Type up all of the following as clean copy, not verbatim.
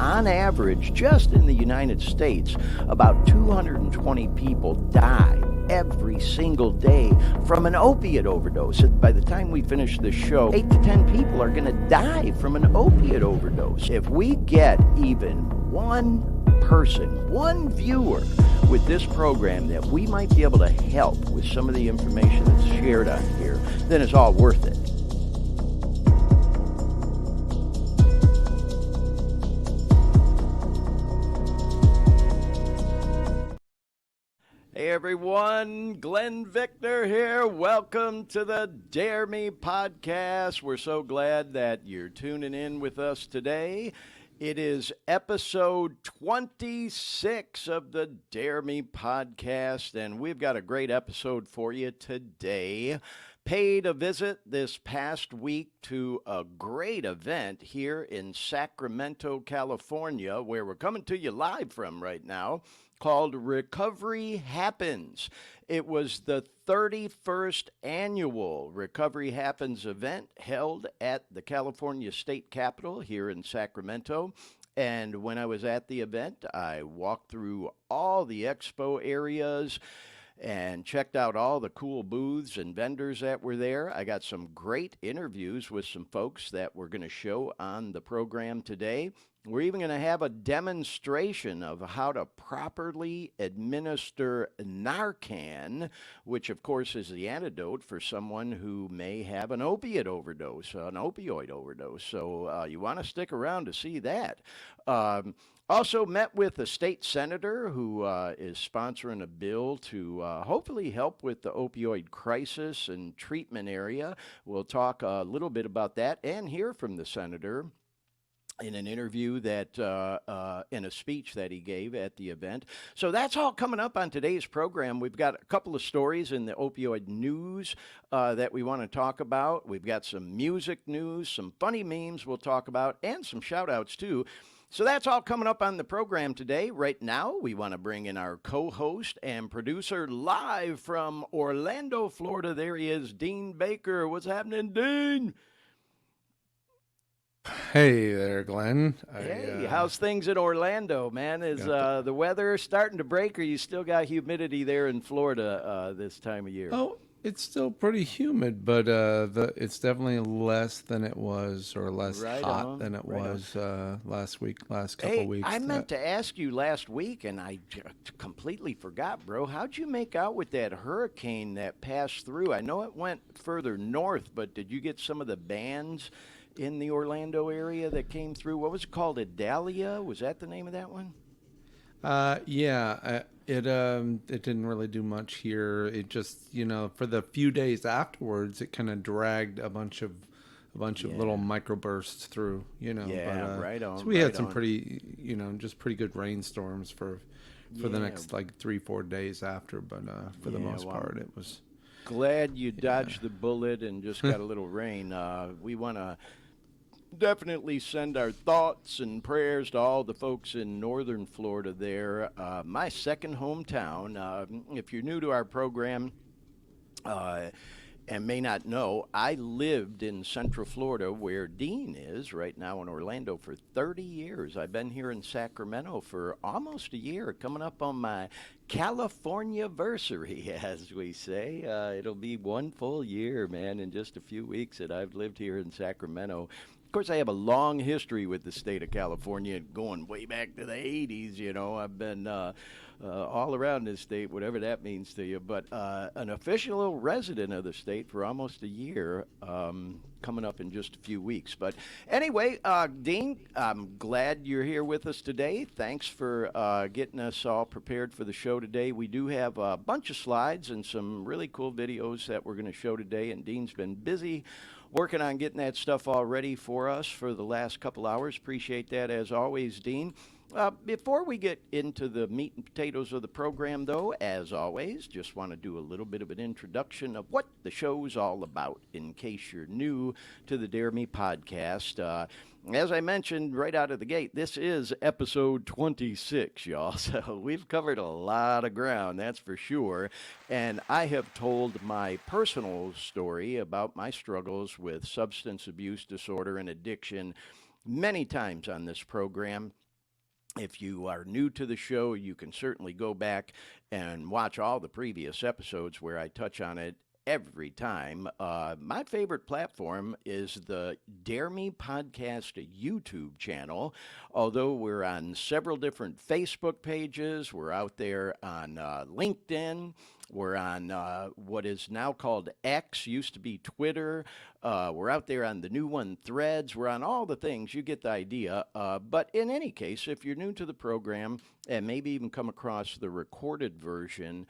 on average, just in the United States, about 220 people die every single day from an opiate overdose. And by the time we finish this show, 8 to 10 people are going to die from an opiate overdose. If we get even one person, one viewer with this program that we might be able to help with some of the information that's shared on here, then it's all worth it. Hey everyone, Glenn Victor here. Welcome to the Dare Me podcast. We're so glad that you're tuning in with us today. It is episode 26 of the Dare Me podcast, and we've got a great episode for you today. Paid a visit this past week to a great event here in Sacramento, California, where we're coming to you live from right now, called Recovery Happens. It was the 31st annual Recovery Happens event held at the California State Capitol here in Sacramento. And when I was at the event, I walked through all the expo areas and checked out all the cool booths and vendors that were there. I got some great interviews with some folks that we're going to show on the program today. We're even going to have a demonstration of how to properly administer Narcan, which, of course, is the antidote for someone who may have an opioid overdose. So you want to stick around to see that. Also met with a state senator who is sponsoring a bill to hopefully help with the opioid crisis and treatment area. We'll talk a little bit about that and hear from the senator in an interview that, in a speech that he gave at the event. So that's all coming up on today's program. We've got a couple of stories in the opioid news that we want to talk about. We've got some music news, some funny memes we'll talk about, and some shout outs too. So that's all coming up on the program today. Right now, we want to bring in our co-host and producer live from Orlando, Florida. There he is, Dean Baker. What's happening, Dean? Hey there, Glenn. Hey, how's things in Orlando, man? Is the weather starting to break, or you still got humidity there in Florida this time of year? Oh, it's still pretty humid, but it's definitely less than it was, or less hot than it was last couple weeks. I meant to ask you last week, and I completely forgot, bro. How'd you make out with that hurricane that passed through? I know it went further north, but did you get some of the bands in the Orlando area that came through? What was it called? Idalia? Was that the name of that one? It didn't really do much here. It just, for the few days afterwards, it kind of dragged a bunch of little microbursts through, right on. So we had some pretty, just pretty good rainstorms for the next 3-4 days after, but for the most part, it was. Glad you dodged the bullet and just got a little rain. We want to definitely send our thoughts and prayers to all the folks in northern Florida there. My second hometown. If you're new to our program and may not know, I lived in Central Florida where Dean is right now in Orlando for 30 years. I've been here in Sacramento for almost a year, coming up on my California-versary, as we say. It'll be one full year, man, in just a few weeks that I've lived here in Sacramento. Of course, I have a long history with the state of California, going way back to the 80s. I've been all around this state, whatever that means to you, but an official resident of the state for almost a year, coming up in just a few weeks. But anyway, Dean, I'm glad you're here with us today. Thanks for getting us all prepared for the show today. We do have a bunch of slides and some really cool videos that we're going to show today, and Dean's been busy working on getting that stuff all ready for us for the last couple hours. Appreciate that as always, Dean. Before we get into the meat and potatoes of the program, though, as always, just want to do a little bit of an introduction of what the show's all about in case you're new to the Dare Me podcast. As I mentioned right out of the gate, this is episode 26, y'all. So we've covered a lot of ground, that's for sure. And I have told my personal story about my struggles with substance abuse disorder and addiction many times on this program. If you are new to the show, you can certainly go back and watch all the previous episodes where I touch on it every time. My favorite platform is the Dare Me Podcast YouTube channel. Although we're on several different Facebook pages, we're out there on LinkedIn. We're on what is now called X, used to be Twitter. We're out there on the new one, Threads. We're on all the things. You get the idea. But in any case, if you're new to the program and maybe even come across the recorded version,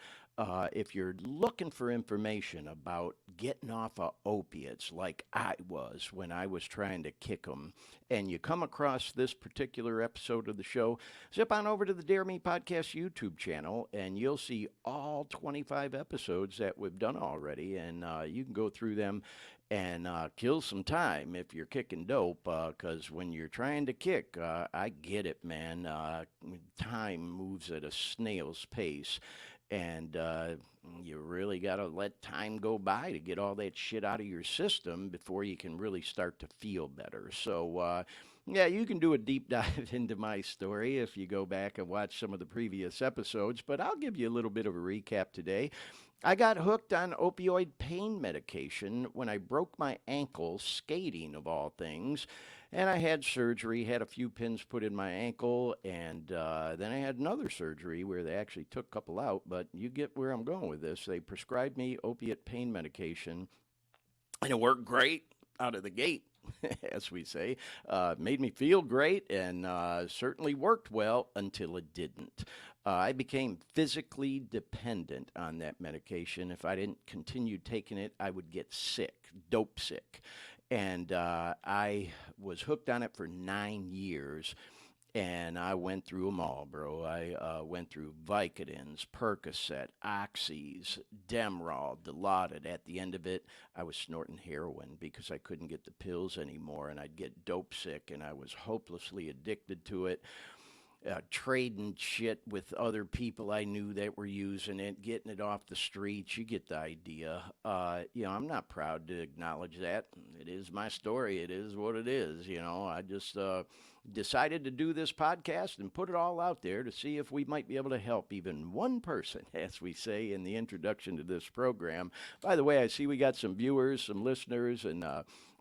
if you're looking for information about getting off of opiates like I was when I was trying to kick them, and you come across this particular episode of the show, zip on over to the Dare Me Podcast YouTube channel, and you'll see all 25 episodes that we've done already, and you can go through them and kill some time if you're kicking dope, because when you're trying to kick, I get it, man. Time moves at a snail's pace, and you really got to let time go by to get all that shit out of your system before you can really start to feel better. So, yeah, you can do a deep dive into my story if you go back and watch some of the previous episodes, but I'll give you a little bit of a recap today. I got hooked on opioid pain medication when I broke my ankle skating, of all things. And I had surgery, had a few pins put in my ankle, and then I had another surgery where they actually took a couple out. But you get where I'm going with this. They prescribed me opiate pain medication, and it worked great out of the gate, as we say. Made me feel great and certainly worked well until it didn't. I became physically dependent on that medication. If I didn't continue taking it, I would get sick, dope sick. And I was hooked on it for 9 years. And I went through them all, bro. I went through Vicodins, Percocet, Oxys, Demerol, Dilaudid. At the end of it, I was snorting heroin because I couldn't get the pills anymore, and I'd get dope sick, and I was hopelessly addicted to it. Trading shit with other people I knew that were using it, getting it off the streets. You get the idea. I'm not proud to acknowledge that. It is my story. It is what it is. I just decided to do this podcast and put it all out there to see if we might be able to help even one person, as we say in the introduction to this program. By the way, I see we got some viewers, some listeners, and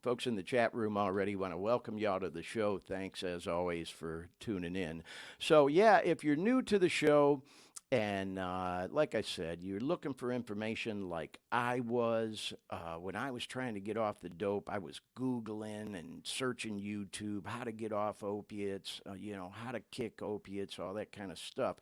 folks in the chat room already. Want to welcome y'all to the show. Thanks, as always, for tuning in. So, yeah, if you're new to the show, and like I said, you're looking for information like I was when I was trying to get off the dope. I was Googling and searching YouTube, how to get off opiates, how to kick opiates, all that kind of stuff.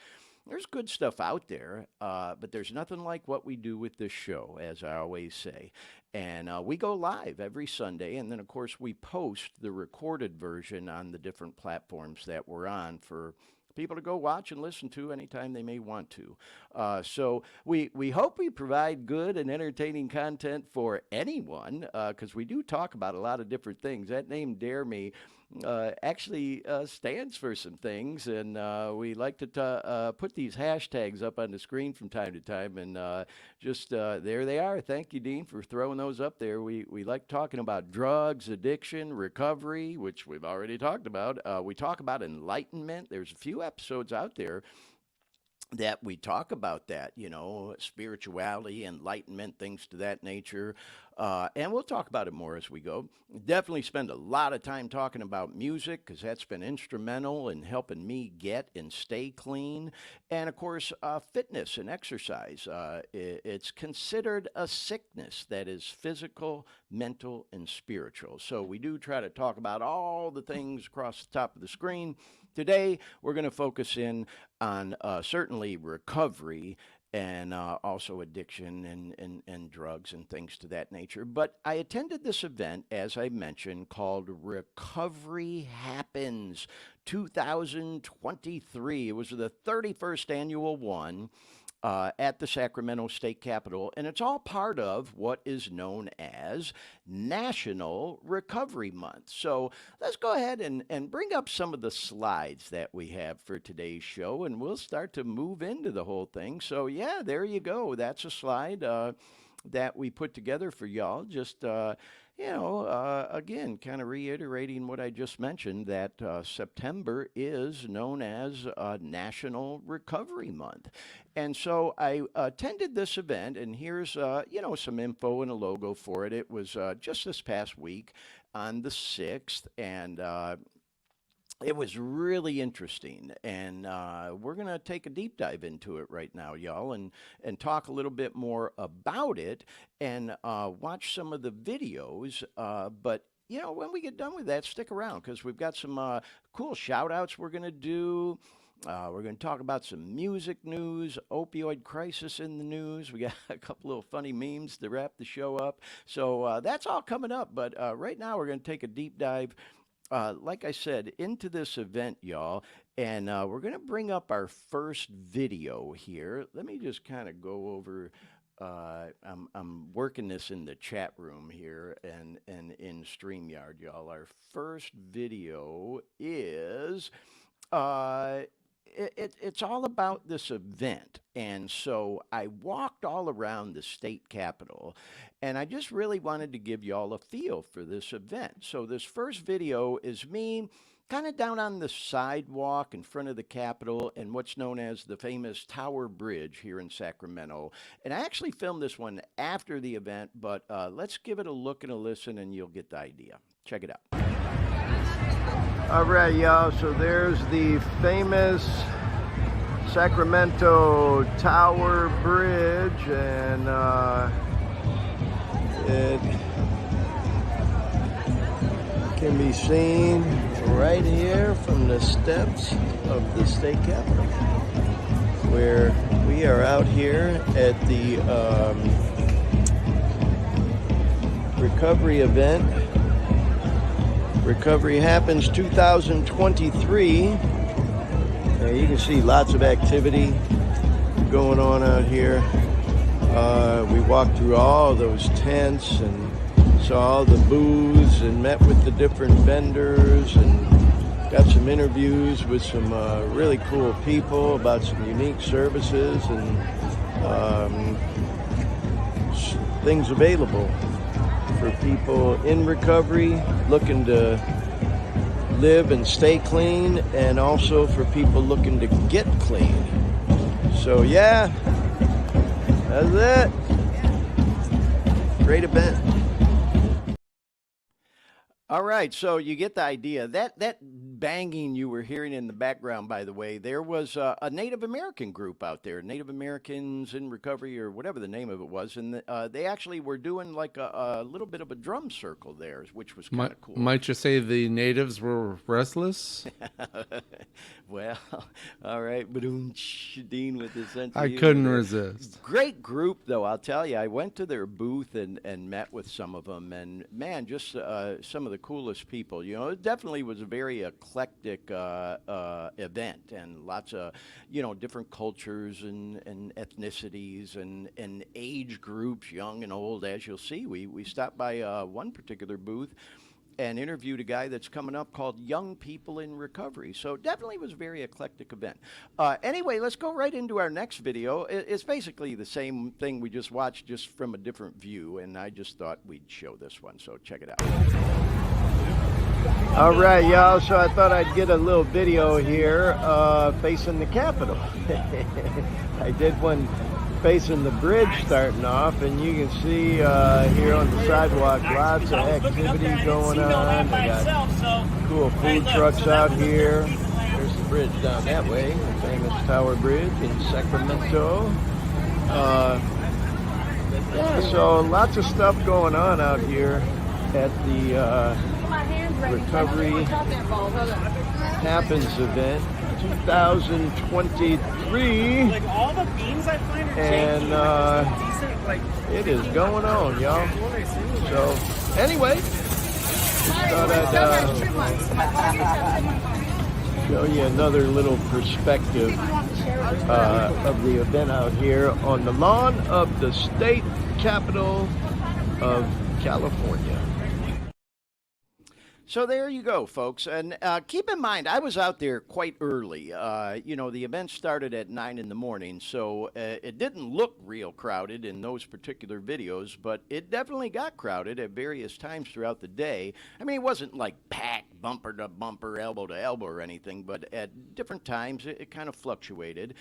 There's good stuff out there, but there's nothing like what we do with this show, as I always say. And we go live every Sunday, and then, of course, we post the recorded version on the different platforms that we're on for people to go watch and listen to anytime they may want to. So we hope we provide good and entertaining content for anyone, because we do talk about a lot of different things. That name, Dare Me, actually stands for some things, and we like to put these hashtags up on the screen from time to time, and just there they are. Thank you, Dean, for throwing those up there. We like talking about drugs, addiction, recovery, which we've already talked about. We talk about enlightenment. There's a few episodes out there that we talk about that, spirituality, enlightenment, things to that nature. And we'll talk about it more as we go. Definitely spend a lot of time talking about music because that's been instrumental in helping me get and stay clean. And of course, fitness and exercise. It's considered a sickness that is physical, mental, and spiritual. So we do try to talk about all the things across the top of the screen. Today, we're going to focus in on certainly recovery and also addiction and drugs and things to that nature. But I attended this event, as I mentioned, called Recovery Happens 2023. It was the 31st annual one. At the Sacramento State Capitol, and it's all part of what is known as National Recovery Month. So let's go ahead and bring up some of the slides that we have for today's show, and we'll start to move into the whole thing. So, yeah, there you go. That's a slide that we put together for y'all. Just, again, kind of reiterating what I just mentioned, that September is known as National Recovery Month. And so I attended this event, and here's, some info and a logo for it. It was just this past week on the 6th, and it was really interesting, and we're going to take a deep dive into it right now, y'all, and talk a little bit more about it and watch some of the videos. But, when we get done with that, stick around because we've got some cool shout outs we're going to do. We're going to talk about some music news, opioid crisis in the news. We got a couple little funny memes to wrap the show up. So that's all coming up. But right now, we're going to take a deep dive, like I said, into this event, y'all, and we're going to bring up our first video here. Let me just kind of go over. I'm working this in the chat room here and in StreamYard, y'all. Our first video is it's all about this event. And so I walked all around the state capitol, and I just really wanted to give y'all a feel for this event. So this first video is me kind of down on the sidewalk in front of the Capitol and what's known as the famous Tower Bridge here in Sacramento. And I actually filmed this one after the event, but let's give it a look and a listen, and you'll get the idea. Check it out. All right, y'all, so there's the famous Sacramento Tower Bridge, and it can be seen right here from the steps of the state capitol, where we are out here at the recovery event. Recovery Happens 2023. Now you can see lots of activity going on out here. We walked through all those tents and saw all the booths and met with the different vendors and got some interviews with some really cool people about some unique services and things available for people in recovery looking to live and stay clean, and also for people looking to get clean. So yeah, that's it. Great event. All right, so you get the idea. That banging you were hearing in the background, by the way, there was a Native American group out there, Native Americans in Recovery, or whatever the name of it was, and they actually were doing like a little bit of a drum circle there, which was kind of cool. Might you say the natives were restless? Well, all right, Dean with the sense of I humor couldn't there. resist. Great group, though, I'll tell you. I went to their booth and met with some of them, and man, just some of the coolest people. It definitely was a very eclectic event, and lots of different cultures and ethnicities and age groups, young and old. As you'll see, we stopped by one particular booth and interviewed a guy that's coming up called Young People in Recovery. So definitely was a very eclectic event. Anyway, let's go right into our next video. It's basically the same thing we just watched, just from a different view, and I just thought we'd show this one, so check it out. All right, y'all, so I thought I'd get a little video here facing the Capitol. I did one facing the bridge starting off, and you can see here on the sidewalk lots of activity going on. They got cool food trucks out here. There's the bridge down that way, the famous Tower Bridge in Sacramento. Yeah, so lots of stuff going on out here at the Recovery Happens event 2023, and it is going on, y'all. So anyway, just thought I'd show you another little perspective of the event out here on the lawn of the state capitol of California. So there you go, folks. And keep in mind, I was out there quite early. The event started at 9 in the morning, so it didn't look real crowded in those particular videos, but it definitely got crowded at various times throughout the day. I mean, it wasn't like packed bumper to bumper, elbow to elbow or anything, but at different times it kind of fluctuated.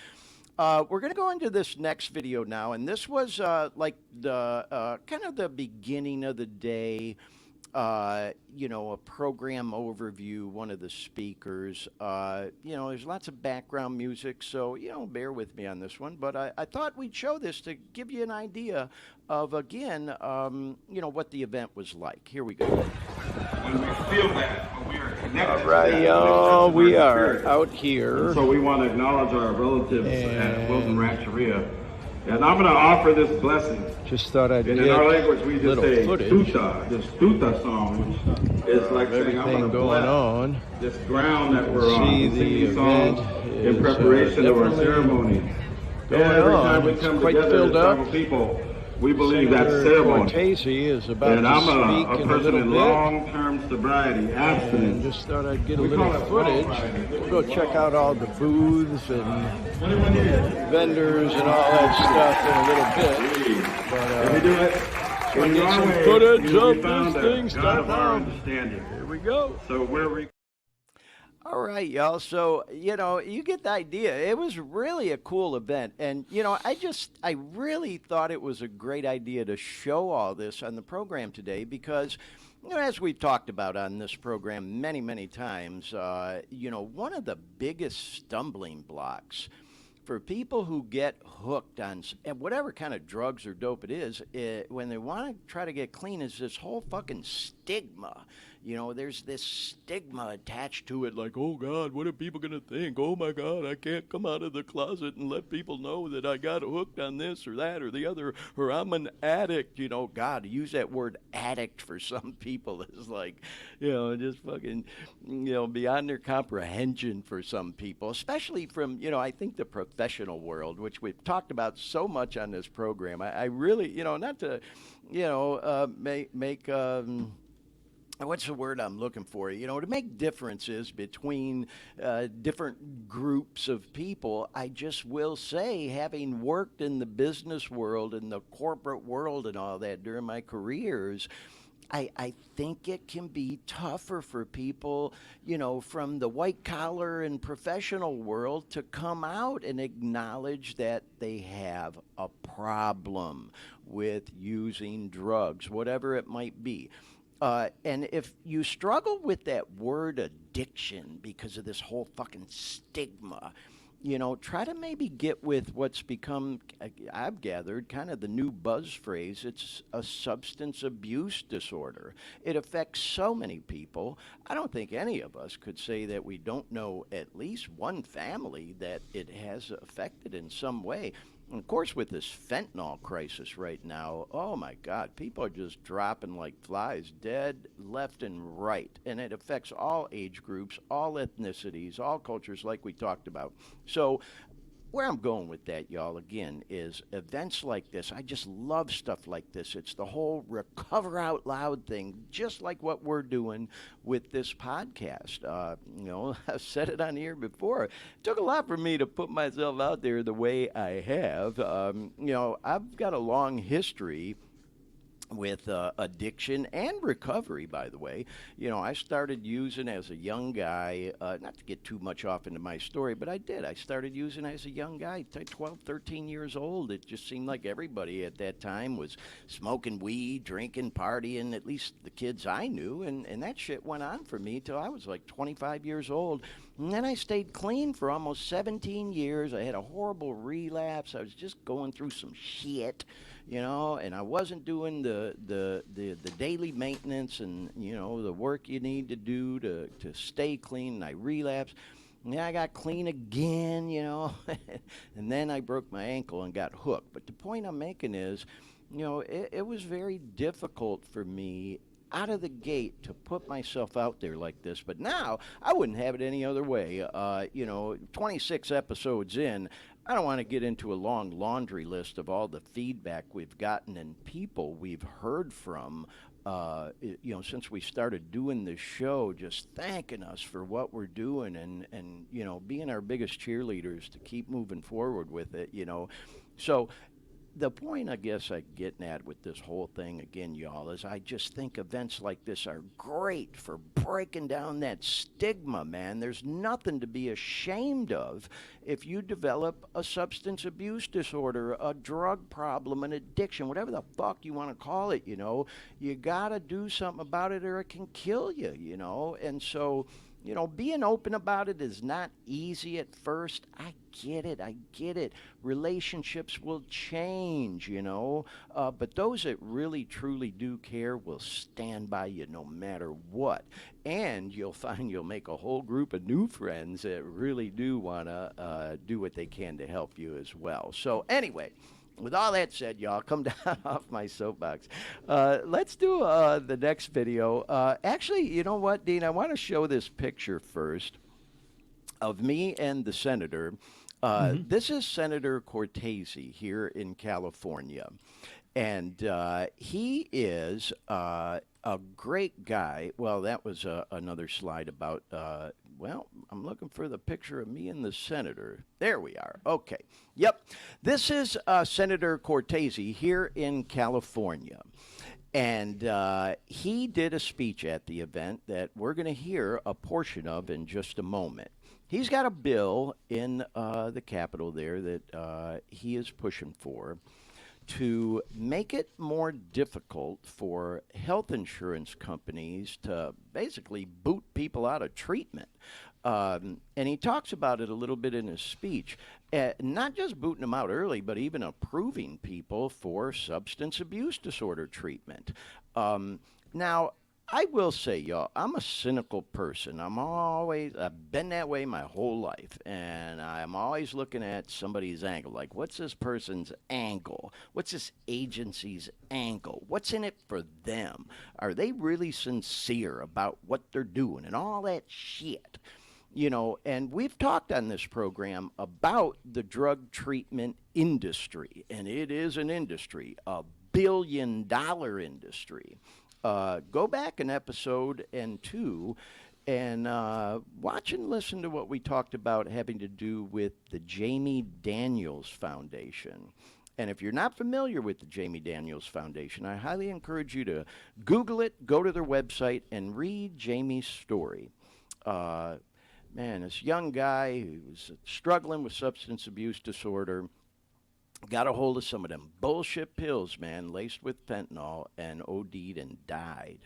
We're going to go into this next video now, and this was like the kind of the beginning of the day. A program overview, one of the speakers. There's lots of background music, so, bear with me on this one. But I thought we'd show this to give you an idea of, again, what the event was like. Here we go. When we feel that, when we are connected. All right, y'all, we are out here. And so we want to acknowledge our relatives at Wilton Rancheria. And I'm going to offer this blessing. Just thought I'd and get in our language, we just say footage. Tuta, this Tuta song, which is like saying, I'm going to going bless on. this ground that we're on. See, We sing the these songs event in is, preparation of our definitely ceremony. going Every on. time we It's come quite together filled as up. tribal people, we believe that Senator ceremony. Cortese is about And to I'm speak a in a person little in bit. long-term sobriety, And abstinence. just thought I'd get a We little call it footage. Friday. We'll go check out all the booths and Anyone here? vendors and all that stuff in a little bit. Can we do it? So we In get our some way, footage we of found this a thing God start of our now. understanding. Here we go. So where we All right, y'all. So, you get the idea. It was really a cool event. And, I really thought it was a great idea to show all this on the program today because, as we've talked about on this program many, many times, one of the biggest stumbling blocks for people who get hooked on whatever kind of drugs or dope it is, when they want to try to get clean, is this whole fucking stigma. There's this stigma attached to it, like, oh God, what are people going to think? Oh my God, I can't come out of the closet and let people know that I got hooked on this or that or the other, or I'm an addict. God, to use that word addict for some people is like, just fucking, beyond their comprehension for some people, especially from, I think the professional world, which we've talked about so much on this program. I really, not to, make what's the word I'm looking for? To make differences between different groups of people, I just will say, having worked in the business world and the corporate world and all that during my careers, I think it can be tougher for people, from the white collar and professional world to come out and acknowledge that they have a problem with using drugs, whatever it might be. And if you struggle with that word addiction because of this whole fucking stigma, try to maybe get with what's become, I've gathered, kind of the new buzz phrase. It's a substance abuse disorder. It affects so many people. I don't think any of us could say that we don't know at least one family that it has affected in some way. And of course, with this fentanyl crisis right now, oh my God, people are just dropping like flies, dead left and right. And it affects all age groups, all ethnicities, all cultures, like we talked about. So, where I'm going with that, y'all, again, is events like this. I just love stuff like this. It's the whole recover out loud thing, just like what we're doing with this podcast. I've said it on here before. It took a lot for me to put myself out there the way I have. I've got a long history with addiction and recovery, by the way. I started using as a young guy, not to get too much off into my story, but I did. I started using as a young guy, 12, 13 years old. It just seemed like everybody at that time was smoking weed, drinking, partying, at least the kids I knew, and that shit went on for me till I was like 25 years old. And then I stayed clean for almost 17 years. I had a horrible relapse. I was just going through some shit, and I wasn't doing the daily maintenance and, the work you need to do to stay clean. And I relapsed. And then I got clean again, and then I broke my ankle and got hooked. But the point I'm making is, it was very difficult for me out of the gate to put myself out there like this. But now I wouldn't have it any other way. 26 episodes in, I don't want to get into a long laundry list of all the feedback we've gotten and people we've heard from since we started doing this show, just thanking us for what we're doing and being our biggest cheerleaders to keep moving forward with it, So the point I guess I'm getting at with this whole thing again, y'all, is I just think events like this are great for breaking down that stigma, man. There's nothing to be ashamed of if you develop a substance abuse disorder, a drug problem, an addiction, whatever the fuck you want to call it, You got to do something about it or it can kill you, And so being open about it is not easy at first. I get it. Relationships will change, but those that really, truly do care will stand by you no matter what. And you'll find you'll make a whole group of new friends that really do want to do what they can to help you as well. So anyway, with all that said, y'all, come down off my soapbox. Let's do the next video. Actually, you know what, Dean? I want to show this picture first of me and the senator. This is Senator Cortese here in California. And he is a great guy. Well, that was another slide about, I'm looking for the picture of me and the senator. There we are. Okay. Yep. This is Senator Cortese here in California. And he did a speech at the event that we're going to hear a portion of in just a moment. He's got a bill in the Capitol there that he is pushing for to make it more difficult for health insurance companies to basically boot people out of treatment. And he talks about it a little bit in his speech. Not just booting them out early, but even approving people for substance abuse disorder treatment. Now, I will say, y'all, I'm a cynical person. I've been that way my whole life. And I'm always looking at somebody's angle. Like, what's this person's angle? What's this agency's angle? What's in it for them? Are they really sincere about what they're doing and all that shit? And we've talked on this program about the drug treatment industry. And it is an industry, a billion-dollar industry. Go back an episode and two and watch and listen to what we talked about having to do with the Jamie Daniels Foundation. And if you're not familiar with the Jamie Daniels Foundation, I highly encourage you to Google it, go to their website, and read Jamie's story. This young guy who was struggling with substance abuse disorder got a hold of some of them bullshit pills, man, laced with fentanyl, and OD'd and died.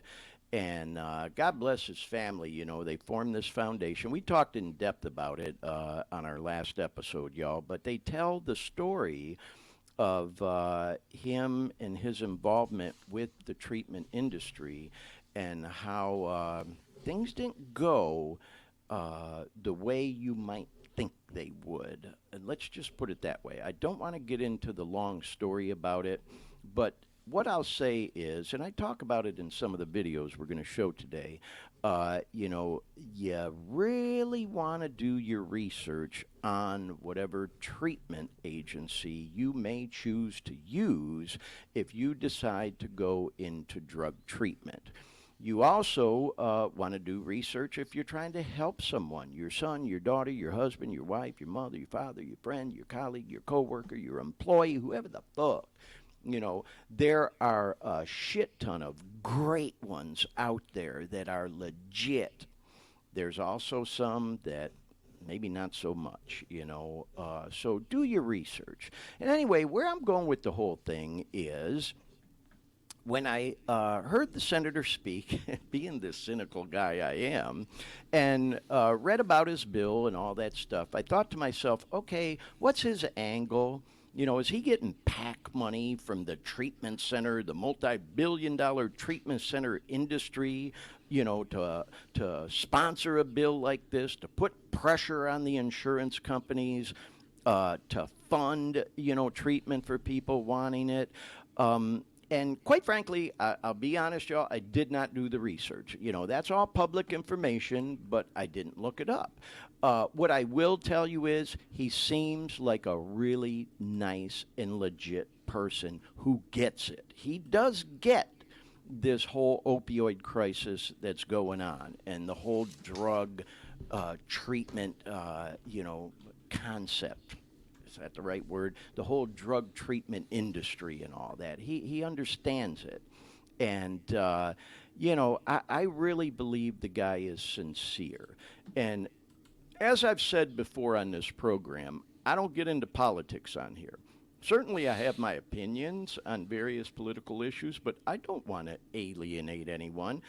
And God bless his family. They formed this foundation. We talked in depth about it on our last episode, y'all. But they tell the story of him and his involvement with the treatment industry and how things didn't go the way you might think they would. And let's just put it that way. I don't want to get into the long story about it, but what I'll say is, and I talk about it in some of the videos we're going to show today, you really want to do your research on whatever treatment agency you may choose to use if you decide to go into drug treatment. You also want to do research if you're trying to help someone, your son, your daughter, your husband, your wife, your mother, your father, your friend, your colleague, your coworker, your employee, whoever the fuck. There are a shit ton of great ones out there that are legit. There's also some that maybe not so much, so do your research. And anyway, where I'm going with the whole thing is, when I heard the senator speak, being the cynical guy I am, and read about his bill and all that stuff, I thought to myself, okay, what's his angle? Is he getting PAC money from the treatment center, the multi-billion-dollar treatment center industry, to sponsor a bill like this, to put pressure on the insurance companies, to fund, treatment for people wanting it? And quite frankly, I'll be honest, y'all, I did not do the research. That's all public information, but I didn't look it up. What I will tell you is he seems like a really nice and legit person who gets it. He does get this whole opioid crisis that's going on and the whole drug treatment, concept. Is that the right word? The whole drug treatment industry and all that. He understands it. And, I really believe the guy is sincere. And as I've said before on this program, I don't get into politics on here. Certainly I have my opinions on various political issues, but I don't want to alienate anyone.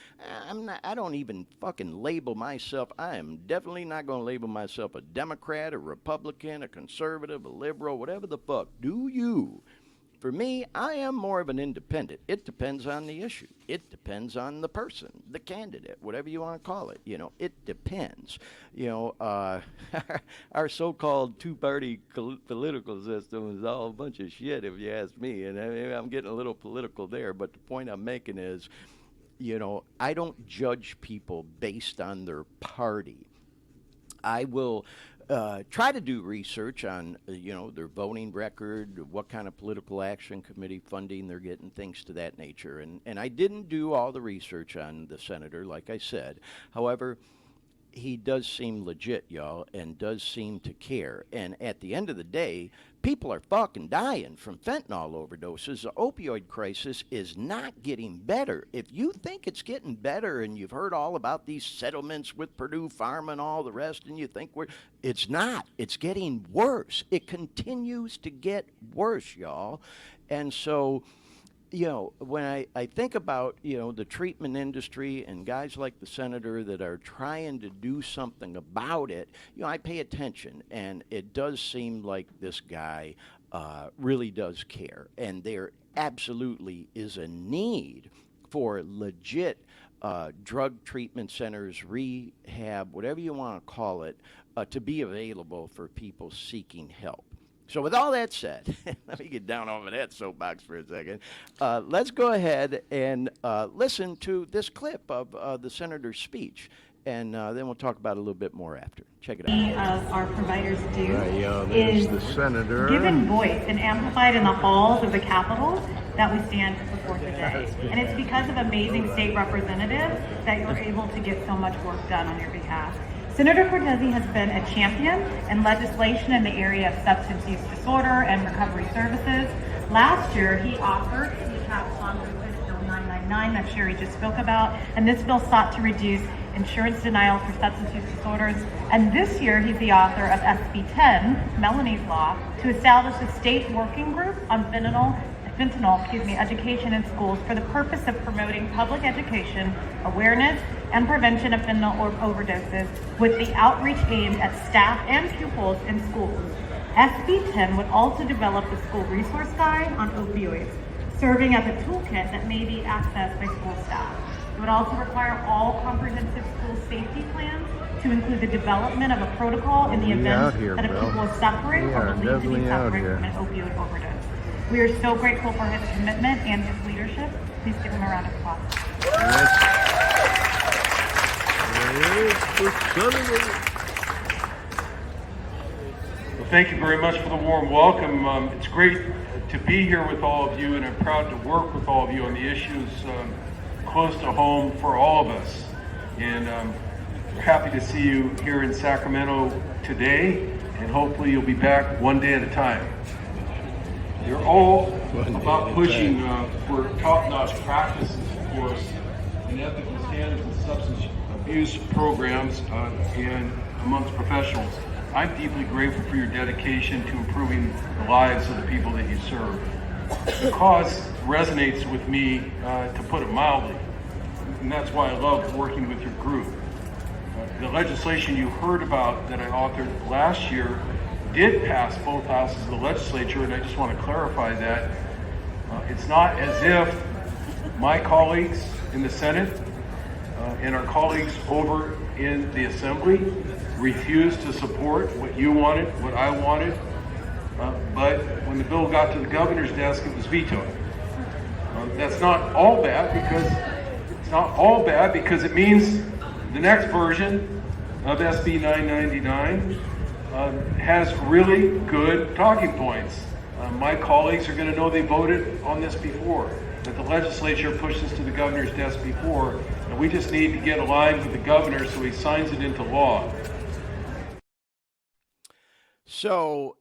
I don't even fucking label myself. I am definitely not going to label myself a Democrat, a Republican, a conservative, a liberal, whatever the fuck. Do you? For me, I am more of an independent. It depends on the issue. It depends on the person, the candidate, whatever you want to call it. It depends. Our so-called two-party political system is all a bunch of shit, if you ask me. And I'm getting a little political there, but the point I'm making is, I don't judge people based on their party. I will try to do research on, their voting record, what kind of political action committee funding they're getting, things to that nature. And I didn't do all the research on the senator, like I said. However, he does seem legit, y'all, and does seem to care. And at the end of the day, people are fucking dying from fentanyl overdoses. The opioid crisis is not getting better. If you think it's getting better and you've heard all about these settlements with Purdue Pharma and all the rest, and you think it's not. It's getting worse. It continues to get worse, y'all. And so, when I think about, the treatment industry and guys like the senator that are trying to do something about it, I pay attention. And it does seem like this guy really does care. And there absolutely is a need for legit drug treatment centers, rehab, whatever you want to call it, to be available for people seeking help. So with all that said, let me get down off of that soapbox for a second. Let's go ahead and listen to this clip of the senator's speech, and then we'll talk about it a little bit more after. Check it out. Of our providers do is the senator given voice and amplified in the halls of the Capitol that we stand before today. And it's because of amazing state representatives that you're able to get so much work done on your behalf. Senator Cortese has been a champion in legislation in the area of substance use disorder and recovery services. Last year, he authored CCAP Congress Bill 999 that Sherry just spoke about, and this bill sought to reduce insurance denial for substance use disorders. And this year, he's the author of SB 10, Melanie's Law, to establish a state working group on fentanyl, education in schools for the purpose of promoting public education, awareness, and prevention of fentanyl overdoses with the outreach aimed at staff and pupils in schools. SB 10 would also develop the school resource guide on opioids, serving as a toolkit that may be accessed by school staff. It would also require all comprehensive school safety plans to include the development of a protocol in the event that a pupil is suffering or believed to be suffering from an opioid overdose. We are so grateful for his commitment and his leadership. Please give him a round of applause. Well, thank you very much for the warm welcome. It's great to be here with all of you, and I'm proud to work with all of you on the issues close to home for all of us. And we're happy to see you here in Sacramento today, and hopefully you'll be back one day at a time. You're all about pushing for top-notch practices, of course, and ethical standards in substance abuse programs and amongst professionals. I'm deeply grateful for your dedication to improving the lives of the people that you serve. The cause resonates with me, to put it mildly, and that's why I love working with your group. The legislation you heard about that I authored last year did pass both houses of the legislature, and I just want to clarify that. It's not as if my colleagues in the Senate and our colleagues over in the Assembly refused to support what you wanted, what I wanted, but when the bill got to the governor's desk, it was vetoed. That's not all bad because it means the next version of SB 999 has really good talking points. My colleagues are going to know they voted on this before. that the legislature pushed this to the governor's desk before, and we just need to get aligned with the governor so he signs it into law. So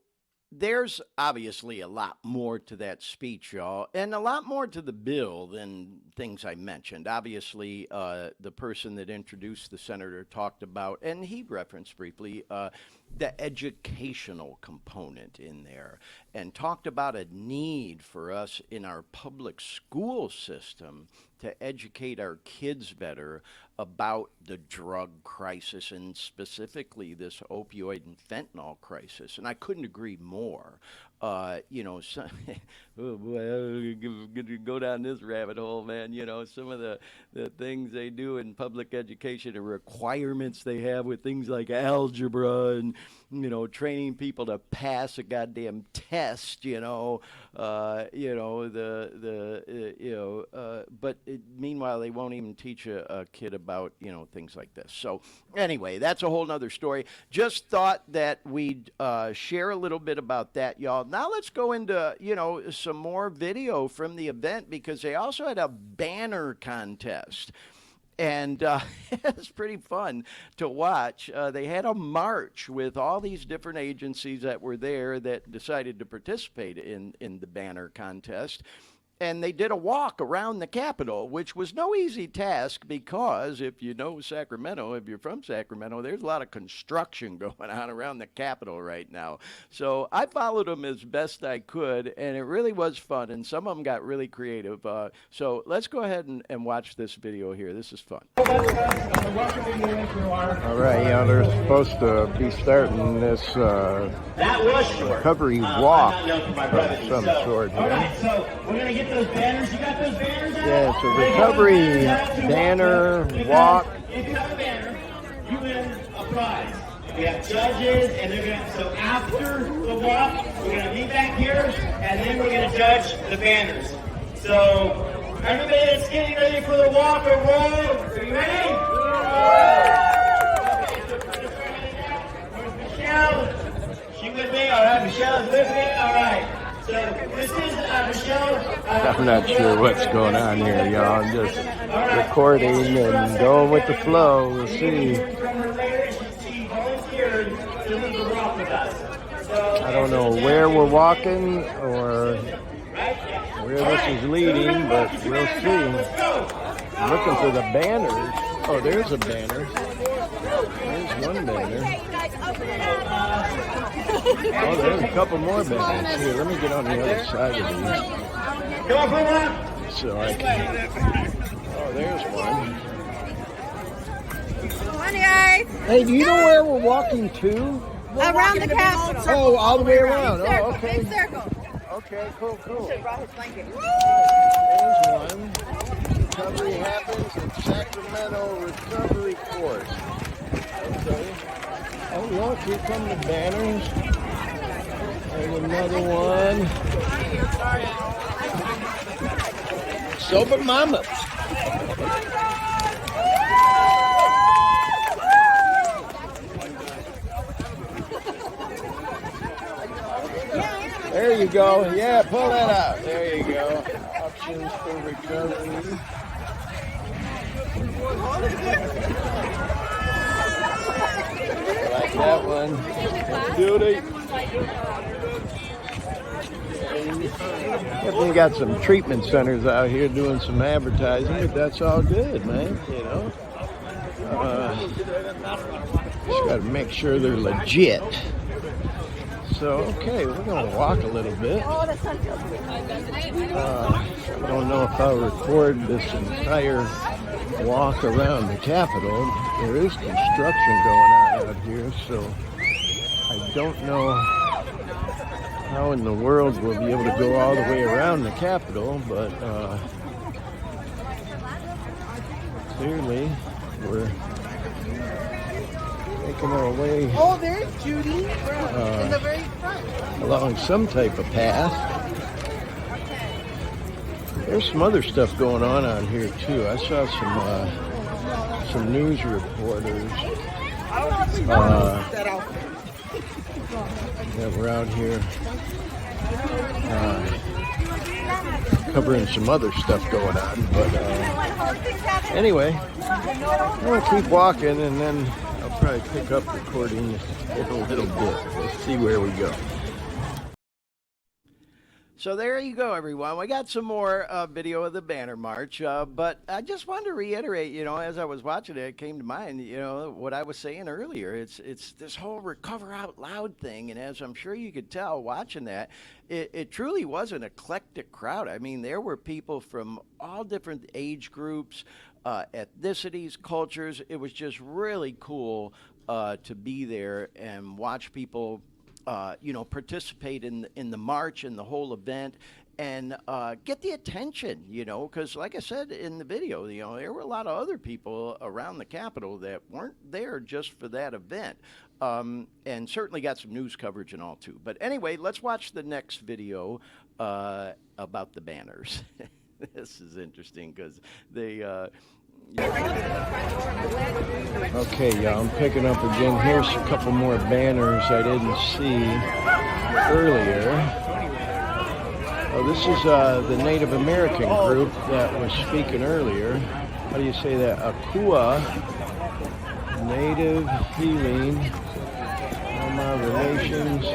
there's obviously a lot more to that speech, y'all, and a lot more to the bill than things I mentioned. Obviously, the person that introduced the senator talked about, and he referenced briefly, the educational component in there, and talked about a need for us in our public school system to educate our kids better about the drug crisis, and specifically this opioid and fentanyl crisis. And I couldn't agree more. You know, some, oh boy, I'm gonna go down this rabbit hole, man. You know, some of the things they do in public education, the requirements they have with things like algebra and, you know, training people to pass a goddamn test, but meanwhile, they won't even teach a kid about, you know, things like this. So anyway, that's a whole nother story. Just thought that we'd share a little bit about that, y'all. Now let's go into, you know, some more video from the event, because they also had a banner contest. And it's pretty fun to watch. They had a march with all these different agencies that were there that decided to participate in the banner contest. And they did a walk around the Capitol, which was no easy task, because if you know Sacramento, if you're from Sacramento, there's a lot of construction going on around the Capitol right now. So I followed them as best I could, and it really was fun, and some of them got really creative. So let's go ahead and watch this video here. This is fun. All right, they're supposed to be starting this recovery walk of some sort here. Alright, so we're going to get those banners. You got those banners out? Yeah, it's a recovery banner walk. If you have a banner, you win a prize. We have judges, and they're going to, so after the walk, we're going to meet back here, and then we're going to judge the banners. So, everybody that's getting ready for the walk or roll, are you ready? Where's Michelle? She with me? All right, Michelle's with me? All right. So this is Michelle. I'm not sure what's going on here, y'all. I'm just recording and going with the flow. We'll see. She volunteered to lead the walk with us. I don't know where we're walking or where this is leading, but we'll see. I'm looking for the banners. Oh, there's a banner. There's one banner. Oh, there's a couple more banners. Here, let me get on the other side of these. Come on, come on. So I can. Oh, there's one. Come on, guys. Hey, do you know where we're walking to? Around the Capitol. Oh, all the way around. Oh, Circle, okay. big circle. Okay, cool. Brought his blanket. There's one. Recovery happens at Sacramento Recovery Court. Okay. Oh, look, here come the banners. There's another one. Sober Mamas. There you go. Yeah, pull that out. There you go. Options for recovery. Like that one. Beauty. Definitely got some treatment centers out here doing some advertising, but that's all good, man. You know. Just got to make sure they're legit. So, okay, we're going to walk a little bit. I don't know if I'll record this entire walk around the Capitol. There is construction going on out here, so I don't know how in the world we'll be able to go all the way around the Capitol, but clearly we're making our way. Oh, there's Judy. In the very front. Along some type of path. There's some other stuff going on out here too. I saw some news reporters that were out here covering some other stuff going on. But anyway, I'm going to keep walking, and then I'll probably pick up recording in a little bit. Let's see where we go. So there you go, everyone. We got some more video of the banner march, but I just wanted to reiterate, as I was watching it came to mind, what I was saying earlier. It's this whole recover out loud thing, and as I'm sure you could tell watching that, it truly was an eclectic crowd. I mean, there were people from all different age groups, ethnicities, cultures. It was just really cool to be there and watch people participate in the march and the whole event, and get the attention, because like I said in the video, there were a lot of other people around the Capitol that weren't there just for that event, and certainly got some news coverage and all too. But anyway, let's watch the next video about the banners. This is interesting because they. Okay, y'all, I'm picking up again. Here's a couple more banners I didn't see earlier. Oh, this is the Native American group that was speaking earlier. How do you say that? Akua Native Healing Relations.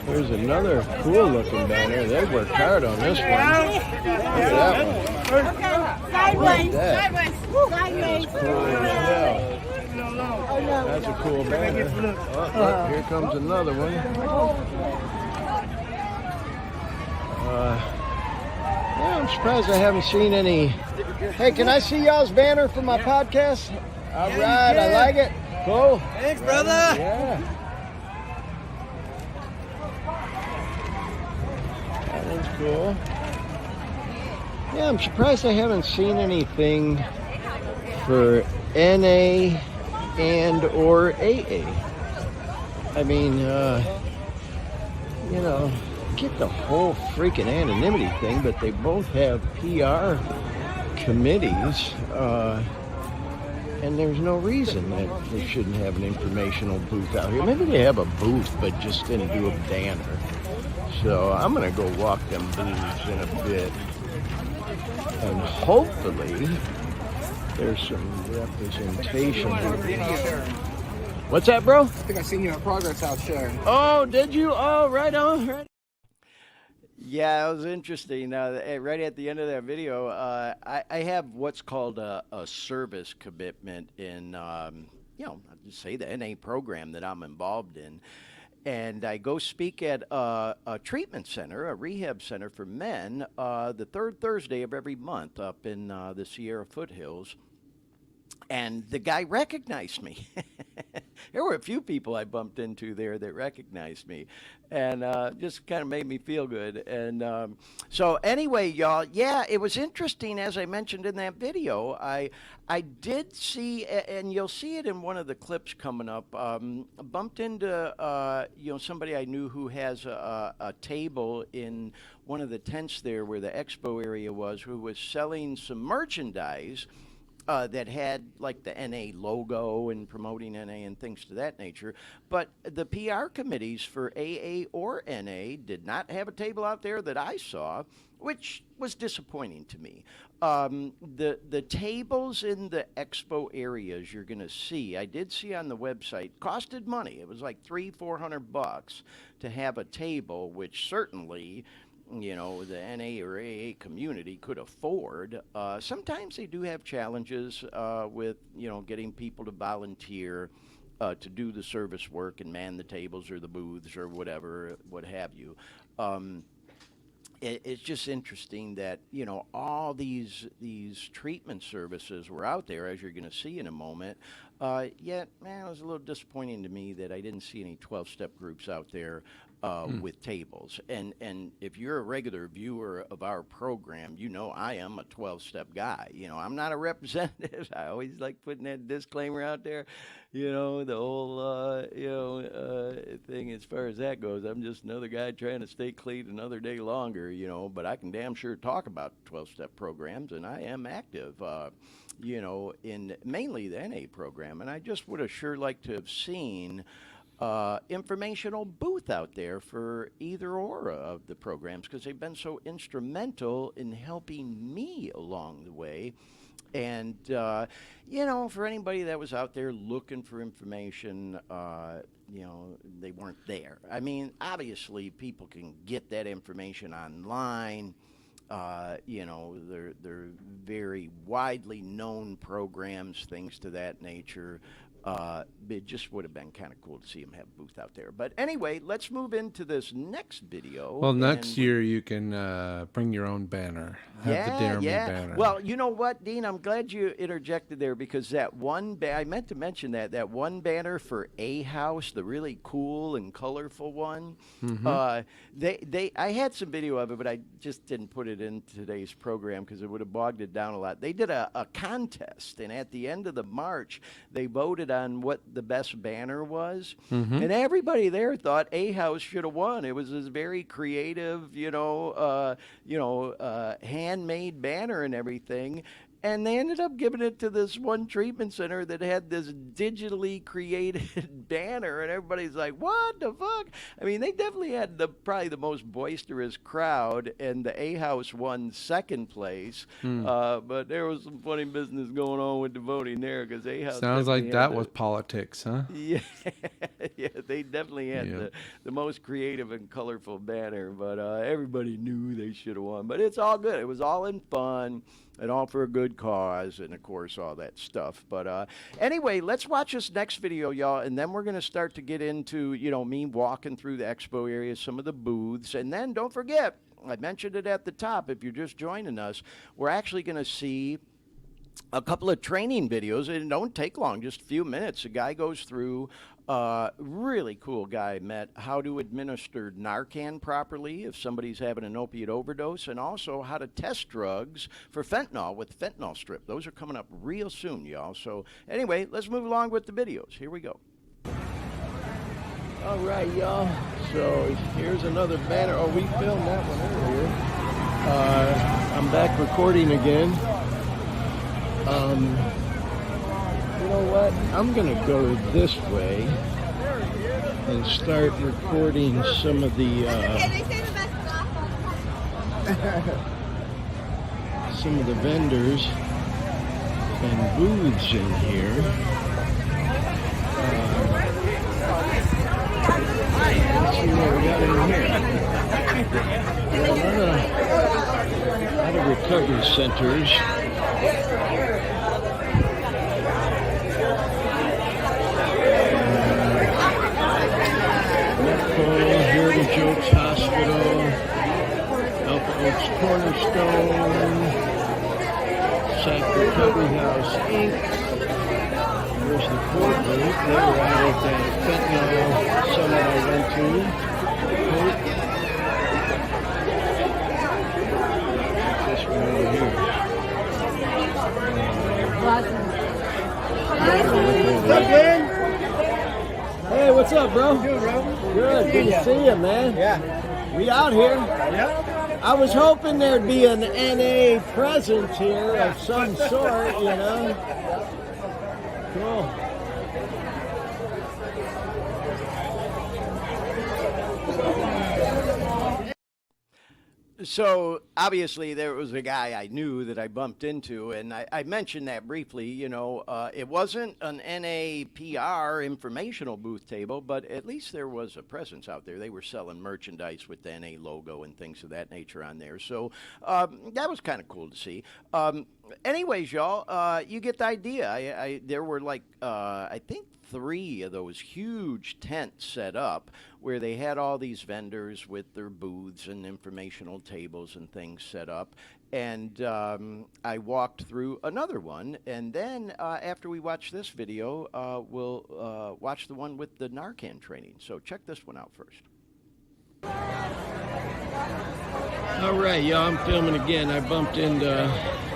There's another cool-looking banner. They worked hard on this one. Look at that one. Sideways. Sideways. Sideways. Cool as hell. That's a cool banner. Oh, look, here comes another one. Yeah, I'm surprised I haven't seen any. Hey, can I see y'all's banner for my podcast? All right, I like it. Cool. Thanks, brother. Yeah. That one's cool. Yeah, I'm surprised I haven't seen anything for NA and or AA. I mean, get the whole freaking anonymity thing, but they both have PR committees, and there's no reason that they shouldn't have an informational booth out here. Maybe they have a booth, but just didn't do a banner. So I'm going to go walk them booths in a bit. And hopefully there's some representation. What's that, bro? I think I seen you at Progress House sharing. Oh, did you? Oh, right on. Right. Yeah, it was interesting. Right at the end of that video, I have what's called a service commitment in, I'll just say the NA program that I'm involved in. And I go speak at a treatment center, a rehab center for men, the third Thursday of every month up in the Sierra foothills. And the guy recognized me. There were a few people I bumped into there that recognized me, and just kind of made me feel good. And so anyway, y'all, yeah, it was interesting, as I mentioned in that video. I did see, and you'll see it in one of the clips coming up, bumped into somebody I knew who has a table in one of the tents there where the expo area was, who was selling some merchandise that had like the NA logo and promoting NA and things to that nature. But the PR committees for AA or NA did not have a table out there that I saw, which was disappointing to me. The tables in the expo areas you're going to see, I did see on the website, costed money. It was like $300-400 to have a table, which certainly the NA or AA community could afford. Sometimes they do have challenges with, getting people to volunteer to do the service work and man the tables or the booths or whatever, what have you. It's just interesting that, all these treatment services were out there, as you're going to see in a moment. Yet, man, it was a little disappointing to me that I didn't see any 12-step groups out there with tables. And if you're a regular viewer of our program, I am a 12-step guy. I'm not a representative. I always like putting that disclaimer out there. The whole, thing as far as that goes. I'm just another guy trying to stay clean another day longer, but I can damn sure talk about 12-step programs, and I am active, in mainly the NA program. And I just would have sure liked to have seen informational booth out there for either or of the programs because they've been so instrumental in helping me along the way. And, you know, for anybody that was out there looking for information, you know, they weren't there. I mean, obviously, people can get that information online. You know, they're very widely known programs, things to that nature. It just would have been kind of cool to see him have a booth out there. But anyway, let's move into this next video. Well, next year you can bring your own banner. Have the Dare Me banner. Well, you know what, Dean? I'm glad you interjected there because that one I meant to mention that one banner for A House, the really cool and colorful one. I had some video of it, but I just didn't put it in today's program because it would have bogged it down a lot. They did a contest, and at the end of the march, they voted on what the best banner was, and everybody there thought A House should have won. It was this very creative, handmade banner and everything. And they ended up giving it to this one treatment center that had this digitally created banner, and everybody's like, "What the fuck?" I mean, they definitely had probably the most boisterous crowd, and the A House won second place. But there was some funny business going on with the voting there because A House sounds like that was politics, huh? Yeah, yeah, they definitely had the most creative and colorful banner, but everybody knew they should have won. But it's all good. It was all in fun. And all for a good cause, and of course, all that stuff. But anyway, let's watch this next video, y'all, and then we're going to start to get into, me walking through the expo area, some of the booths. And then don't forget, I mentioned it at the top, if you're just joining us, we're actually going to see a couple of training videos. It don't take long, just a few minutes. A guy goes through, really cool guy, met how to administer Narcan properly if somebody's having an opiate overdose, and also how to test drugs for fentanyl with fentanyl strip. Those are coming up real soon, y'all. So anyway, let's move along with the videos. Here we go. All right, y'all. So here's another banner. Oh, we filmed that one earlier. I'm back recording again. You know what? I'm going to go this way and start recording some of the vendors and booths in here. Let's see what we got in here. A lot of recovery centers. Heritage Oaks Hospital, Alpha Oaks Cornerstone, Sac Recovery House, Inc. There's the court booth. They were out at that fentanyl summit I went to. This one over here. What's up, man? Hey, what's up, bro? Good, bro. Good to see you, man. Yeah. We out here. Yep. I was hoping there'd be an NA presence here of some sort, Cool. So obviously there was a guy I knew that I bumped into, and I mentioned that briefly. It wasn't an NAPR informational booth table, but at least there was a presence out there. They were selling merchandise with the NA logo and things of that nature on there. So that was kind of cool to see. Anyways, y'all, you get the idea. There were I think 3 of those huge tents set up where they had all these vendors with their booths and informational tables and things set up. And I walked through another one. And then after we watch this video, we'll watch the one with the Narcan training. So check this one out first. All right, y'all, I'm filming again. I bumped into a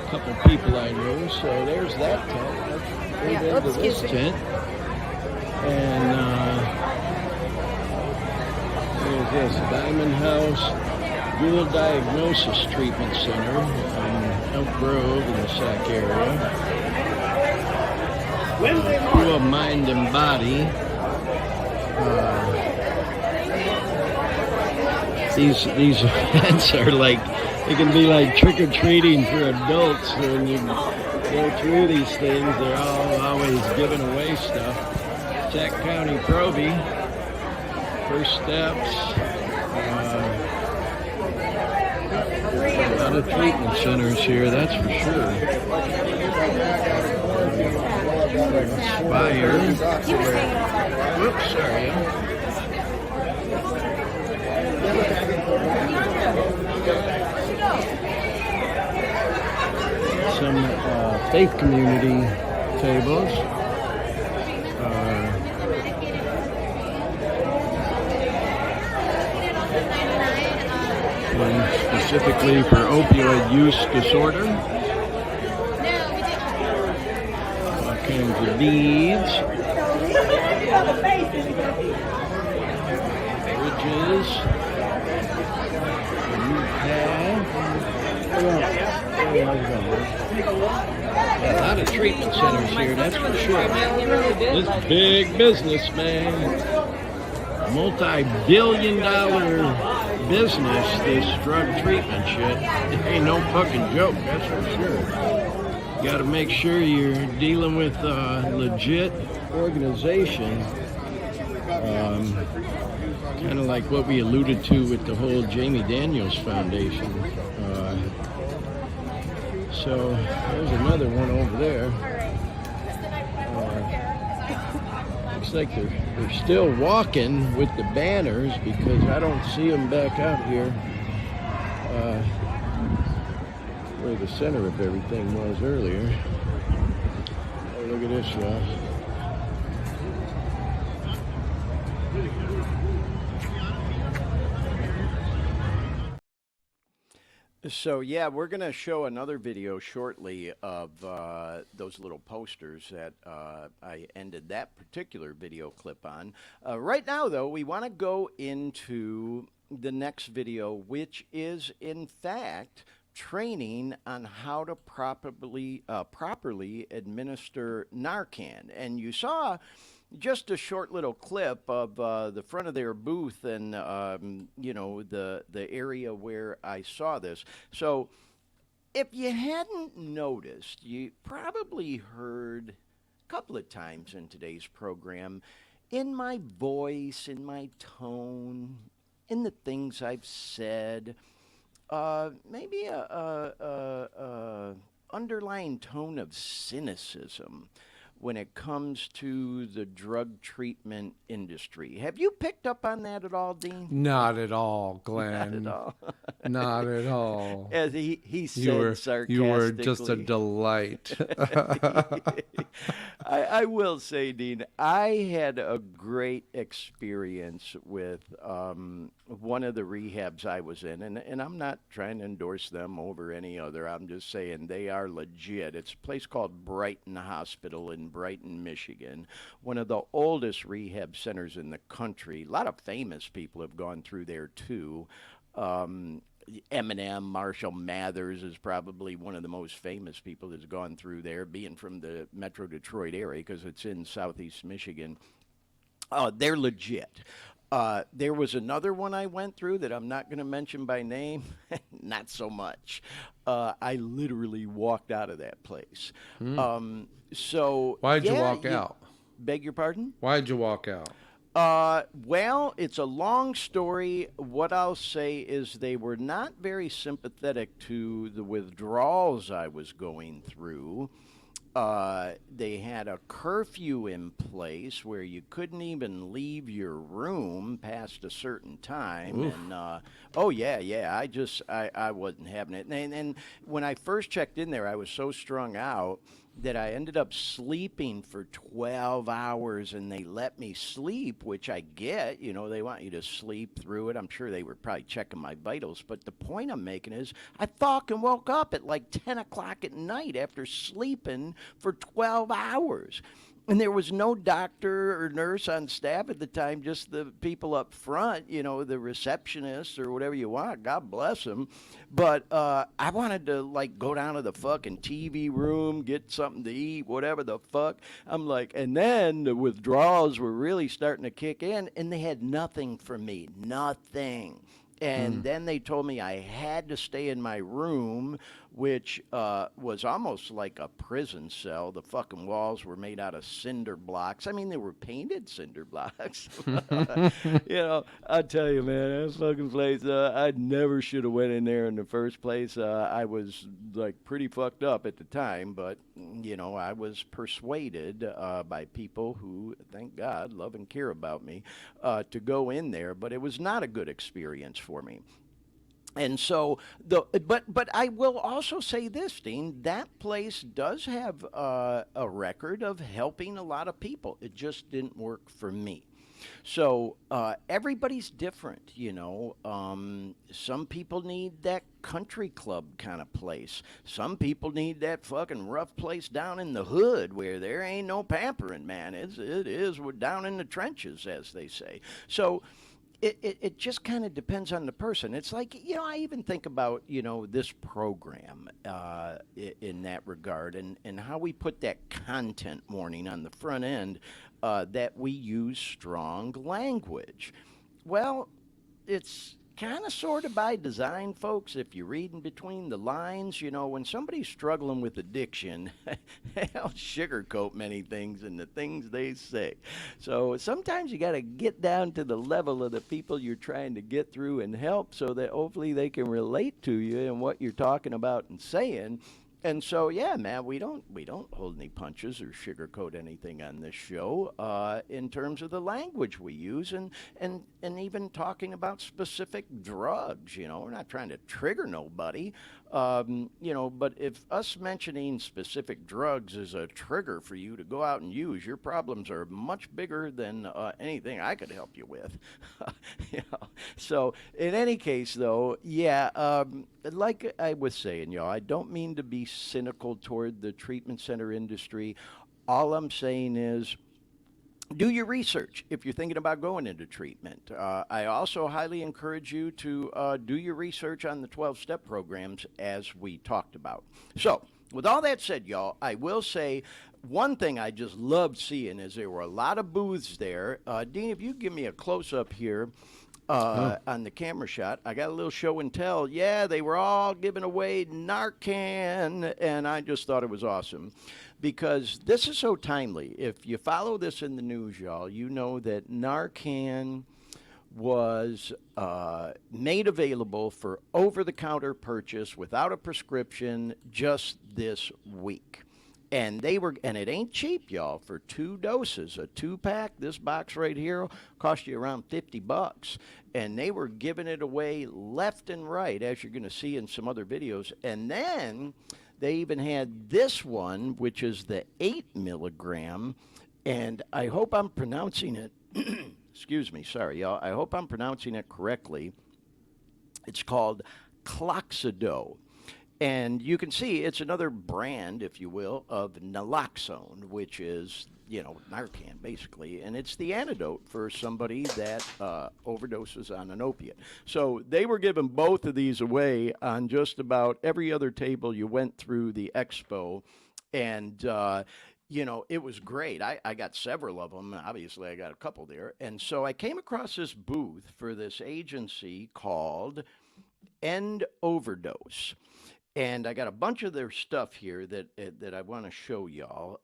couple people I knew. So there's that tent. Let's move into this tent. And there's this Diamond House Dual Diagnosis Treatment Center in Elk Grove in the Sac area. Through Mind and Body. These events are like, it can be like trick-or-treating for adults. When you go through these things, they're all always giving away stuff. Sac County Proby, first steps. A lot of treatment centers here, that's for sure. Spire. Whoops, sorry. Some faith community tables. One specifically for opioid use disorder. All kinds of beads. Bridges. A lot of treatment centers here, that's for sure. This big business, man. Multi-billion-dollar business, this drug treatment shit. It ain't no fucking joke, that's for sure. You gotta make sure you're dealing with a legit organization. Kind of like what we alluded to with the whole Jamie Daniels Foundation. So there's another one over there. Looks like they're still walking with the banners because I don't see them back out here where the center of everything was earlier. Oh, look at this, y'all. So, yeah, we're going to show another video shortly of those little posters that I ended that particular video clip on. Right now, though, we want to go into the next video, which is, in fact, training on how to properly administer Narcan. And you saw just a short little clip of the front of their booth and you know, the area where I saw this. So if you hadn't noticed, you probably heard a couple of times in today's program, in my voice, in my tone, in the things I've said, maybe a underlying tone of cynicism when it comes to the drug treatment industry. Have you picked up on that at all, Dean? Not at all, Glenn. Not at all. Not at all. As he said sarcastically. You were just a delight. I will say, Dean, I had a great experience with one of the rehabs I was in, and I'm not trying to endorse them over any other. I'm just saying they are legit. It's a place called Brighton Hospital in Brighton, Michigan, one of the oldest rehab centers in the country. A lot of famous people have gone through there, too. Eminem, Marshall Mathers is probably one of the most famous people that's gone through there, being from the Metro Detroit area because it's in southeast Michigan. They're legit. There was another one I went through that I'm not going to mention by name. Not so much. I literally walked out of that place. So why'd you walk out? Beg your pardon? Why'd you walk out? Well, it's a long story. What I'll say is they were not very sympathetic to the withdrawals I was going through. They had a curfew in place where you couldn't even leave your room past a certain time. Oof. And I wasn't having it. And when I first checked in there, I was so strung out that I ended up sleeping for 12 hours, and they let me sleep, which I get. You know, they want you to sleep through it. I'm sure they were probably checking my vitals. But the point I'm making is I fucking woke up at like 10 o'clock at night after sleeping for 12 hours. And there was no doctor or nurse on staff at the time, just the people up front, the receptionists or whatever you want. God bless them. But I wanted to, like, go down to the fucking TV room, get something to eat, whatever the fuck. I'm like, and then the withdrawals were really starting to kick in, and they had nothing for me. Nothing. And then they told me I had to stay in my room, which was almost like a prison cell. The fucking walls were made out of cinder blocks. I mean, they were painted cinder blocks. I'll tell you, man, that fucking place, I never should have went in there in the first place. I was, like, pretty fucked up at the time, but, I was persuaded by people who, thank God, love and care about me, to go in there. But it was not a good experience for me. And so, but I will also say this, Dean, that place does have a record of helping a lot of people. It just didn't work for me. So everybody's different, some people need that country club kind of place. Some people need that fucking rough place down in the hood where there ain't no pampering, man. It is we're down in the trenches, as they say. So it just kind of depends on the person. It's like, I even think about, this program in that regard, and how we put that content warning on the front end, that we use strong language. Well, it's kind of sort of by design, folks. If you're reading between the lines, when somebody's struggling with addiction, they don't sugarcoat many things in the things they say. So sometimes you got to get down to the level of the people you're trying to get through and help, so that hopefully they can relate to you and what you're talking about and saying. And so, yeah, man, we don't hold any punches or sugarcoat anything on this show in terms of the language we use, and even talking about specific drugs. We're not trying to trigger nobody, but if us mentioning specific drugs is a trigger for you to go out and use, your problems are much bigger than anything I could help you with. So in any case, though, yeah, like I was saying, I don't mean to be cynical toward the treatment center industry. All I'm saying is, do your research if you're thinking about going into treatment. I also highly encourage you to do your research on the 12-step programs, as we talked about. So, with all that said, y'all, I will say one thing I just loved seeing is there were a lot of booths there. Dean, if you give me a close-up here on the camera shot, I got a little show and tell. Yeah, they were all giving away Narcan, and I just thought it was awesome, because this is so timely. If you follow this in the news, y'all, you know that Narcan was made available for over-the-counter purchase without a prescription just this week. And it ain't cheap, y'all, for 2 doses, a 2-pack. This box right here cost you around $50. And they were giving it away left and right, as you're going to see in some other videos. And then they even had this one, which is the 8 milligram. And I hope I'm pronouncing it, excuse me, sorry, y'all. I hope I'm pronouncing it correctly. It's called Cloxido. And you can see it's another brand, if you will, of Naloxone, which is, Narcan, basically. And it's the antidote for somebody that overdoses on an opiate. So they were giving both of these away on just about every other table you went through the expo. And, it was great. I got several of them. Obviously, I got a couple there. And so I came across this booth for this agency called End Overdose. And I got a bunch of their stuff here that I want to show y'all.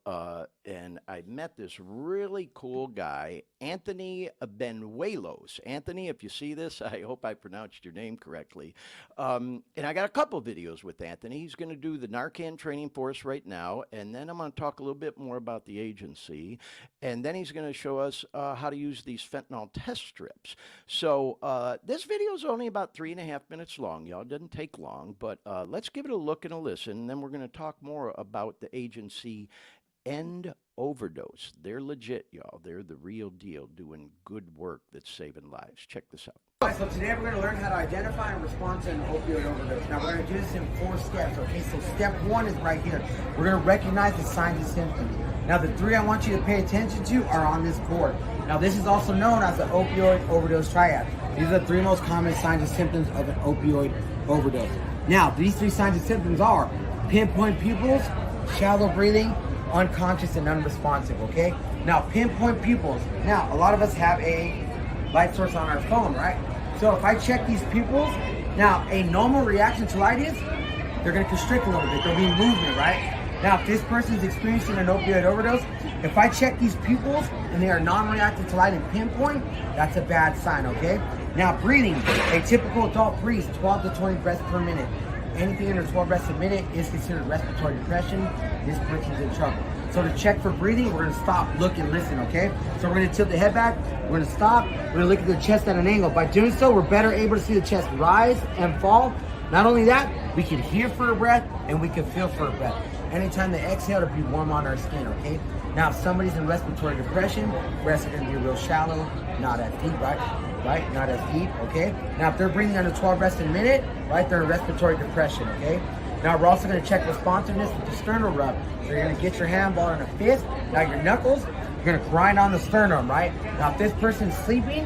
And I met this really cool guy, Anthony Benuelos. Anthony, if you see this, I hope I pronounced your name correctly. And I got a couple videos with Anthony. He's going to do the Narcan training for us right now. And then I'm going to talk a little bit more about the agency. And then he's going to show us how to use these fentanyl test strips. So this video is only about 3.5 minutes long, y'all. It doesn't take long, but let's give it a look and a listen. And then we're going to talk more about the agency End Overdose. They're legit, y'all. They're the real deal, doing good work that's saving lives. Check this out. So today we're going to learn how to identify and respond to an opioid overdose. Now we're going to do this in 4 steps, okay? So step 1 is right here. We're going to recognize the signs and symptoms. Now the 3 I want you to pay attention to are on this board. Now this is also known as the opioid overdose triad. These are the 3 most common signs and symptoms of an opioid overdose. Now these 3 signs and symptoms are pinpoint pupils, shallow breathing, unconscious, and unresponsive, okay? Now pinpoint pupils. Now a lot of us have a light source on our phone, right? So if I check these pupils, now a normal reaction to light is they're going to constrict a little bit. There'll be movement, right? Now if this person's experiencing an opioid overdose, if I check these pupils and they are non-reactive to light and pinpoint, that's a bad sign, okay? Now breathing, a typical adult breathes 12 to 20 breaths per minute. Anything under 12 breaths a minute is considered respiratory depression. This person's in trouble. So to check for breathing, we're going to stop, look, and listen, okay? So we're going to tilt the head back. We're going to stop. We're going to look at the chest at an angle. By doing so, we're better able to see the chest rise and fall. Not only that, we can hear for a breath and we can feel for a breath. Anytime they exhale, it'll be warm on our skin, okay? Now, if somebody's in respiratory depression, breaths are going to be real shallow, not as deep, right? Not as deep, okay? Now, if they're breathing under 12 breaths a minute, right, they're in respiratory depression, okay? Now, we're also going to check responsiveness with the sternal rub. So you're going to get your hand ball in a fist. Now, your knuckles, you're going to grind on the sternum, right? Now, if this person's sleeping,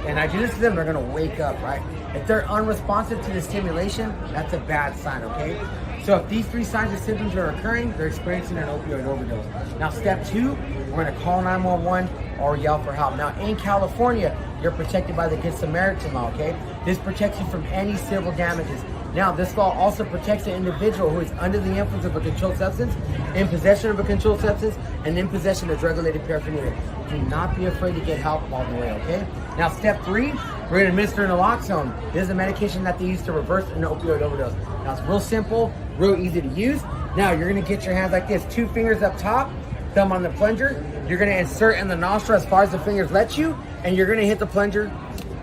and I do this to them, they're going to wake up, right? If they're unresponsive to the stimulation, that's a bad sign, okay? So if these 3 signs and symptoms are occurring, they're experiencing an opioid overdose. Now, step 2, we're going to call 911 or yell for help. Now, in California, you're protected by the Good Samaritan law, okay? This protects you from any civil damages. Now, this law also protects an individual who is under the influence of a controlled substance, in possession of a controlled substance, and in possession of drug-related paraphernalia. Do not be afraid to get help along the way, okay? Now, step 3, we're going to administer Naloxone. This is a medication that they use to reverse an opioid overdose. Now, it's real simple, real easy to use. Now, you're going to get your hands like this, 2 fingers up top, thumb on the plunger. You're going to insert in the nostril as far as the fingers let you, and you're going to hit the plunger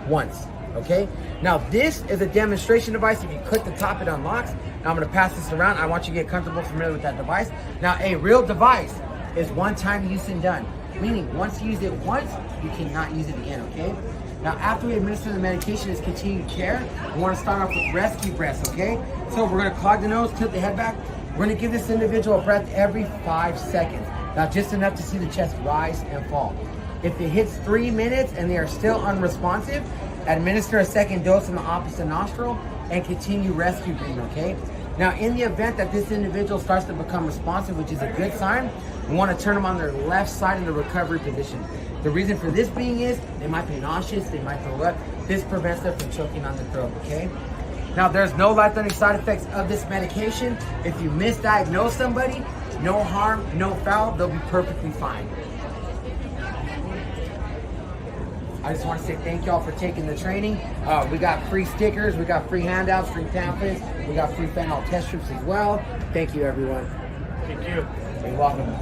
once, okay? Now, this is a demonstration device. If you click the top, it unlocks. Now, I'm going to pass this around. I want you to get comfortable, familiar with that device. Now, a real device is one-time use and done, meaning once you use it once, you cannot use it again, okay? Now, after we administer the medication, is continued care. We want to start off with rescue breaths, okay? So we're going to clog the nose, tilt the head back. We're going to give this individual a breath every 5 seconds. Now, just enough to see the chest rise and fall. If it hits 3 minutes and they are still unresponsive, administer a second dose in the opposite nostril and continue rescue breathing, okay? Now, in the event that this individual starts to become responsive, which is a good sign, we want to turn them on their left side in the recovery position. The reason for this being is they might be nauseous, they might throw up. This prevents them from choking on the throat, okay? Now, there's no life-threatening side effects of this medication. If you misdiagnose somebody, no harm, no foul, they'll be perfectly fine. I just want to say thank y'all for taking the training. We got free stickers, we got free handouts, free pamphlets, we got free fentanyl test strips as well. Thank you, everyone. Thank you. You're welcome.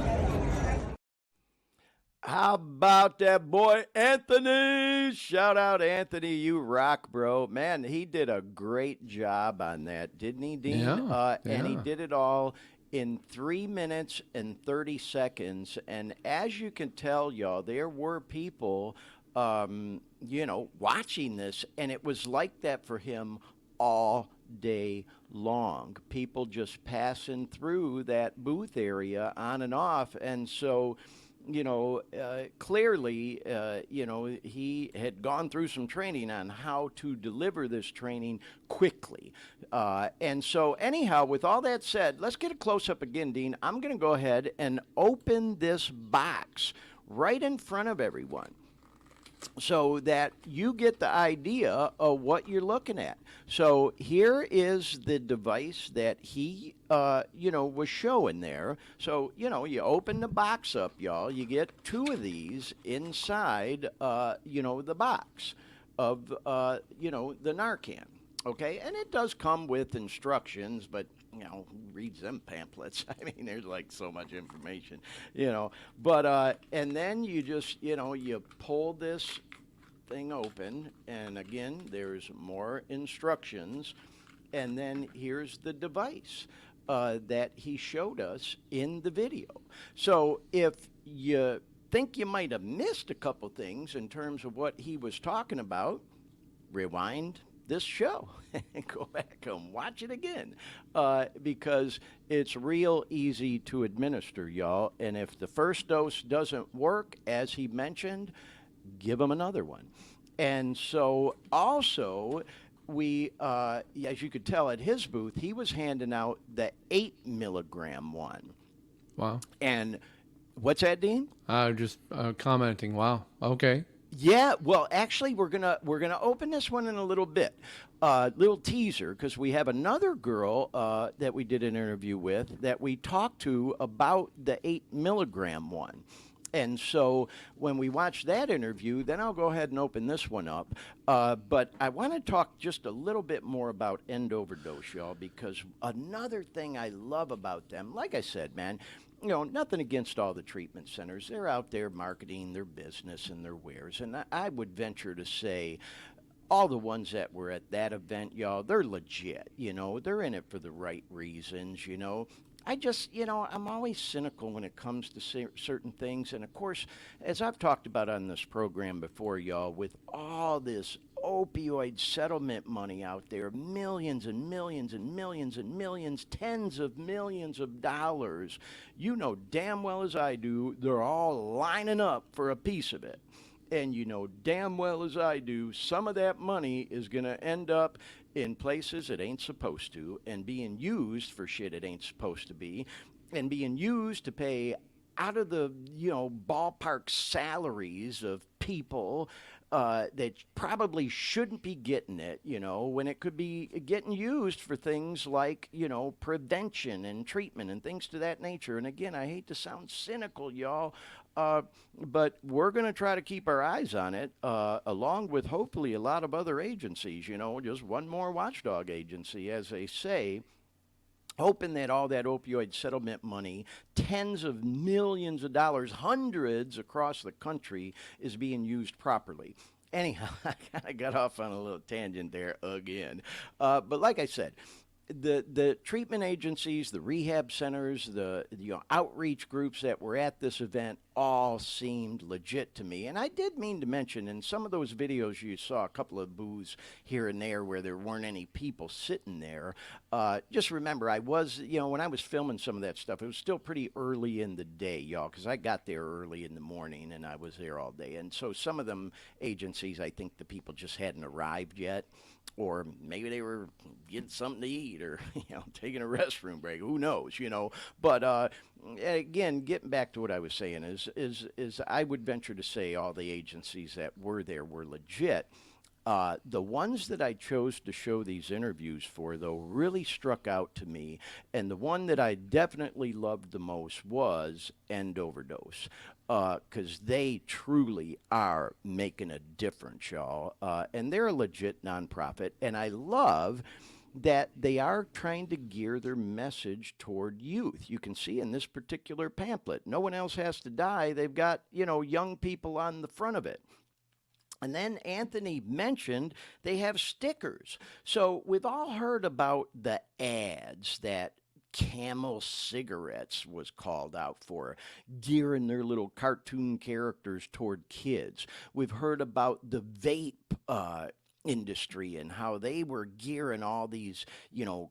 How about that boy, Anthony? Shout out, Anthony. You rock, bro. Man, he did a great job on that, didn't he, Dean? Yeah, And he did it all in 3 minutes and 30 seconds. And as you can tell, y'all, there were people watching this, and it was like that for him all day long. People just passing through that booth area on and off. And so, clearly, he had gone through some training on how to deliver this training quickly. And so anyhow, with all that said, let's get a close-up again, Dean. I'm going to go ahead and open this box right in front of everyone, so that you get the idea of what you're looking at. So here is the device that he, was showing there. So, you open the box up, y'all. You get 2 of these inside, the box of, the Narcan. Okay, and it does come with instructions, but, who reads them pamphlets? I mean, there's like so much information, But, and then you just, you pull this thing open, and again, there's more instructions, and then here's the device. that he showed us in the video. So if you think you might have missed a couple things in terms of what he was talking about, rewind this show and go back and watch it again, because it's real easy to administer, y'all. And if the first dose doesn't work, as he mentioned, give them another one. And so also, we, as you could tell at his booth, he was handing out the 8 milligram one. Wow. And what's that, Dean? Just commenting. Wow. Okay. Yeah, well, actually, we're gonna open this one in a little bit, little teaser, because we have another girl that we did an interview with that we talked to about the 8 milligram one. And so when we watch that interview, then I'll go ahead and open this one up. But I want to talk just a little bit more about end overdose, y'all, because another thing I love about them, like I said, man, you know, nothing against all the treatment centers. They're out there marketing their business and their wares. And I would venture to say all the ones that were at that event, y'all, they're legit. You know, they're in it for the right reasons, you know. I just, you know, I'm always cynical when it comes to certain things. And of course, as I've talked about on this program before, y'all, with all this opioid settlement money out there, millions and millions and millions and millions, tens of millions of dollars, you know damn well as I do, they're all lining up for a piece of it. And you know damn well as I do, some of that money is going to end up in places it ain't supposed to, and being used for shit it ain't supposed to be, and being used to pay out of the, you know, ballpark salaries of people that probably shouldn't be getting it, you know, when it could be getting used for things like, you know, prevention and treatment and things to that nature. And again, I hate to sound cynical, y'all, but we're going to try to keep our eyes on it, along with hopefully a lot of other agencies, you know, just one more watchdog agency, as they say, hoping that all that opioid settlement money, tens of millions of dollars, hundreds across the country, is being used properly. Anyhow, I kind of got off on a little tangent there again. But like I said, the treatment agencies, the rehab centers, the outreach groups that were at this event all seemed legit to me. And I did mean to mention in some of those videos you saw a couple of booths here and there where there weren't any people sitting there. Just remember, I was, you know, when I was filming some of that stuff, it was still pretty early in the day, y'all, because I got there early in the morning and I was there all day. And so some of them agencies, I think the people just hadn't arrived yet. Or maybe they were getting something to eat or, you know, taking a restroom break. Who knows, you know. But again, getting back to what I was saying is I would venture to say all the agencies that were there were legit. The ones that I chose to show these interviews for, though, really struck out to me. And the one that I definitely loved the most was End Overdose. Because they truly are making a difference, y'all. And they're a legit nonprofit. And I love that they are trying to gear their message toward youth. You can see in this particular pamphlet, no one else has to die. They've got, you know, young people on the front of it. And then Anthony mentioned they have stickers. So we've all heard about the ads that Camel Cigarettes was called out for, gearing their little cartoon characters toward kids. We've heard about the vape industry and how they were gearing all these, you know,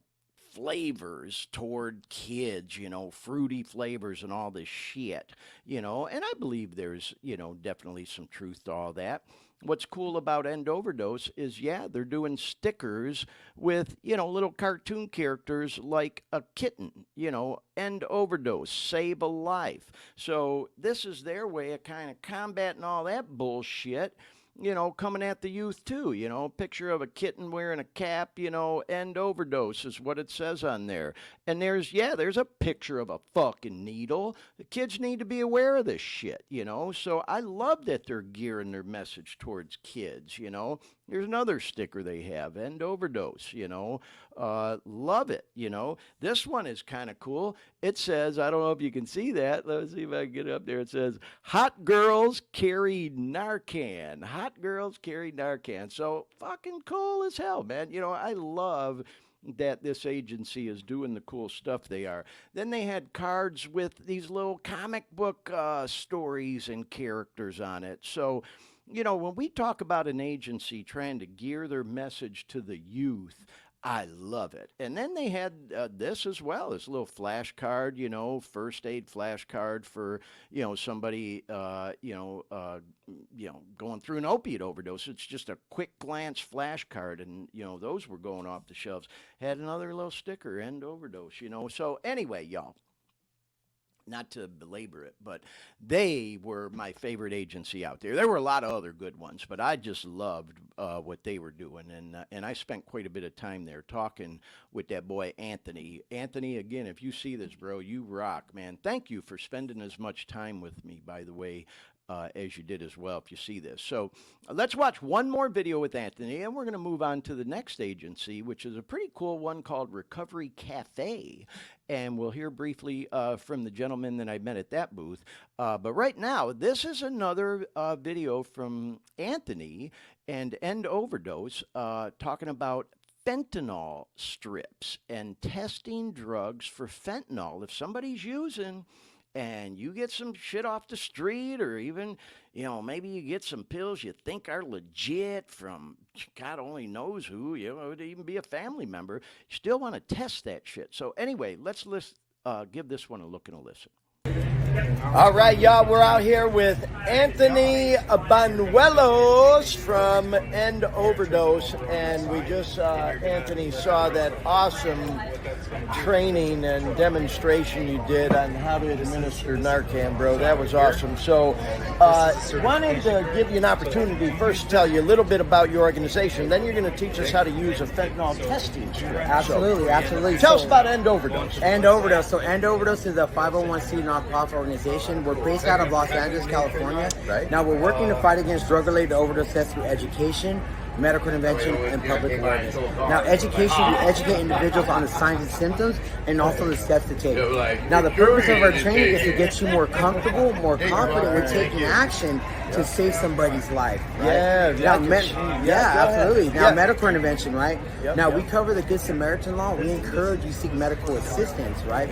flavors toward kids, you know, fruity flavors and all this shit, you know, and I believe there's, you know, definitely some truth to all that. What's cool about End Overdose is, yeah, they're doing stickers with, you know, little cartoon characters like a kitten, you know, End Overdose, save a life. So this is their way of kind of combating all that bullshit, you know, coming at the youth too, you know, picture of a kitten wearing a cap, you know, End Overdose is what it says on there. And there's a picture of a fucking needle. The kids need to be aware of this shit, you know. So I love that they're gearing their message towards kids, you know. Here's another sticker they have, End Overdose, you know. Love it, you know. This one is kind of cool. It says, I don't know if you can see that. Let's see if I can get it up there. It says, hot girls carry Narcan. Hot girls carry Narcan. So fucking cool as hell, man. You know, I love that this agency is doing the cool stuff they are. Then they had cards with these little comic book stories and characters on it. So, you know, when we talk about an agency trying to gear their message to the youth, I love it. And then they had this as well, this little flashcard, you know, first aid flashcard for, you know, somebody, going through an opiate overdose. It's just a quick glance flashcard, and, you know, those were going off the shelves. Had another little sticker, end overdose, you know. So anyway, y'all, not to belabor it, but they were my favorite agency out there. There were a lot of other good ones, but I just loved what they were doing, and I spent quite a bit of time there talking with that boy Anthony. Anthony, again, if you see this, bro, you rock, man. Thank you for spending as much time with me, by the way, as you did as well, if you see this. So let's watch one more video with Anthony, and we're going to move on to the next agency, which is a pretty cool one called Recovery Cafe. And we'll hear briefly from the gentleman that I met at that booth. But right now, this is another video from Anthony and End Overdose talking about fentanyl strips and testing drugs for fentanyl. If somebody's using and you get some shit off the street, or even, you know, maybe you get some pills you think are legit from God only knows who, you know, it would even be a family member, you still want to test that shit. So anyway, let's give this one a look and a listen. All right, y'all, we're out here with Anthony Banuelos from End Overdose, and we just Anthony saw that awesome training and demonstration you did on how to administer Narcan, bro. That was awesome. So wanted to give you an opportunity first to tell you a little bit about your organization, then you're going to teach us how to use a fentanyl testing strip. Absolutely, absolutely. Tell us about End Overdose. End Overdose. So End Overdose is a 501c nonprofit organization. We're based out of Los Angeles, California. Right. Now we're working to fight against drug-related overdose deaths through education, medical intervention, and public awareness. Now, education, we educate individuals on the signs and symptoms and also the steps to take. Now, the purpose of our training is to get you more comfortable, more confident with taking action to save somebody's life. Right? Absolutely. Now, medical intervention, right? Now, we cover the Good Samaritan law. We encourage you to seek medical assistance, right?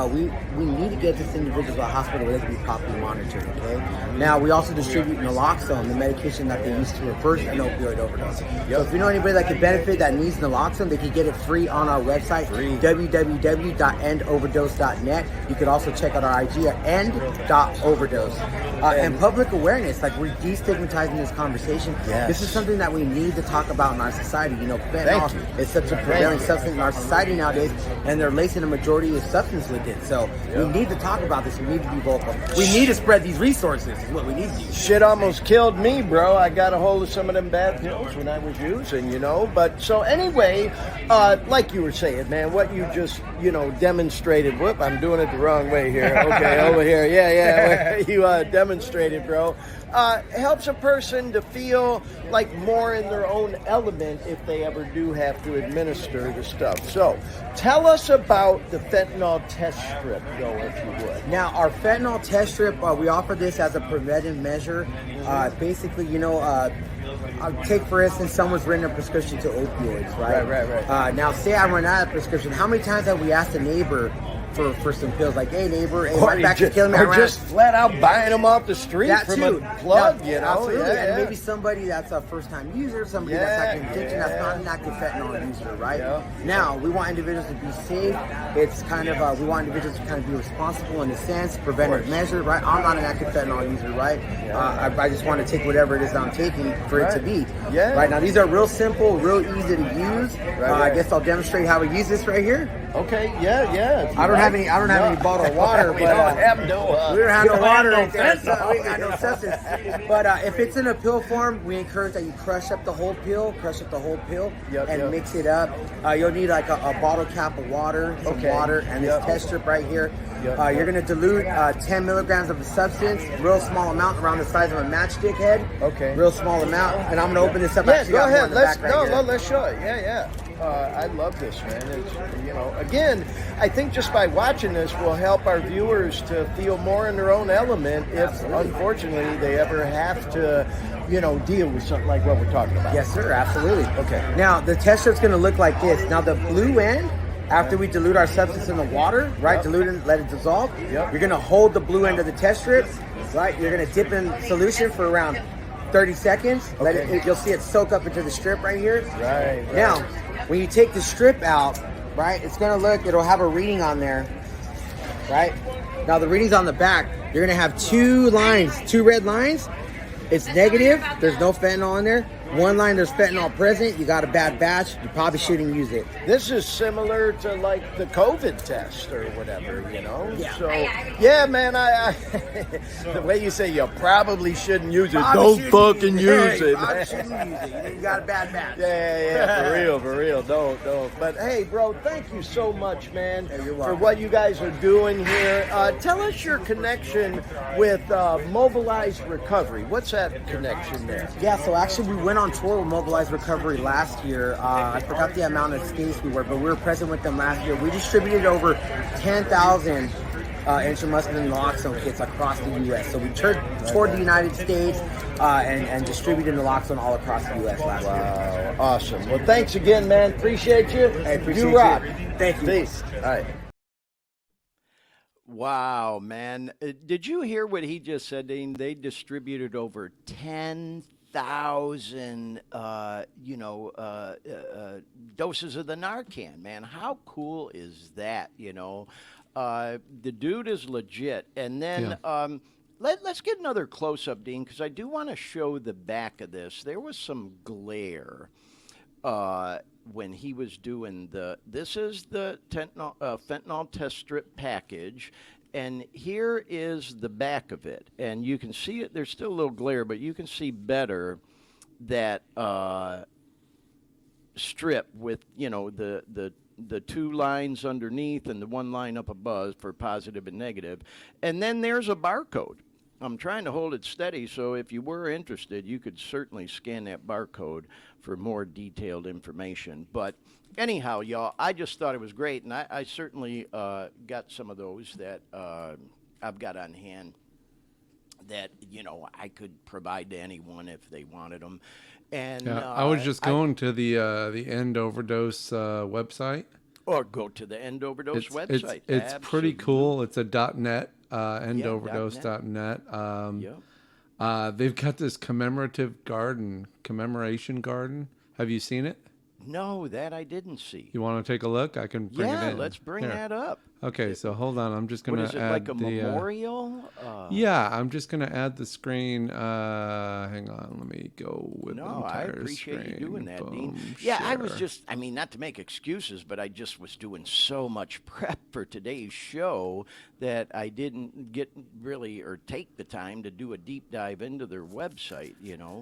We need to get this individual to the hospital where they can be properly monitored, okay? Now, we also distribute Naloxone, the medication that they use to reverse an opioid overdose. So if you know anybody that could benefit that needs Naloxone, they can get it free on our website, www.endoverdose.net. You can also check out our IG at end.overdose. And public awareness, like we're destigmatizing this conversation. This is something that we need to talk about in our society. You know, fentanyl is such a prevailing substance in our society nowadays, and they're lacing a majority of substance with it. So we need to talk about this. We need to be vocal. We need to spread these resources is what we need to do. Shit almost killed me, bro. I got a hold of some of them bad pills when I was using, you know. But so anyway, like you were saying, man, what you just, you know, demonstrated. Whoop, I'm doing it the wrong way here. Okay, over here. Yeah. You demonstrated, bro. Helps a person to feel like more in their own element if they ever do have to administer the stuff. So tell us about the fentanyl test strip, though, if you would. Now, our fentanyl test strip, we offer this as a preventive measure. Basically, you know, take, for instance, someone's written a prescription to opioids, right? Right. Now, say I run out of prescription. How many times have we asked a neighbor for some pills? Like, hey, neighbor, hey, my back is killing me. Or just flat out buying them off the street from a plug, you know? Absolutely. And maybe somebody that's a first-time user, somebody that's like an addiction, that's not an active fentanyl user, right? Now, we want individuals to be safe. It's kind of, we want individuals to kind of be responsible in a sense, preventive measure, right? I'm not an active fentanyl user, right? I just want to take whatever it is that I'm taking for it to be. Right? Now, these are real simple, real easy to use. I guess I'll demonstrate how we use this right here. Okay, I don't have any bottle of water, we don't have no water right there, so we ain't got no substance. But if it's in a pill form, we encourage that you crush up the whole pill, and mix it up. You'll need like a bottle cap of water, some water, and this test strip right here. You're going to dilute 10 milligrams of the substance, real small amount, around the size of a matchstick head. Real small amount. And I'm going to open this up. Go ahead. Let's show it. I love this, man. It's, again, I think just by watching this will help our viewers to feel more in their own element if, unfortunately, they ever have to, deal with something like what we're talking about. Yes, sir. Absolutely. Okay. Now, the test strip's going to look like this. Now, the blue end, after we dilute our substance in the water, right, Yep. dilute it, let it dissolve, Yep. you're going to hold the blue end of the test strip, right? You're going to dip in solution for around 30 seconds. Okay. You'll see it soak up into the strip right here. Right. Now, when you take the strip out, right, it'll have a reading on there, right? Now, the reading's on the back. You're going to have two red lines. It's negative. There's no fentanyl in there. One line, there's fentanyl present. You got a bad batch. You probably shouldn't use it. This is similar to like the COVID test or whatever, Yeah. So, yeah, man, I the way you say you probably shouldn't use it, don't fucking use it. Probably shouldn't use it. You got a bad batch. Yeah, for real, don't. But hey, bro, thank you so much, man, you're for welcome. what you guys are doing here. Tell us your connection with Mobilized Recovery. What's that connection there? Yeah, so actually we went on tour with Mobilized Recovery last year. I forgot the amount of states we were, but we were present with them last year. We distributed over 10,000 intramuscular naloxone kits across the U.S. So we toured the United States and distributed naloxone all across the U.S. last year. Wow, awesome. Well, thanks again, man. Appreciate you. I appreciate you. Rock. Thank you. Peace. All right. Wow, man. Did you hear what he just said, Dean? They distributed over 10,000 doses of the Narcan, man. How cool is that? The dude is legit. And then let's get another close-up, Dean, because I do want to show the back of this. There was some glare when he was doing this is the fentanyl test strip package. And here is the back of it. And you can see it. There's still a little glare, but you can see better that strip with, the two lines underneath and the one line up above for positive and negative. And then there's a barcode. I'm trying to hold it steady, so if you were interested, you could certainly scan that barcode for more detailed information. But anyhow, y'all, I just thought it was great, and I certainly got some of those that I've got on hand that, I could provide to anyone if they wanted them. And I was just going to the End Overdose website. Or go to the End Overdose website. It's pretty cool. It's a .net, endoverdose.net. They've got this commemoration garden. Have you seen it? No, that I didn't see. You want to take a look? I can bring it in. Let's bring that up. Okay, so hold on. I'm just going to add What is it, like a memorial? Yeah, I'm just going to add the screen. Hang on. Let me go with the entire I appreciate screen. you doing that, Boom, Dean. Yeah, I was share. just, not to make excuses, but I just was doing so much prep for today's show that I didn't get really or take the time to do a deep dive into their website,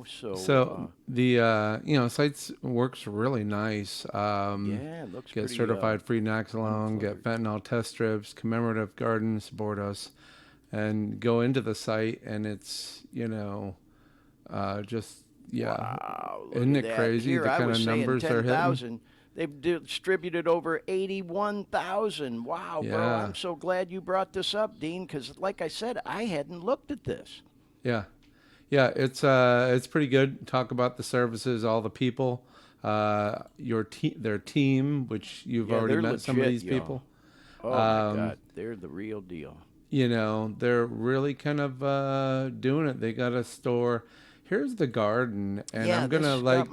So the sites works really nice. It looks get pretty, certified free Naloxone, get fentanyl test strips, commemorative garden, support us, and go into the site, and it's just Wow, look isn't at it that. crazy Here, the I kind was of saying numbers they're hitting? 10,000. They've distributed over 81,000. Wow, bro! Yeah. I'm so glad you brought this up, Dean, because like I said, I hadn't looked at this. Yeah, it's pretty good. Talk about the services, all the people, their team, which you've already they're met some of legit, these y'all. people. Oh my God, they're the real deal. They're really kind of doing it. They got a store. Here's the garden, and I'm gonna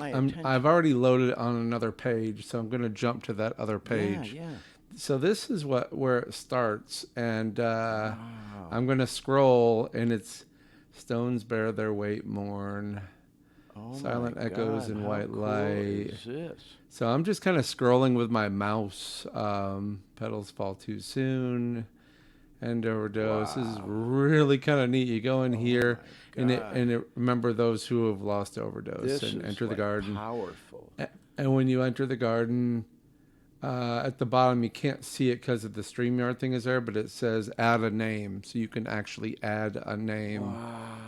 I've already loaded it on another page, so I'm gonna jump to that other page. Yeah. So this is where it starts, and I'm gonna scroll, and it's stones bear their weight, mourn. Silent echoes in white light. Is this? So I'm just kind of scrolling with my mouse. Petals fall too soon. End overdose. This is really kind of neat. You go in here and remember those who have lost overdose and enter the garden. Powerful. And when you enter the garden, at the bottom you can't see it because of the StreamYard thing is there, but it says add a name, so you can actually add a name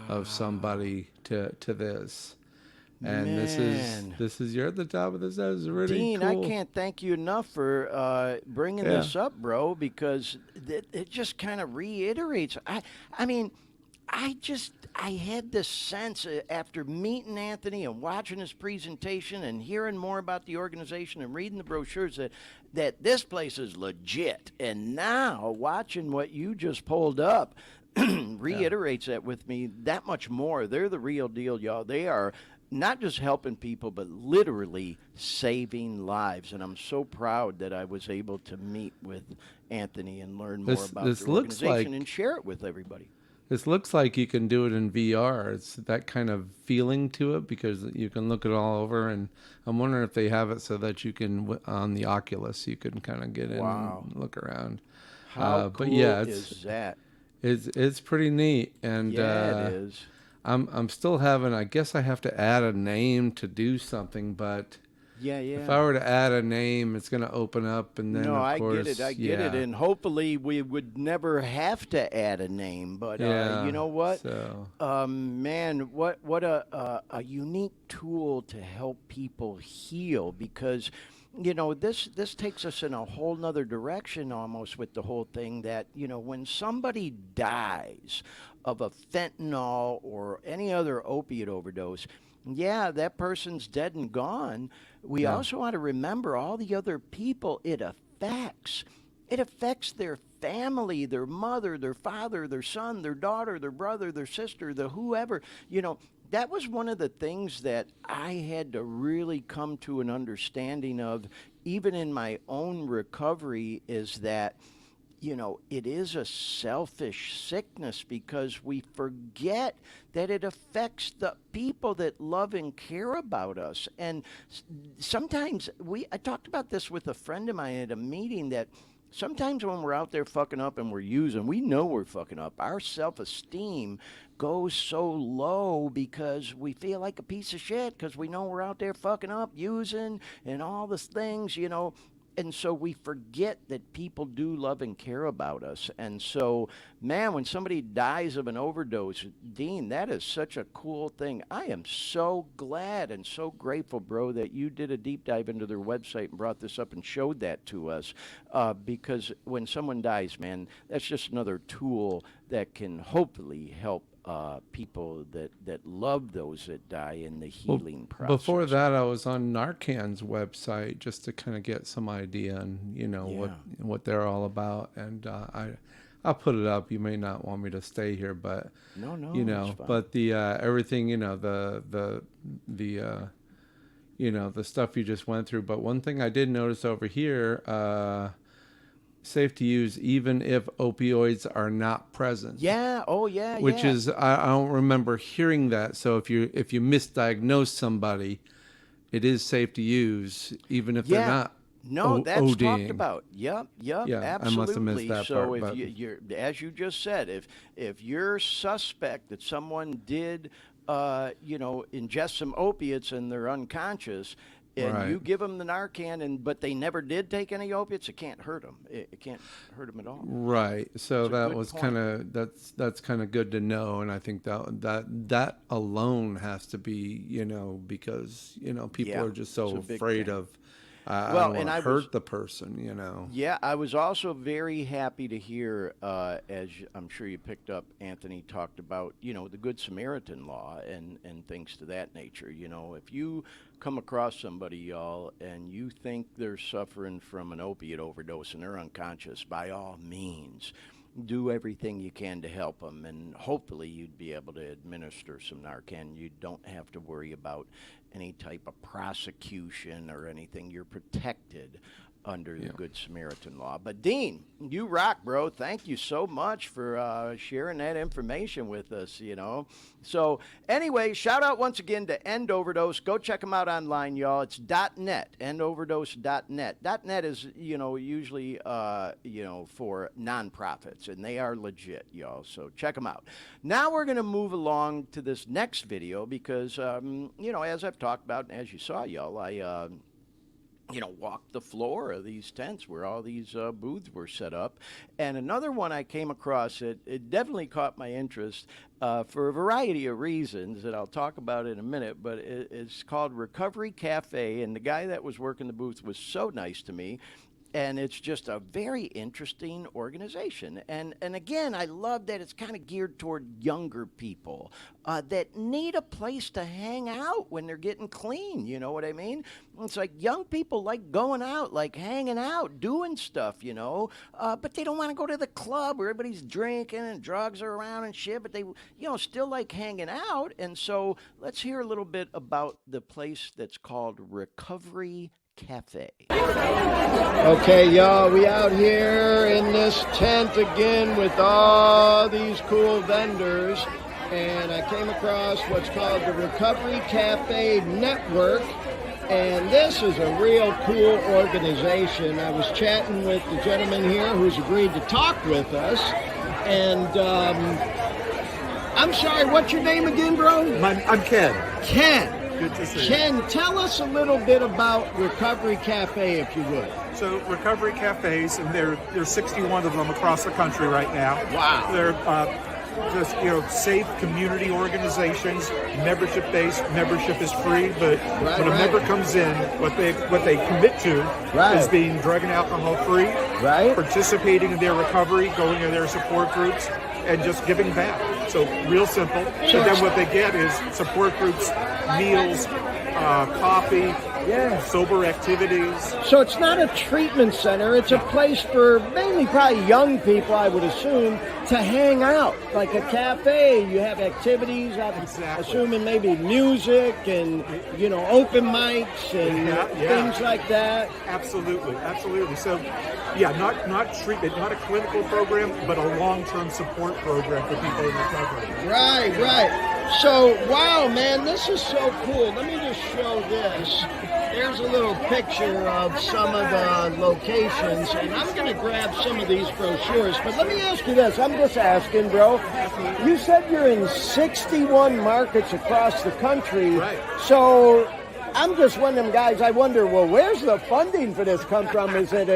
of somebody to this. And Man. this is you're at the top of this. That was really Dean, cool. I can't thank you enough for bringing this up, bro, because it just kind of reiterates. I mean, I had this sense after meeting Anthony and watching his presentation and hearing more about the organization and reading the brochures that this place is legit. And now watching what you just pulled up reiterates that with me that much more. They're the real deal, y'all. They are not just helping people, but literally saving lives. And I'm so proud that I was able to meet with Anthony and learn more about the organization and share it with everybody. This looks like you can do it in VR. It's that kind of feeling to it because you can look it all over. And I'm wondering if they have it so that you can, on the Oculus, you can kind of get in and look around. How cool is that? It's pretty neat. And yeah, it is. I'm still having, I guess I have to add a name to do something, but yeah. If I were to add a name, it's going to open up, and then I get it, and hopefully we would never have to add a name. But you know what, man, what a unique tool to help people heal, because you know this takes us in a whole nother direction almost with the whole thing that when somebody dies of a fentanyl or any other opiate overdose. Yeah, that person's dead and gone. We also want to remember all the other people it affects. It affects their family, their mother, their father, their son, their daughter, their brother, their sister, the whoever. That was one of the things that I had to really come to an understanding of, even in my own recovery, is that it is a selfish sickness because we forget that it affects the people that love and care about us. And sometimes I talked about this with a friend of mine at a meeting, that sometimes when we're out there fucking up and we're using, we know we're fucking up. Our self-esteem goes so low because we feel like a piece of shit because we know we're out there fucking up, using, and all these things, And so we forget that people do love and care about us. And so, man, when somebody dies of an overdose, Dean, that is such a cool thing. I am so glad and so grateful, bro, that you did a deep dive into their website and brought this up and showed that to us. Because when someone dies, man, that's just another tool that can hopefully help people that love those that die in the healing process. Before that, I was on Narcan's website just to kind of get some idea on what they're all about, and I'll put it up. You may not want me to stay here, but no, but the everything, the stuff you just went through. But one thing I did notice over here. Safe to use even if opioids are not present. Yeah. Oh, yeah. Which is I don't remember hearing that. So if you misdiagnose somebody, it is safe to use even if they're not. No, that's ODing. Talked about. Yep, Yeah, absolutely. I must have missed that so part. if you're, as you just said, if you're suspect that someone did, ingest some opiates and they're unconscious, and you give them the Narcan, but they never did take any opiates, it can't hurt them. It can't hurt them at all. Right. So that was kind of that's kind of good to know, and I think that alone has to be because people are just so afraid of. I don't want to hurt the person, Yeah, I was also very happy to hear, as I'm sure you picked up, Anthony talked about, the Good Samaritan law and things to that nature. If you come across somebody, y'all, and you think they're suffering from an opiate overdose and they're unconscious, by all means, do everything you can to help them, and hopefully you'd be able to administer some Narcan. You don't have to worry about any type of prosecution or anything. You're protected under the Good Samaritan law. But Dean, you rock, bro. Thank you so much for sharing that information with us, So anyway, shout out once again to End Overdose. Go check them out online, y'all. It's .net, endoverdose.net. .net is, usually, for nonprofits, and they are legit, y'all. So check them out. Now we're going to move along to this next video because, as I've talked about, and as you saw, y'all, walk the floor of these tents where all these booths were set up. And another one I came across, it definitely caught my interest for a variety of reasons that I'll talk about in a minute, but it's called Recovery Cafe, and the guy that was working the booth was so nice to me. And it's just a very interesting organization. And again, I love that it's kind of geared toward younger people that need a place to hang out when they're getting clean. You know what I mean? It's like young people like going out, like hanging out, doing stuff, but they don't want to go to the club where everybody's drinking and drugs are around and shit, but they, still like hanging out. And so let's hear a little bit about the place that's called Recovery Cafe. Okay, y'all, we out here in this tent again with all these cool vendors, and I came across what's called the Recovery Cafe Network, and this is a real cool organization. I was chatting with the gentleman here who's agreed to talk with us, and I'm sorry, what's your name again, bro? I'm Ken. Ken. Good to see you. Ken, tell us a little bit about Recovery Cafe, if you would. So Recovery Cafes, and there's 61 of them across the country right now. Wow. They're just safe community organizations, membership based. Membership is free, but when a member comes in, what they commit to is being drug and alcohol free, participating in their recovery, going to their support groups, and just giving back. So real simple. So then what they get is support groups, meals, coffee, sober activities. So it's not a treatment center. It's a place for mainly probably young people, I would assume, to hang out. Like a cafe, you have activities, I'm assuming maybe music and, open mics and things like that. Absolutely. So, not treatment, not a clinical program, but a long-term support program for people in recovery. Right. So, wow, man, this is so cool. Let me just show this. There's a little picture of some of the locations, and I'm going to grab some of these brochures. But let me ask you this. I'm just asking, bro. You said you're in 61 markets across the country. Right. So I'm just one of them guys, I wonder, well, where's the funding for this come from? Is it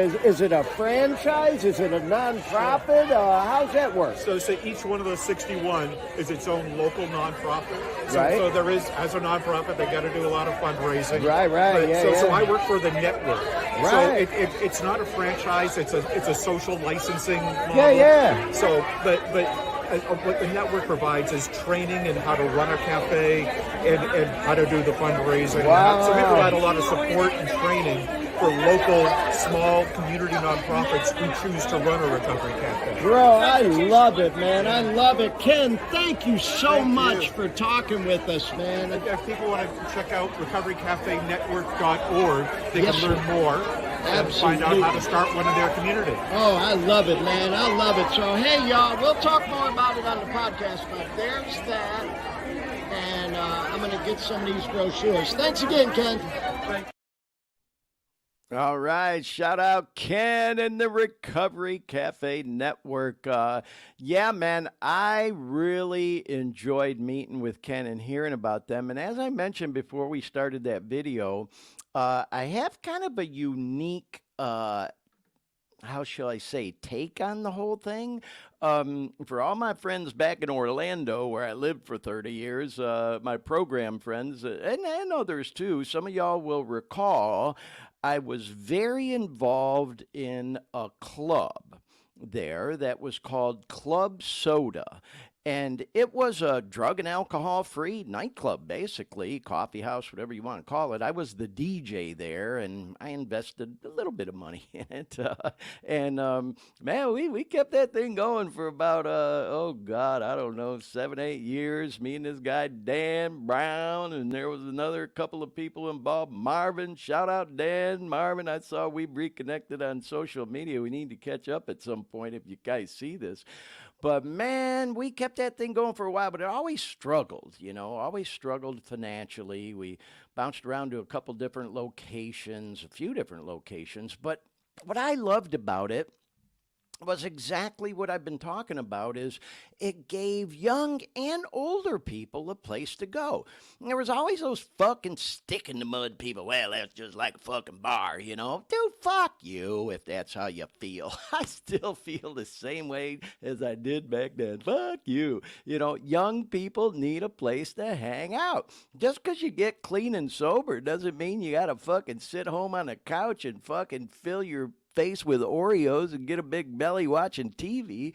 a franchise? Is it a nonprofit? How's that work? So each one of those 61 is its own local nonprofit. Right. So there is, as a nonprofit, they got to do a lot of fundraising. Right. So I work for the network. Right. So it's not a franchise. It's a social licensing model. Yeah. So, but what the network provides is training in how to run a cafe and how to do the fundraising. Wow. So we provide a lot of support and training for local, small community nonprofits who choose to run a recovery cafe. Bro, I love it, man. I love it. Ken, thank you so much for talking with us, man. If people want to check out recoverycafenetwork.org, they can learn more. And find out how to start one in their community. Oh, I love it, man. I love it. So, hey, y'all, we'll talk more about it on the podcast, but there's that. And I'm going to get some of these brochures. Thanks again, Ken. All right. Shout out Ken and the Recovery Cafe Network. Yeah, man, I really enjoyed meeting with Ken and hearing about them. And as I mentioned before we started that video, I have kind of a unique, how shall I say, take on the whole thing. For all my friends back in Orlando, where I lived for 30 years, my program friends, and others too, some of y'all will recall, I was very involved in a club there that was called Club Soda. And it was a drug and alcohol-free nightclub, basically, coffee house, whatever you want to call it. I was the DJ there, and I invested a little bit of money in it. Man, we kept that thing going for about, I don't know, 7, 8 years. Me and this guy, Dan Brown, and there was another couple of people involved. Marvin, shout out Dan, Marvin. I saw we reconnected on social media. We need to catch up at some point if you guys see this. But, man, we kept that thing going for a while, but it always struggled, always struggled financially. We bounced around to a couple different locations, a few different locations. But what I loved about it was exactly what I've been talking about. Is it gave young and older people a place to go. And there was always those fucking stick in the mud people. Well, that's just like a fucking bar, you know. Dude, fuck you if that's how you feel. I still feel the same way as I did back then. Fuck you. You know, young people need a place to hang out. Just because you get clean and sober doesn't mean you got to fucking sit home on the couch and fucking fill your face with Oreos and get a big belly watching TV.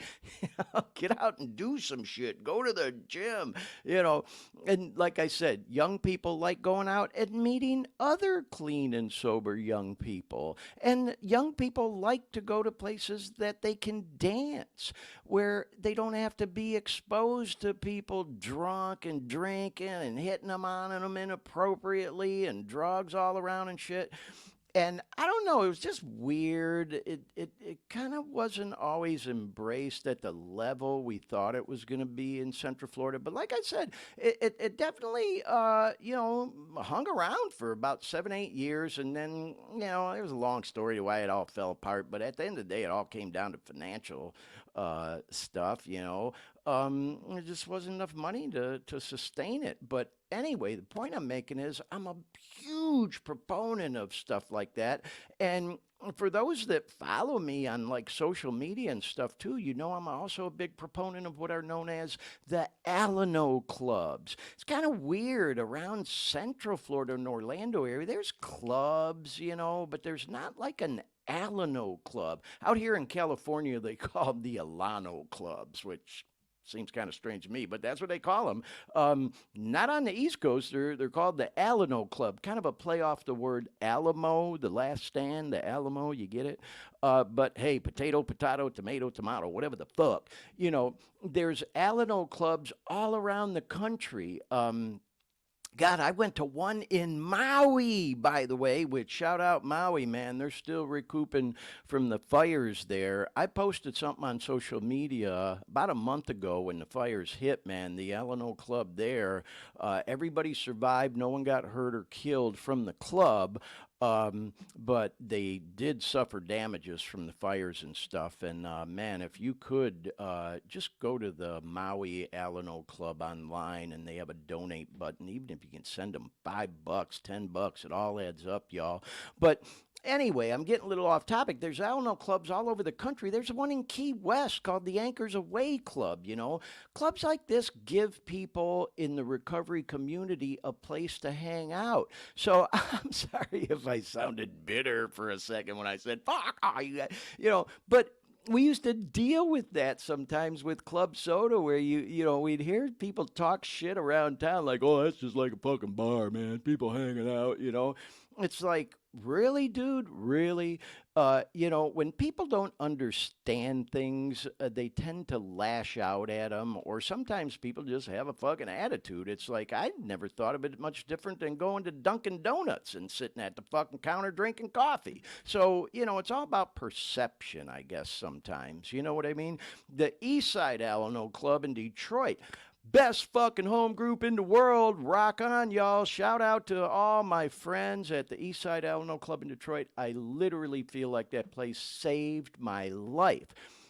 Get out and do some shit. Go to the gym, you know. And like I said, young people like going out and meeting other clean and sober young people. And young people like to go to places that they can dance, where they don't have to be exposed to people drunk and drinking and hitting them on them inappropriately and drugs all around and shit. And I don't know, it was just weird. It kind of wasn't always embraced at the level we thought it was going to be in Central Florida. But like I said, it definitely, hung around for about 7, 8 years. And then, there was a long story to why it all fell apart. But at the end of the day, it all came down to financial stuff, There just wasn't enough money to sustain it. But anyway, the point I'm making is I'm a huge proponent of stuff like that. And for those that follow me on like social media and stuff too, I'm also a big proponent of what are known as the Alano clubs. It's kind of weird around Central Florida and Orlando area. There's clubs, but there's not like an Alano club. Out here in California, they call them the Alano clubs, which seems kind of strange to me, but that's what they call them. Not on the East Coast. They're called the Alano Club, kind of a play off the word Alamo, the last stand, the Alamo, you get it? But hey, potato, tomato, whatever the fuck. There's Alano clubs all around the country. God, I went to one in Maui, by the way, which shout out Maui, man. They're still recouping from the fires there. I posted something on social media about a month ago when the fires hit, man. The Alano Club there, everybody survived. No one got hurt or killed from the club. But they did suffer damages from the fires and stuff. And man, if you could just go to the Maui Alano Club online, and they have a donate button. Even if you can send them $5, $10, it all adds up, y'all. But anyway, I'm getting a little off topic. There's Alano clubs all over the country. There's one in Key West called the Anchors Away Club, Clubs like this give people in the recovery community a place to hang out. So I'm sorry if I sounded bitter for a second when I said, fuck, but we used to deal with that sometimes with Club Soda, where we'd hear people talk shit around town like, oh, that's just like a fucking bar, man. People hanging out, It's like, really, dude? Really? When people don't understand things, they tend to lash out at them, or sometimes people just have a fucking attitude. It's like, I never thought of it much different than going to Dunkin' Donuts and sitting at the fucking counter drinking coffee. So, it's all about perception, I guess, sometimes. You know what I mean? The Eastside Alano Club in Detroit. Best fucking home group in the world. Rock on, y'all. Shout out to all my friends at the Eastside Alano Club in Detroit. I literally feel like that place saved my life.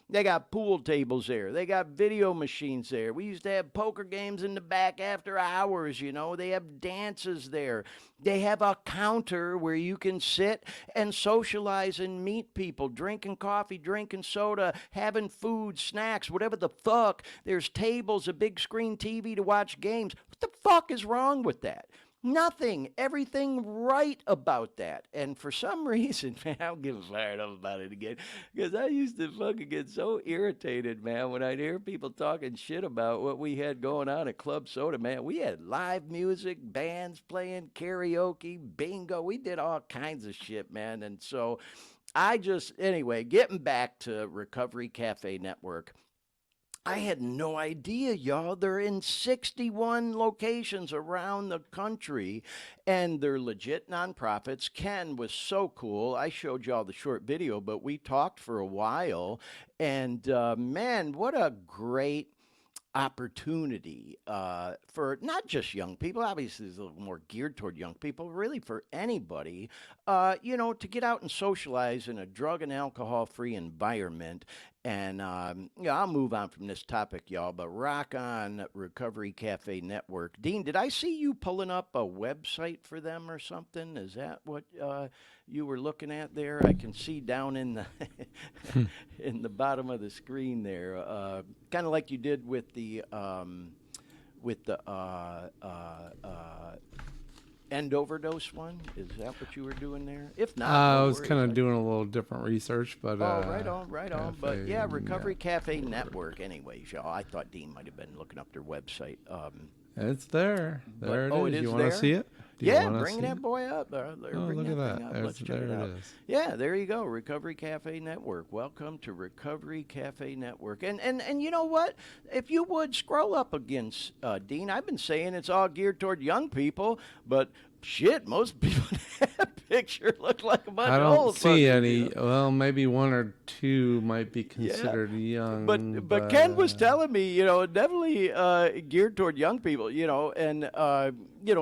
They got pool tables there. They got video machines there. We used to have poker games in the back after hours, They have dances there. They have a counter where you can sit and socialize and meet people, drinking coffee, drinking soda, having food, snacks, whatever the fuck. There's tables, a big screen TV to watch games. What the fuck is wrong with that? Nothing. Everything right about that. And for some reason, man, I'll get fired up about it again, because I used to fucking get so irritated, man, when I'd hear people talking shit about what we had going on at Club Soda, man. We had live music, bands playing, karaoke, bingo. We did all kinds of shit, man. And so anyway, getting back to Recovery Cafe Network, I had no idea, y'all. They're in 61 locations around the country, and they're legit nonprofits. Ken was so cool. I showed y'all the short video, but we talked for a while, and man, what a great opportunity for not just young people. Obviously, it's a little more geared toward young people, really for anybody, to get out and socialize in a drug and alcohol-free environment. And I'll move on from this topic, y'all, but rock on Recovery Cafe Network. Dean, did I see you pulling up a website for them or something? Is that what you were looking at there? I can see down in the in the bottom of the screen there, kind of like you did with the end overdose one. Is that what you were doing there? If not, I no was worries. kind of doing a little different research, but right on. But yeah, Recovery Cafe Network. Anyways, y'all, I thought Dean might have been looking up their website. It's there. There it is. You want there? to see it? Yeah, bring that boy up. Oh, look at that. Let's check it out. Yeah, there you go. Recovery Cafe Network. Welcome to Recovery Cafe Network. And you know what? If you would scroll up against Dean, I've been saying it's all geared toward young people, but shit, most people in that picture look like a bunch of old. I don't see any. You know? Well, maybe one or two might be considered young. But Ken was telling me, definitely geared toward young people, and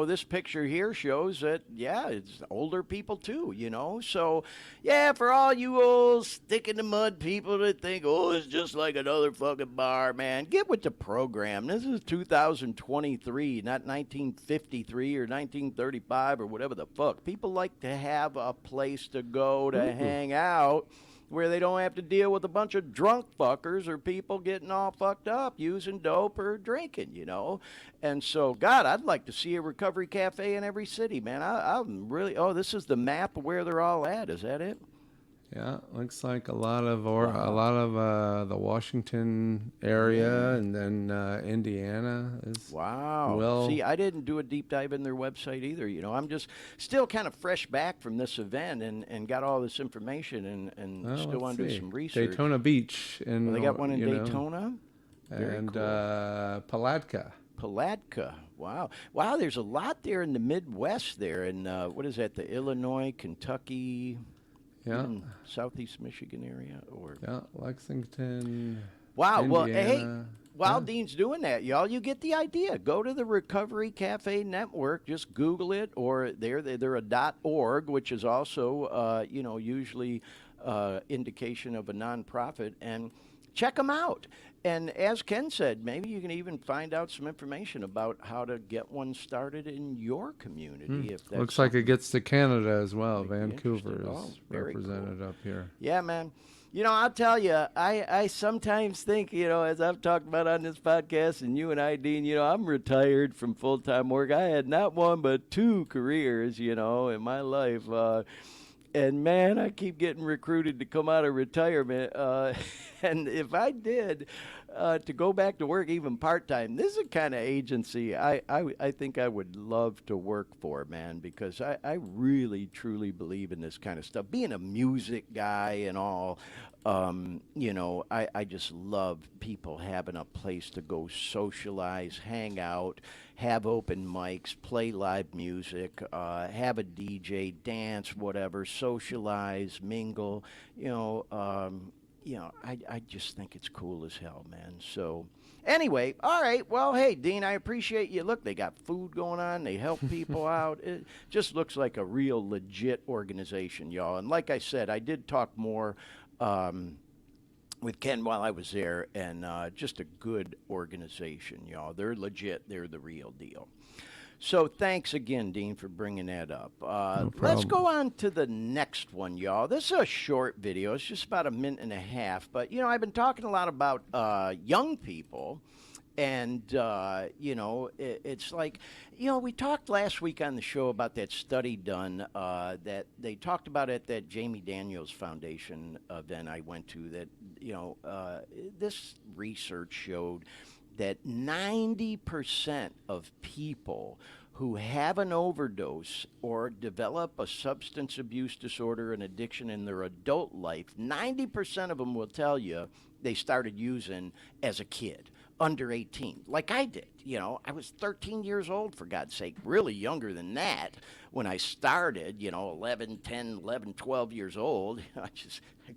this picture here shows that, yeah, it's older people too, So, yeah, for all you old stick in the mud people that think, oh, it's just like another fucking bar, man, get with the program. This is 2023, not 1953 or 1935 or whatever the fuck. People like to have a place to go to hang out where they don't have to deal with a bunch of drunk fuckers or people getting all fucked up using dope or drinking, And so, God, I'd like to see a recovery cafe in every city, man. I'm really, this is the map of where they're all at. Is that it? Yeah, looks like a lot of the Washington area, and then Indiana is. Wow. Well, see, I didn't do a deep dive in their website either. I'm just still kind of fresh back from this event and got all this information and still want to do some research. Daytona Beach, and they got one in Daytona, and cool. Palatka. Palatka. Wow. There's a lot there in the Midwest there, and what is that? The Illinois, Kentucky. Yeah. Southeast Michigan area, or Lexington. Wow. Indiana. Well, hey, while Dean's doing that, y'all, you get the idea. Go to the Recovery Cafe Network. Just Google it, or they're a .org, which is also usually indication of a nonprofit, and check them out. And as Ken said, maybe you can even find out some information about how to get one started in your community. If that's looks like it gets to Canada as well. Vancouver is represented up here. Yeah, man. I'll tell you, I sometimes think, as I've talked about on this podcast, and you and I, Dean, I'm retired from full-time work. I had not one but two careers, in my life. And, man, I keep getting recruited to come out of retirement. And if I did, to go back to work even part-time, this is the kind of agency I think I would love to work for, man, because I really, truly believe in this kind of stuff. Being a music guy and all, I just love people having a place to go socialize, hang out, have open mics, play live music, have a DJ, dance, whatever, socialize, mingle, I just think it's cool as hell, man. So, anyway, all right. Well, hey, Dean, I appreciate you. Look, they got food going on. They help people out. It just looks like a real legit organization, y'all. And like I said, I did talk more with Ken while I was there, and just a good organization, y'all. They're legit. They're the real deal. So thanks again, Dean, for bringing that up. Let's go on to the next one, y'all. This is a short video. It's just about a minute and a half. But, I've been talking a lot about young people. And, it's like, we talked last week on the show about that study done that they talked about at that Jamie Daniels Foundation event I went to that, this research showed that 90% of people who have an overdose or develop a substance abuse disorder and addiction in their adult life, 90% of them will tell you they started using as a kid, under 18, like I did. I was 13 years old, for God's sake, really younger than that when I started, 11, 10, 11, 12 years old. I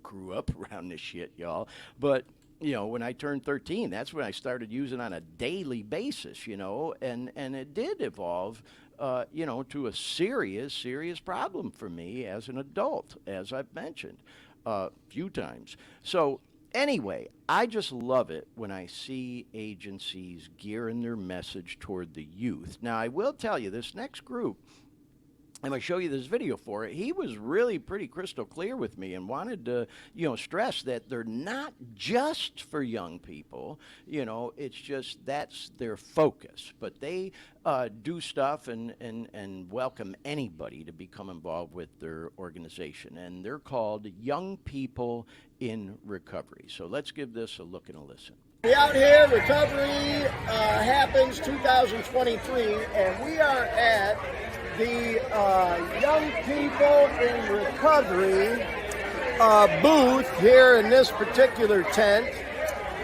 grew up around this shit, y'all. But when I turned 13, that's when I started using on a daily basis, and it did evolve, to a serious problem for me as an adult, as I've mentioned a few times. So, Anyway, I just love it when I see agencies gearing their message toward the youth. Now, I will tell you, this next group, I'm going to show you this video for it. He was really pretty crystal clear with me and wanted to, stress that they're not just for young people. It's just that's their focus. But they do stuff and welcome anybody to become involved with their organization. And they're called Young People in Recovery. So let's give this a look and a listen. We out here, recovery happens 2023, and we are at the Young People in Recovery booth here in this particular tent.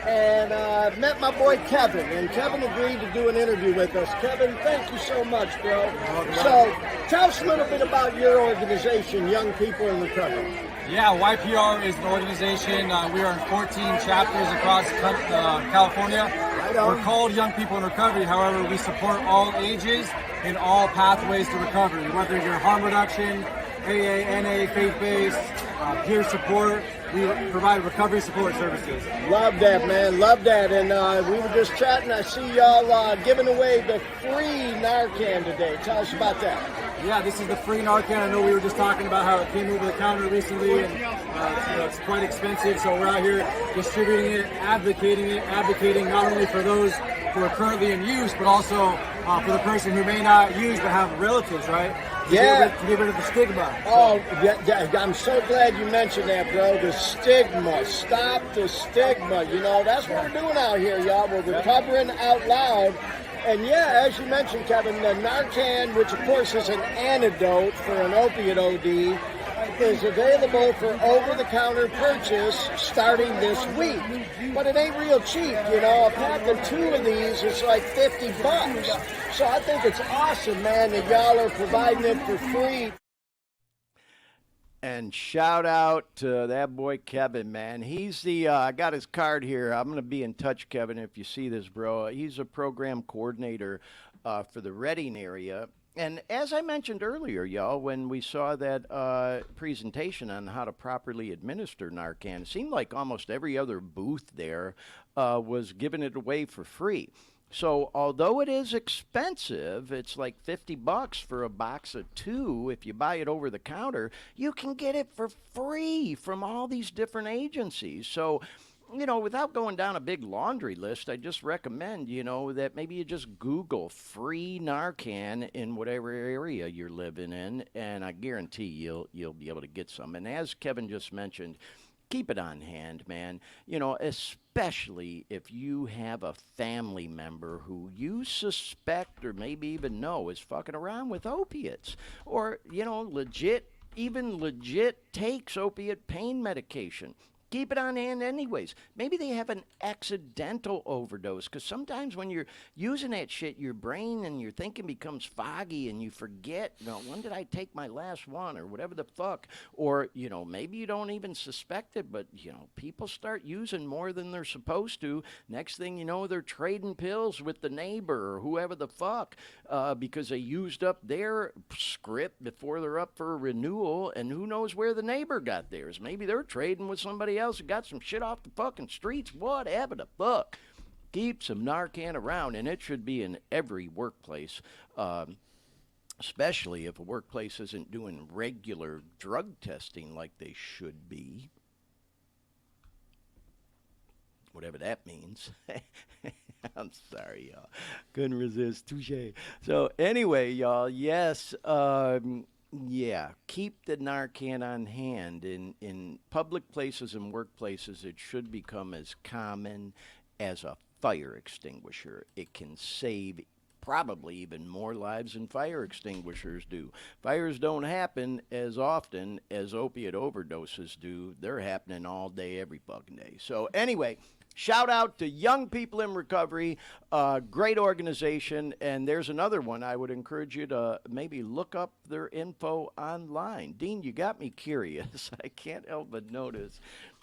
And I've met my boy Kevin, and Kevin agreed to do an interview with us. Kevin, thank you so much, bro. So tell us a little bit about your organization, Young People in Recovery. Yeah, YPR is an organization. We are in 14 chapters across California. We're called Young People in Recovery. However, we support all ages in all pathways to recovery, whether you're harm reduction, AA, NA, faith-based, peer support. We provide recovery support services. Love that, man. Love that. And we were just chatting. I see y'all giving away the free Narcan today. Tell us about that. Yeah, this is the free Narcan. I know we were just talking about how it came over the counter recently, and it's quite expensive. So we're out here distributing it, advocating not only for those who are currently in use, but also for the person who may not use but have relatives, right? To get rid of the stigma. Oh, yeah, I'm so glad you mentioned that, bro. The stigma. Stop the stigma. That's what we're doing out here, y'all. We're recovering out loud. And yeah, as you mentioned, Kevin, the Narcan, which of course is an antidote for an opiate OD, is available for over-the-counter purchase starting this week. But it ain't real cheap, A pack of 2 of these is like $50. So I think it's awesome, man, that y'all are providing it for free. And shout out to that boy Kevin, man. He's the, I got his card here. I'm going to be in touch, Kevin, if you see this, bro. He's a program coordinator for the Redding area. And as I mentioned earlier, y'all, when we saw that presentation on how to properly administer Narcan, it seemed like almost every other booth there was giving it away for free. So although it is expensive, it's like $50 for a box of 2. If you buy it over the counter, you can get it for free from all these different agencies. So, without going down a big laundry list, I just recommend, that maybe you just Google free Narcan in whatever area you're living in, and I guarantee you'll be able to get some. And as Kevin just mentioned, keep it on hand, man. Especially if you have a family member who you suspect or maybe even know is fucking around with opiates, or, legit takes opiate pain medication. Keep it on hand anyways. Maybe they have an accidental overdose, because sometimes when you're using that shit, your brain and your thinking becomes foggy and you forget, when did I take my last one or whatever the fuck? Or, maybe you don't even suspect it, but, people start using more than they're supposed to. Next thing you know, they're trading pills with the neighbor or whoever the fuck because they used up their script before they're up for a renewal, and who knows where the neighbor got theirs. Maybe they're trading with somebody else who got some shit off the fucking streets, whatever the fuck. Keep some Narcan around, and it should be in every workplace, especially if a workplace isn't doing regular drug testing like they should be. Whatever that means. I'm sorry, y'all. Couldn't resist. Touche. So anyway, y'all, yes, yeah, keep the Narcan on hand. In public places and workplaces, it should become as common as a fire extinguisher. It can save probably even more lives than fire extinguishers do. Fires don't happen as often as opiate overdoses do. They're happening all day, every fucking day. So anyway, shout out to Young People in Recovery, great organization. And there's another one. I would encourage you to maybe look up their info online. Dean, you got me curious. I can't help but notice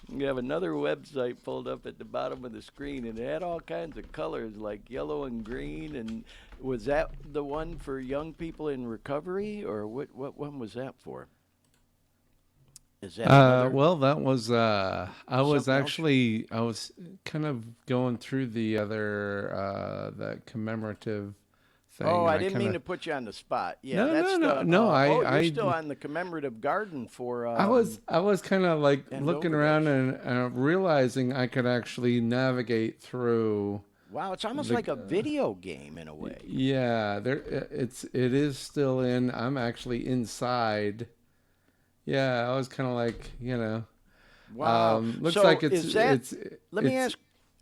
you have another website pulled up at the bottom of the screen, and it had all kinds of colors like yellow and green. And was that the one for Young People in Recovery, or what one was that for? Is that another? Well, that was I was Something else? actually I was kind of going through the other that commemorative thing. Oh, and I didn't mean kinda, to put you on the spot. Yeah, No, that's no, no, the. no. You're still on the commemorative garden for. I was kind of like and looking overdose. around and realizing I could actually navigate through. Wow, it's almost the- like a video game in a way. Yeah, it is still in. I'm actually inside. Yeah, I was kind of like, Wow. looks So like it's is that, it's. let me it's- ask.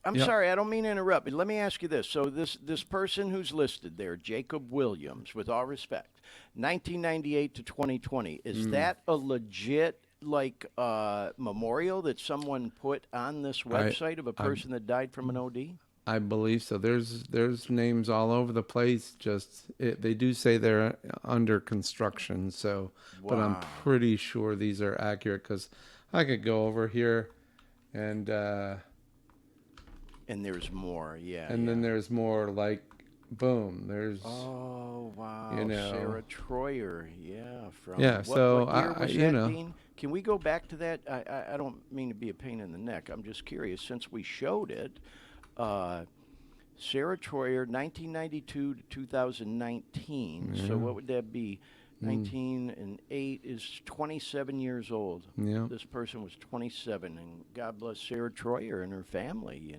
I'm yeah. sorry, I don't mean to interrupt, but let me ask you this. So this person who's listed there, Jacob Williams, with all respect, 1998 to 2020, is that a legit memorial that someone put on this website of a person that died from an OD? I believe so. There's names all over the place. They do say they're under construction. So, but I'm Wow. pretty sure these are accurate because I could go over here, and there's more, yeah. and then there's more like, boom. There's Oh wow, you know. Sarah Troyer, yeah. From Yeah, what, so what year I- was you that, know. Dean? Can we go back to that? I don't mean to be a pain in the neck. I'm just curious since we showed it. Sarah Troyer, 1992 to 2019. Yeah. So what would that be? 19 and 8 is 27 years old. Yeah. This person was 27, and God bless Sarah Troyer and her family.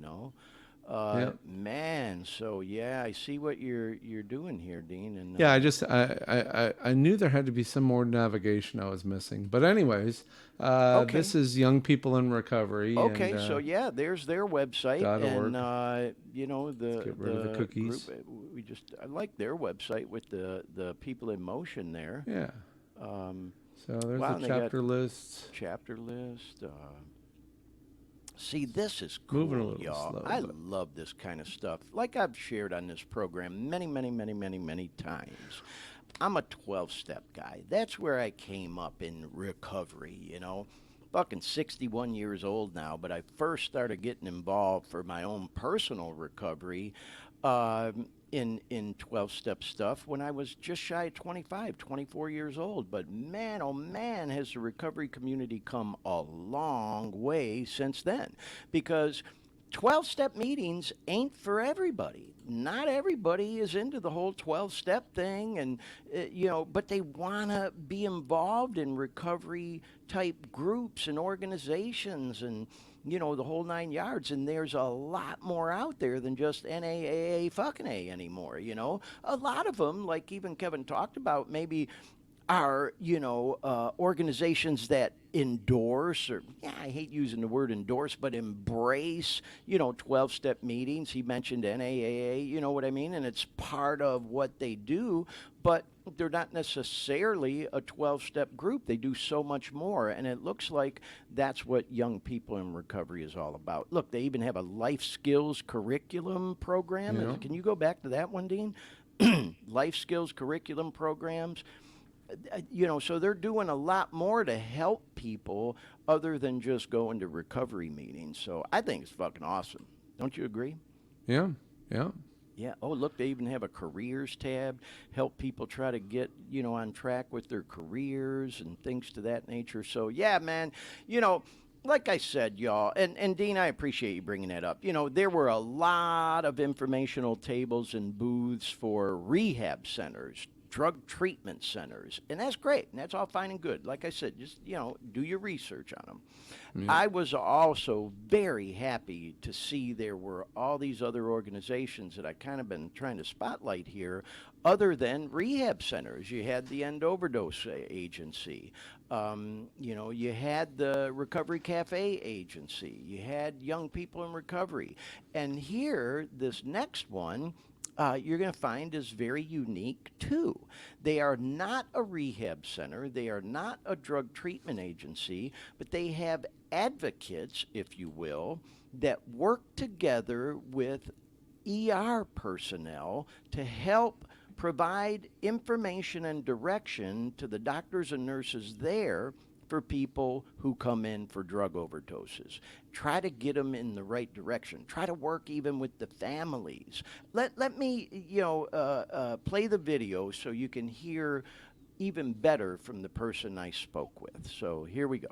Yeah. Man, so yeah, I see what you're doing here, Dean. And Yeah, I knew there had to be some more navigation I was missing. But anyways, Okay. this is Young People in Recovery. Okay, and, so yeah, there's their website, .org. and the get rid of the cookies. group. I like their website with the people in motion there. Yeah. So there's Wow, the and they got chapter list. Chapter list. See, this is Moving a cool, little y'all. slow, I but- love this kind of stuff. Like I've shared on this program many, many, many, many, many times. I'm a 12-step guy. That's where I came up in recovery, Fucking 61 years old now, but I first started getting involved for my own personal recovery in 12-step stuff when I was just shy of 25, 24 years old. But man, oh man, has the recovery community come a long way since then. Because 12-step meetings ain't for everybody. Not everybody is into the whole 12-step thing, and but they want to be involved in recovery type groups and organizations and the whole 9 yards. And there's a lot more out there than just NAAA fucking A anymore. A lot of them, like even Kevin talked about, maybe are organizations that endorse, or I hate using the word endorse, but embrace 12-step meetings. He mentioned NAAA, you know what I mean, and it's part of what they do, but they're not necessarily a 12-step group. They do so much more, and it looks like that's what Young People in Recovery is all about. Look, they even have a life skills curriculum program. Yeah. Can you go back to that one, Dean? Life skills curriculum programs. So they're doing a lot more to help people other than just going to recovery meetings. So I think it's fucking awesome. Don't you agree? Yeah, yeah. Yeah. Oh, look, they even have a careers tab, help people try to get, on track with their careers and things to that nature. So, yeah, man, like I said, y'all, and Dean, I appreciate you bringing that up. There were a lot of informational tables and booths for rehab centers, drug treatment centers, and that's great, and that's all fine and good. Like I said, just do your research on them. Yeah. I was also very happy to see there were all these other organizations that I kind of been trying to spotlight here, other than rehab centers. You had the End Overdose Agency. You had the Recovery Cafe Agency. You had Young People in Recovery, and here, this next one, you're going to find is very unique too. They are not a rehab center. They are not a drug treatment agency, but they have advocates, if you will, that work together with ER personnel to help provide information and direction to the doctors and nurses there for people who come in for drug overdoses. Try to get them in the right direction. Try to work even with the families. Let me, play the video so you can hear even better from the person I spoke with. So here we go.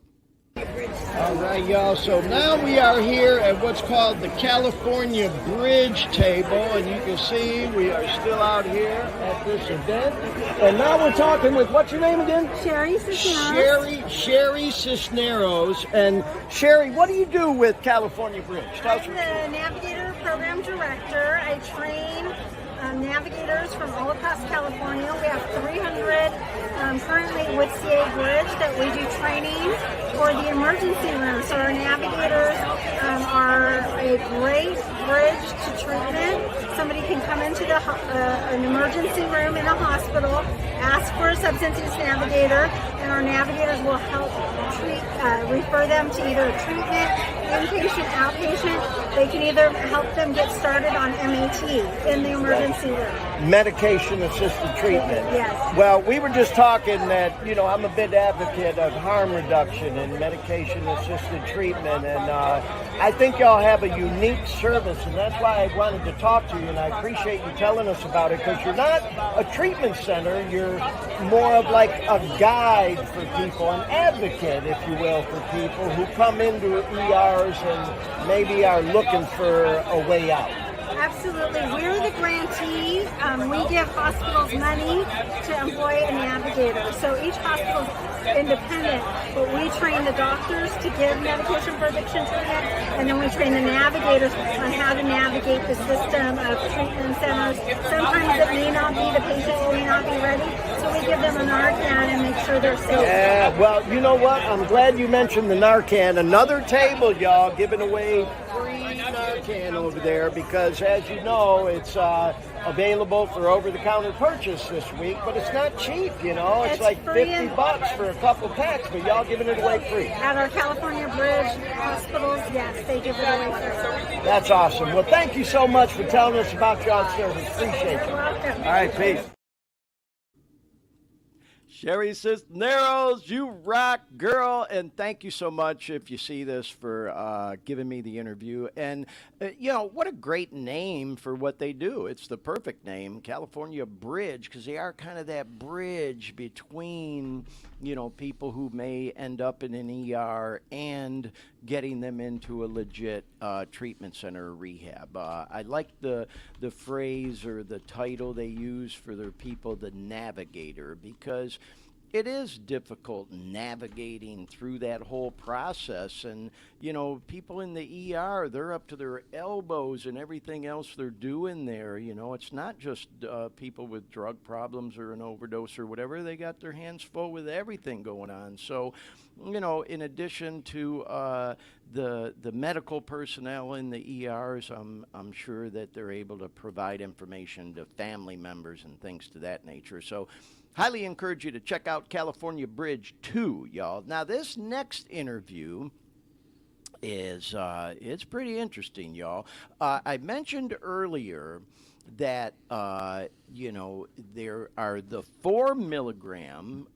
All right, y'all. So now we are here at what's called the California Bridge table, and you can see we are still out here at this event. And now we're talking with, what's your name again? Sherry Cisneros. Sherry Cisneros. And Sherry, what do you do with California Bridge? I'm the Navigator Program Director. I train navigators from all across California. We have 300 currently with CA Bridge that we do training for the emergency room. So our navigators are a great bridge to treatment. Somebody can come into an emergency room in a hospital, ask for a substance use navigator, and our navigators will help refer them to either treatment, inpatient, outpatient. They can either help them get started on MAT in the emergency room. Medication-assisted treatment. Yes. Well, we were just talking that, I'm a big advocate of harm reduction and medication-assisted treatment, and I think y'all have a unique service, and that's why I wanted to talk to you, and I appreciate you telling us about it, because you're not a treatment center, you're more of like a guide for people, an advocate, if you will, for people who come into ERs and maybe are looking for a way out. Absolutely. We're the grantee. We give hospitals money to employ a navigator. So each hospital is independent, but we train the doctors to give medication for addiction treatment, and then we train the navigators on how to navigate the system of treatment centers. Sometimes it may not be, the patient may not be ready, so we give them a Narcan and make sure they're safe. Yeah, well, you know what? I'm glad you mentioned the Narcan. Another table, y'all, giving away free Narcan over there, because as you know, it's available for over-the-counter purchase this week, but it's not cheap, It's like $50 for a couple packs, but y'all giving it away free. At our California Bridge hospitals, yes, they give it away free. That's awesome. Well, thank you so much for telling us about y'all's service. Appreciate you. You're welcome. All right, peace. Sherry Cisneros, you rock, girl, and thank you so much, if you see this, for giving me the interview. And, what a great name for what they do. It's the perfect name, California Bridge, because they are kind of that bridge between, people who may end up in an ER and getting them into a legit treatment center or rehab. I like the phrase or the title they use for their people, the navigator, because it is difficult navigating through that whole process. And, people in the ER, they're up to their elbows in everything else they're doing there. It's not just people with drug problems or an overdose or whatever. They got their hands full with everything going on. So, in addition to the medical personnel in the ERs, I'm sure that they're able to provide information to family members and things to that nature. So, highly encourage you to check out California Bridge 2, y'all. Now, this next interview is it's pretty interesting, y'all. I mentioned earlier that, there are the 4 milligram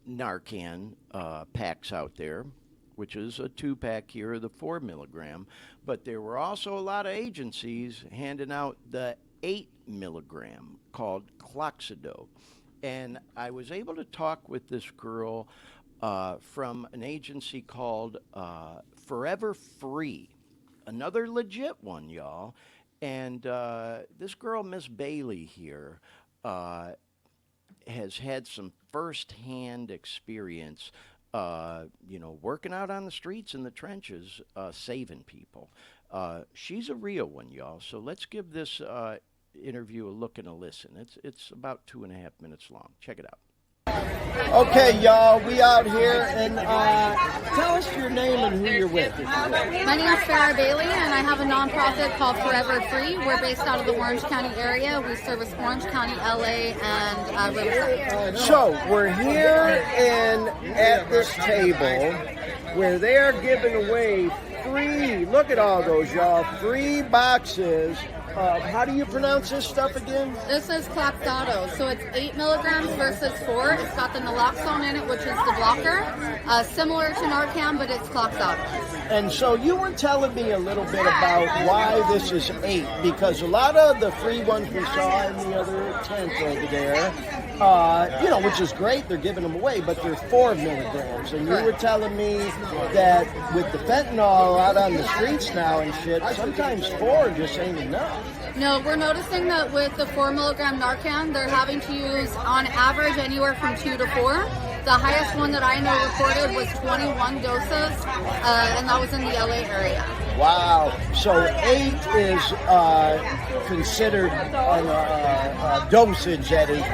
Narcan packs out there, which is a 2-pack here of the 4 milligram. But there were also a lot of agencies handing out the 8 milligram called Cloxido. And I was able to talk with this girl from an agency called Forever Free, another legit one, y'all. And this girl, Miss Bailey here, has had some firsthand experience, working out on the streets in the trenches, saving people. She's a real one, y'all. So let's give this interview a look and a listen. It's about 2.5 minutes long. Check it out. Okay, y'all, we out here, and tell us your name and who you're with. My name is Farrah Bailey, and I have a nonprofit called Forever Free. We're based out of the Orange County area. We service Orange County, LA, and Riverside. So we're here at this table where they are giving away free, look at all those, y'all, free boxes. How do you pronounce this stuff again? This is Cloxido, so it's 8 milligrams versus 4. It's got the Naloxone in it, which is the blocker. Similar to Narcan, but it's Cloxido. And so you were telling me a little bit about why this is 8, because a lot of the free ones we saw in the other tent over there, which is great, they're giving them away, but they're 4 milligrams. And you were telling me that with the fentanyl out on the streets now and shit, sometimes 4 just ain't enough. No, we're noticing that with the 4 milligram Narcan, they're having to use on average anywhere from 2 to 4. The highest one that I know recorded was 21 doses, and that was in the LA area. Wow. So 8 is considered a dosage that is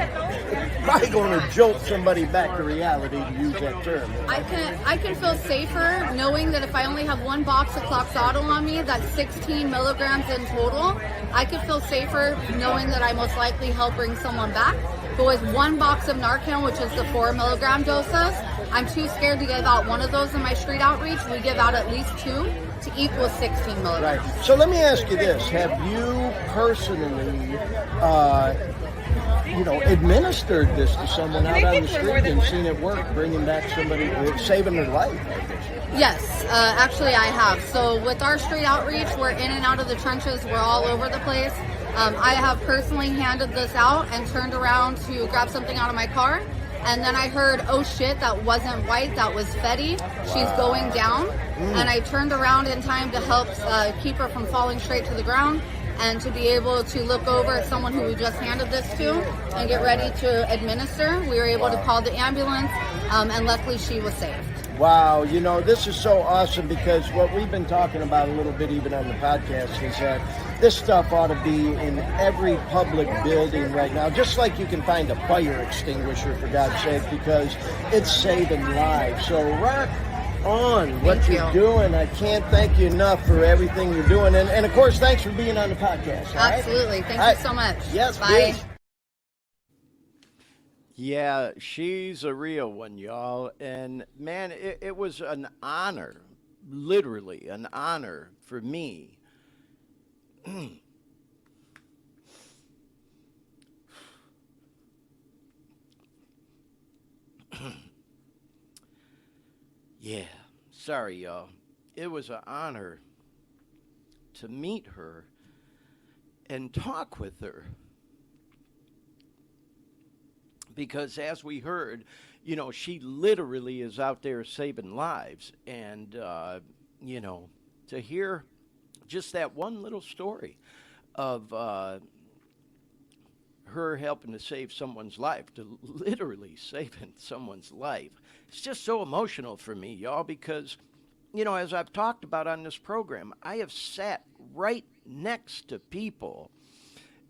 probably going to jolt somebody back to reality, to use that term. I can feel safer knowing that if I only have 1 box of Cloxotl on me, that's 16 milligrams in total. I could feel safer knowing that I most likely help bring someone back. But with 1 box of Narcan, which is the 4 milligram doses, I'm too scared to give out 1 of those in my street outreach. We give out at least 2 to equal 16 milligrams. Right. So let me ask you this. Have you personally, administered this to someone out on the street and seen it work, bringing back somebody, saving their life? Yes, actually I have. So with our street outreach, we're in and out of the trenches. We're all over the place. I have personally handed this out and turned around to grab something out of my car. And then I heard, oh shit, that wasn't white, that was Fetty. She's going down. And I turned around in time to help keep her from falling straight to the ground and to be able to look over at someone who we just handed this to and get ready to administer. We were able to call the ambulance, and luckily she was saved. Wow, this is so awesome, because what we've been talking about a little bit even on the podcast is that this stuff ought to be in every public building right now, just like you can find a fire extinguisher, for God's sake, because it's saving lives. So rock on what you're doing. I can't thank you enough for everything you're doing. And of course, thanks for being on the podcast. Absolutely. Thank you so much. Yes, bye. Please. Yeah, she's a real one, y'all. And man, it was an honor, literally an honor for me. Yeah, sorry, y'all. It was an honor to meet her and talk with her. Because as we heard, she literally is out there saving lives. And, to hear just that one little story of her helping to save someone's life, to literally saving someone's life, it's just so emotional for me, y'all, because, as I've talked about on this program, I have sat right next to people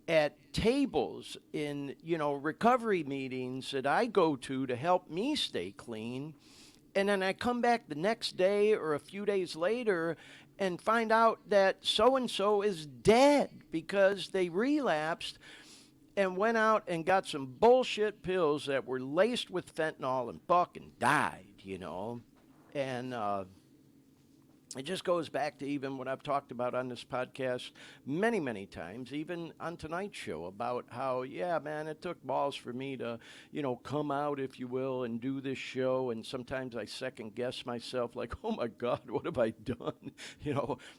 at tables in, recovery meetings that I go to help me stay clean. And then I come back the next day or a few days later and find out that so-and-so is dead because they relapsed and went out and got some bullshit pills that were laced with fentanyl and fucking died, And it just goes back to even what I've talked about on this podcast many, many times, even on tonight's show, about how, yeah, man, it took balls for me to, come out, if you will, and do this show. And sometimes I second guess myself, like, oh my God, what have I done?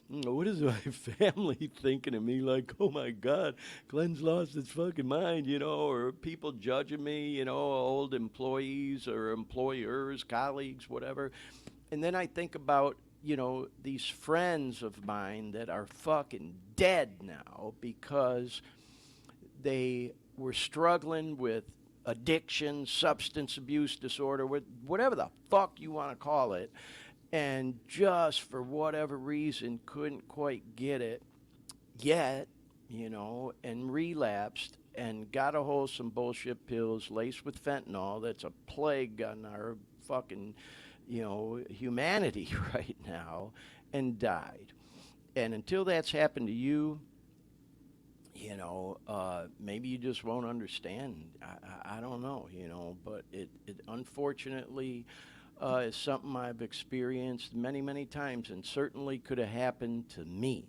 What is my family thinking of me? Like, oh my God, Glenn's lost his fucking mind, or people judging me, old employees or employers, colleagues, whatever. And then I think about, these friends of mine that are fucking dead now because they were struggling with addiction, substance abuse disorder, whatever the fuck you want to call it, and just for whatever reason couldn't quite get it yet, and relapsed and got a hold of some bullshit pills laced with fentanyl that's a plague on our fucking humanity right now, and died. And until that's happened to you, maybe you just won't understand. I don't know, but it unfortunately is something I've experienced many, many times, and certainly could have happened to me.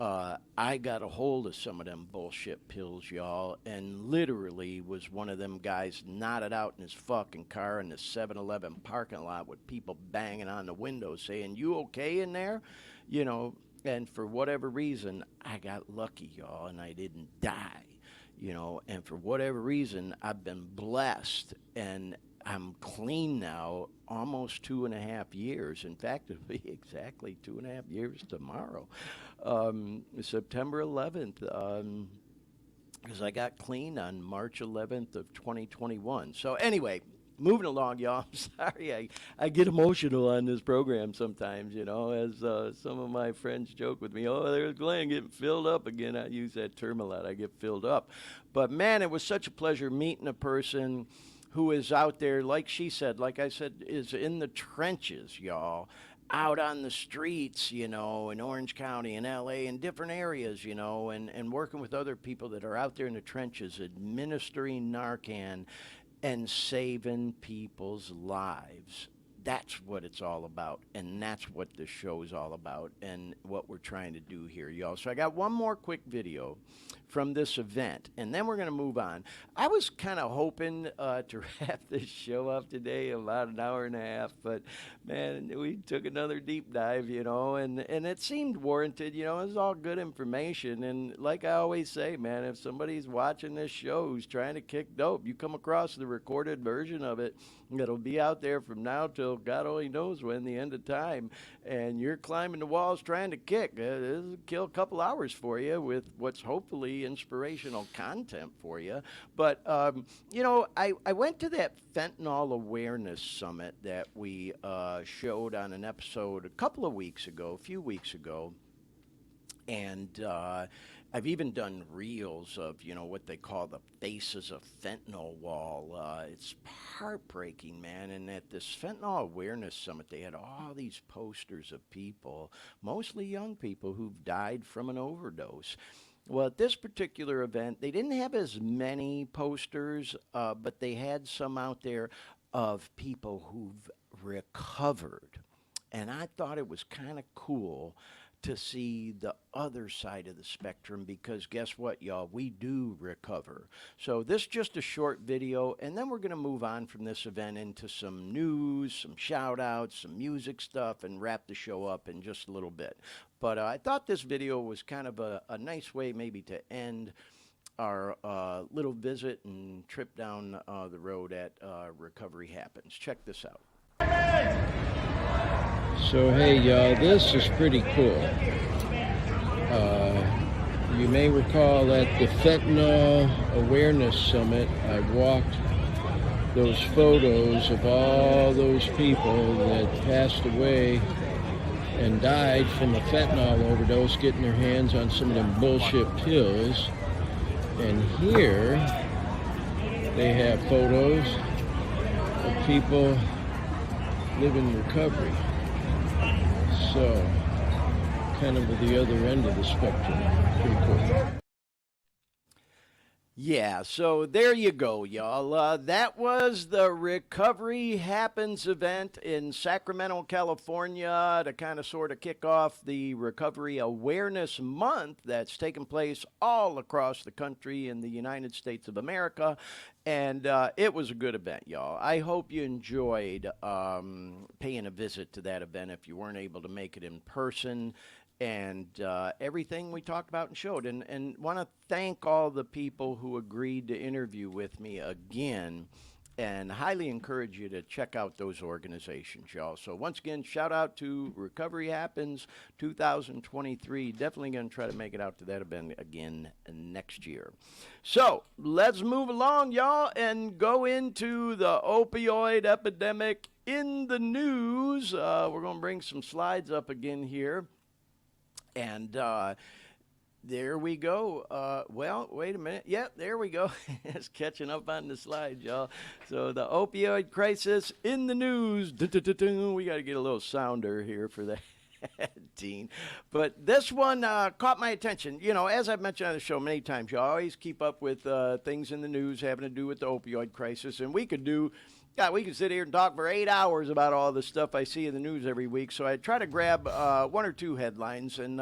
I got a hold of some of them bullshit pills, y'all, and literally was one of them guys knotted out in his fucking car in the 7-Eleven parking lot with people banging on the window saying, "You okay in there?" You know, and for whatever reason, I got lucky, y'all, and I didn't die, you know, and for whatever reason, I've been blessed, and I'm clean now, almost 2.5 years. In fact, it'll be exactly 2.5 years tomorrow, September 11th, because I got clean on March 11th of 2021. So anyway, moving along, y'all. I'm sorry, I get emotional on this program sometimes, you know, as some of my friends joke with me, "Oh, there's Glenn getting filled up again." I use that term a lot. I get filled up. But, man, it was such a pleasure meeting a person who is out there, like she said, like I said, is in the trenches, y'all, out on the streets, you know, in Orange County, in L.A., in different areas, you know, and working with other people that are out there in the trenches, administering Narcan and saving people's lives. That's what it's all about, and that's what this show is all about, and what we're trying to do here, y'all. So I got one more quick video from this event, and then we're going to move on. I was kind of hoping to wrap this show up today about an hour and a half, but, man, we took another deep dive, you know, and it seemed warranted. You know, it was all good information, and like I always say, man, if somebody's watching this show who's trying to kick dope, you come across the recorded version of it, it'll be out there from now till God only knows when, the end of time, and you're climbing the walls trying to kick. This will kill a couple hours for you with what's hopefully inspirational content for you. But, you know, I went to that Fentanyl Awareness Summit that we showed on an episode a few weeks ago, and I've even done reels of, you know, what they call the Faces of Fentanyl wall. It's heartbreaking, man. And at this Fentanyl Awareness Summit, they had all these posters of people, mostly young people, who've died from an overdose. Well, at this particular event, they didn't have as many posters, but they had some out there of people who've recovered. And I thought it was kind of cool to see the other side of the spectrum, because guess what, y'all? We do recover. So this is just a short video, and then we're going to move on from this event into some news, some shout-outs, some music stuff, and wrap the show up in just a little bit. But I thought this video was kind of a nice way maybe to end our little visit and trip down the road at Recovery Happens. Check this out. So hey y'all, this is pretty cool. You may recall at the Fentanyl Awareness Summit, I walked those photos of all those people that passed away and died from a fentanyl overdose, getting their hands on some of them bullshit pills. And here they have photos of people living recovery. So, kind of at the other end of the spectrum. Pretty cool. Yeah, so there you go, y'all. That was the Recovery Happens event in Sacramento, California, to kind of sort of kick off the Recovery Awareness Month that's taking place all across the country in the United States of America. And it was a good event, y'all. I hope you enjoyed paying a visit to that event if you weren't able to make it in person. And everything we talked about and showed. And want to thank all the people who agreed to interview with me again, and highly encourage you to check out those organizations, y'all. So once again, shout out to Recovery Happens 2023. Definitely going to try to make it out to that event again next year. So let's move along, y'all, and go into the opioid epidemic in the news. We're going to bring some slides up again here. And there we go. Well, wait a minute. Yep, there we go. It's catching up on the slide, y'all. So the opioid crisis in the news. We got to get a little sounder here for that, Dean. But this one caught my attention. You know, as I've mentioned on the show many times, you always keep up with things in the news having to do with the opioid crisis. And we could do God, we can sit here and talk for 8 hours about all the stuff I see in the news every week. So I try to grab one or two headlines, and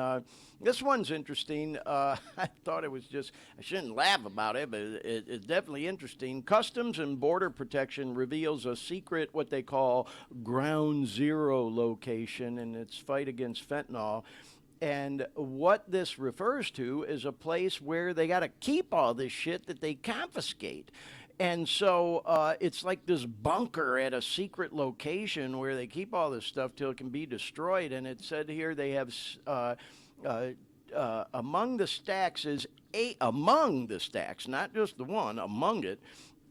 this one's interesting. I thought it was just, I shouldn't laugh about it, but it's definitely interesting. Customs and Border Protection reveals a secret, what they call ground zero location in its fight against fentanyl. And what this refers to is a place where they got to keep all this shit that they confiscate. And so it's like this bunker at a secret location where they keep all this stuff till it can be destroyed. And it said here they have among the stacks, not just the one, among it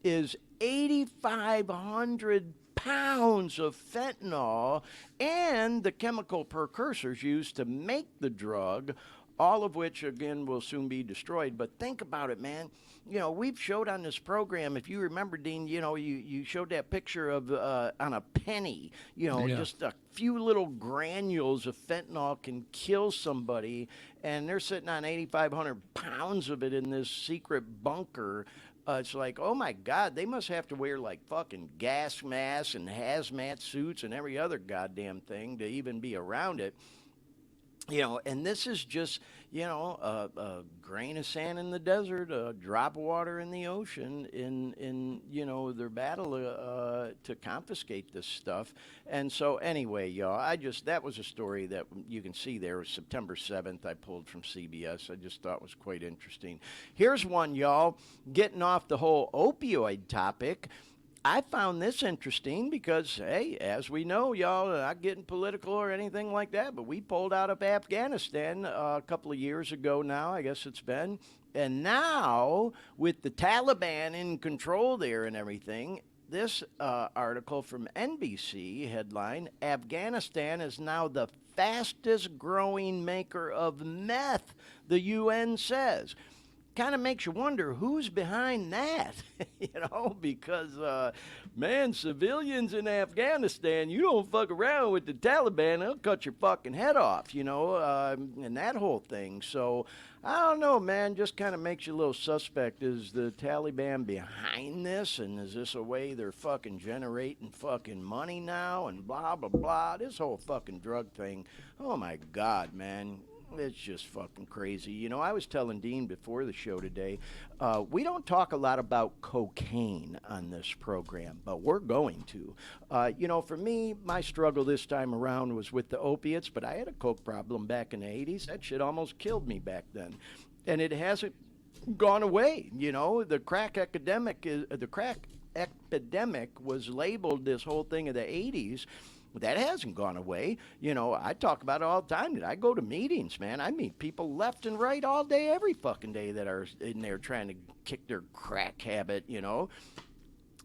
is 8,500 pounds of fentanyl and the chemical precursors used to make the drug, all of which, again, will soon be destroyed. But think about it, man. You know, we've showed on this program, if you remember, Dean, you know, you showed that picture of on a penny, you know, just a few little granules of fentanyl can kill somebody, and they're sitting on 8,500 pounds of it in this secret bunker. It's like, oh my God, they must have to wear like fucking gas masks and hazmat suits and every other goddamn thing to even be around it. You know, and this is just, you know, a grain of sand in the desert, a drop of water in the ocean in you know, their battle to confiscate this stuff. And so anyway, y'all, that was a story that you can see there. It was September 7th. I pulled from CBS. I just thought was quite interesting. Here's one, y'all, getting off the whole opioid topic. I found this interesting because, hey, as we know, y'all, not getting political or anything like that, but we pulled out of Afghanistan a couple of years ago now, I guess it's been. And now, with the Taliban in control there and everything, this article from NBC headline, Afghanistan is now the fastest growing maker of meth, the UN says. Kind of makes you wonder who's behind that, you know, because, man, civilians in Afghanistan, you don't fuck around with the Taliban, they'll cut your fucking head off, you know, and that whole thing. So, I don't know, man, just kind of makes you a little suspect. Is the Taliban behind this, and is this a way they're fucking generating fucking money now, and blah, blah, blah, this whole fucking drug thing. Oh, my God, man. It's just fucking crazy. You know, I was telling Dean before the show today, we don't talk a lot about cocaine on this program, but we're going to. You know, for me, my struggle this time around was with the opiates, but I had a coke problem back in the 80s. That shit almost killed me back then. And it hasn't gone away. You know, the crack epidemic was labeled this whole thing of the 80s. That hasn't gone away. You know, I talk about it all the time. I go to meetings, man. I meet people left and right all day, every fucking day that are in there trying to kick their crack habit, you know.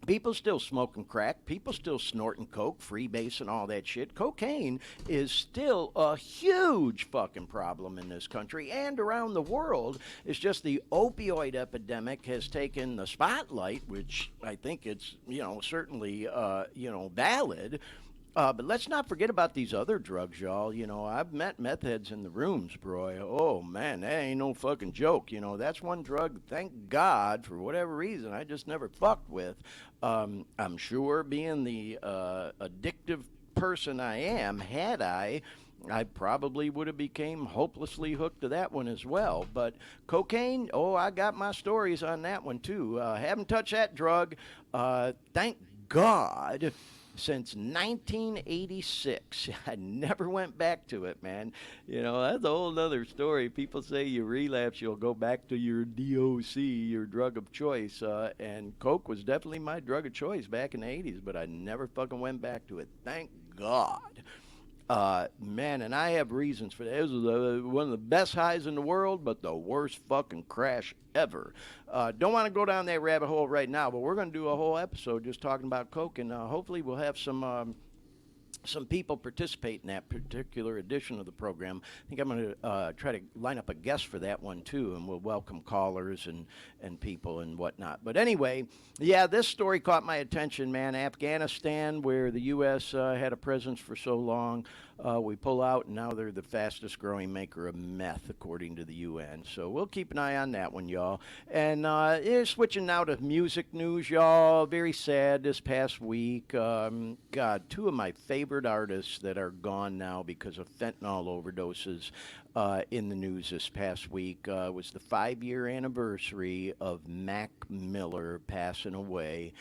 People still smoking crack. People still snorting coke, freebase and all that shit. Cocaine is still a huge fucking problem in this country and around the world. It's just the opioid epidemic has taken the spotlight, which I think it's, you know, certainly, you know, valid. But let's not forget about these other drugs, y'all. You know, I've met meth heads in the rooms, bro. Oh, man, that ain't no fucking joke. You know, that's one drug, thank God, for whatever reason, I just never fucked with. I'm sure being the addictive person I am, had I probably would have became hopelessly hooked to that one as well. But cocaine, oh, I got my stories on that one, too. Haven't touched that drug, thank God, since 1986. I never went back to it, man. You know, that's a whole other story. People say you relapse, you'll go back to your DOC, your drug of choice. And coke was definitely my drug of choice back in the 80s, but I never fucking went back to it. Thank God. Man, and I have reasons for that. It was one of the best highs in the world, but the worst fucking crash ever. Don't want to go down that rabbit hole right now, but we're going to do a whole episode just talking about coke, and hopefully we'll have some some people participate in that particular edition of the program. I think I'm going to try to line up a guest for that one, too, and we'll welcome callers and people and whatnot. But anyway, yeah, this story caught my attention, man. Afghanistan, where the U.S. Had a presence for so long, we pull out, and now they're the fastest growing maker of meth, according to the UN. So we'll keep an eye on that one, y'all. And switching now to music news, y'all. Very sad this past week. God, two of my favorite artists that are gone now because of fentanyl overdoses in the news this past week. Was the 5-year anniversary of Mac Miller passing away.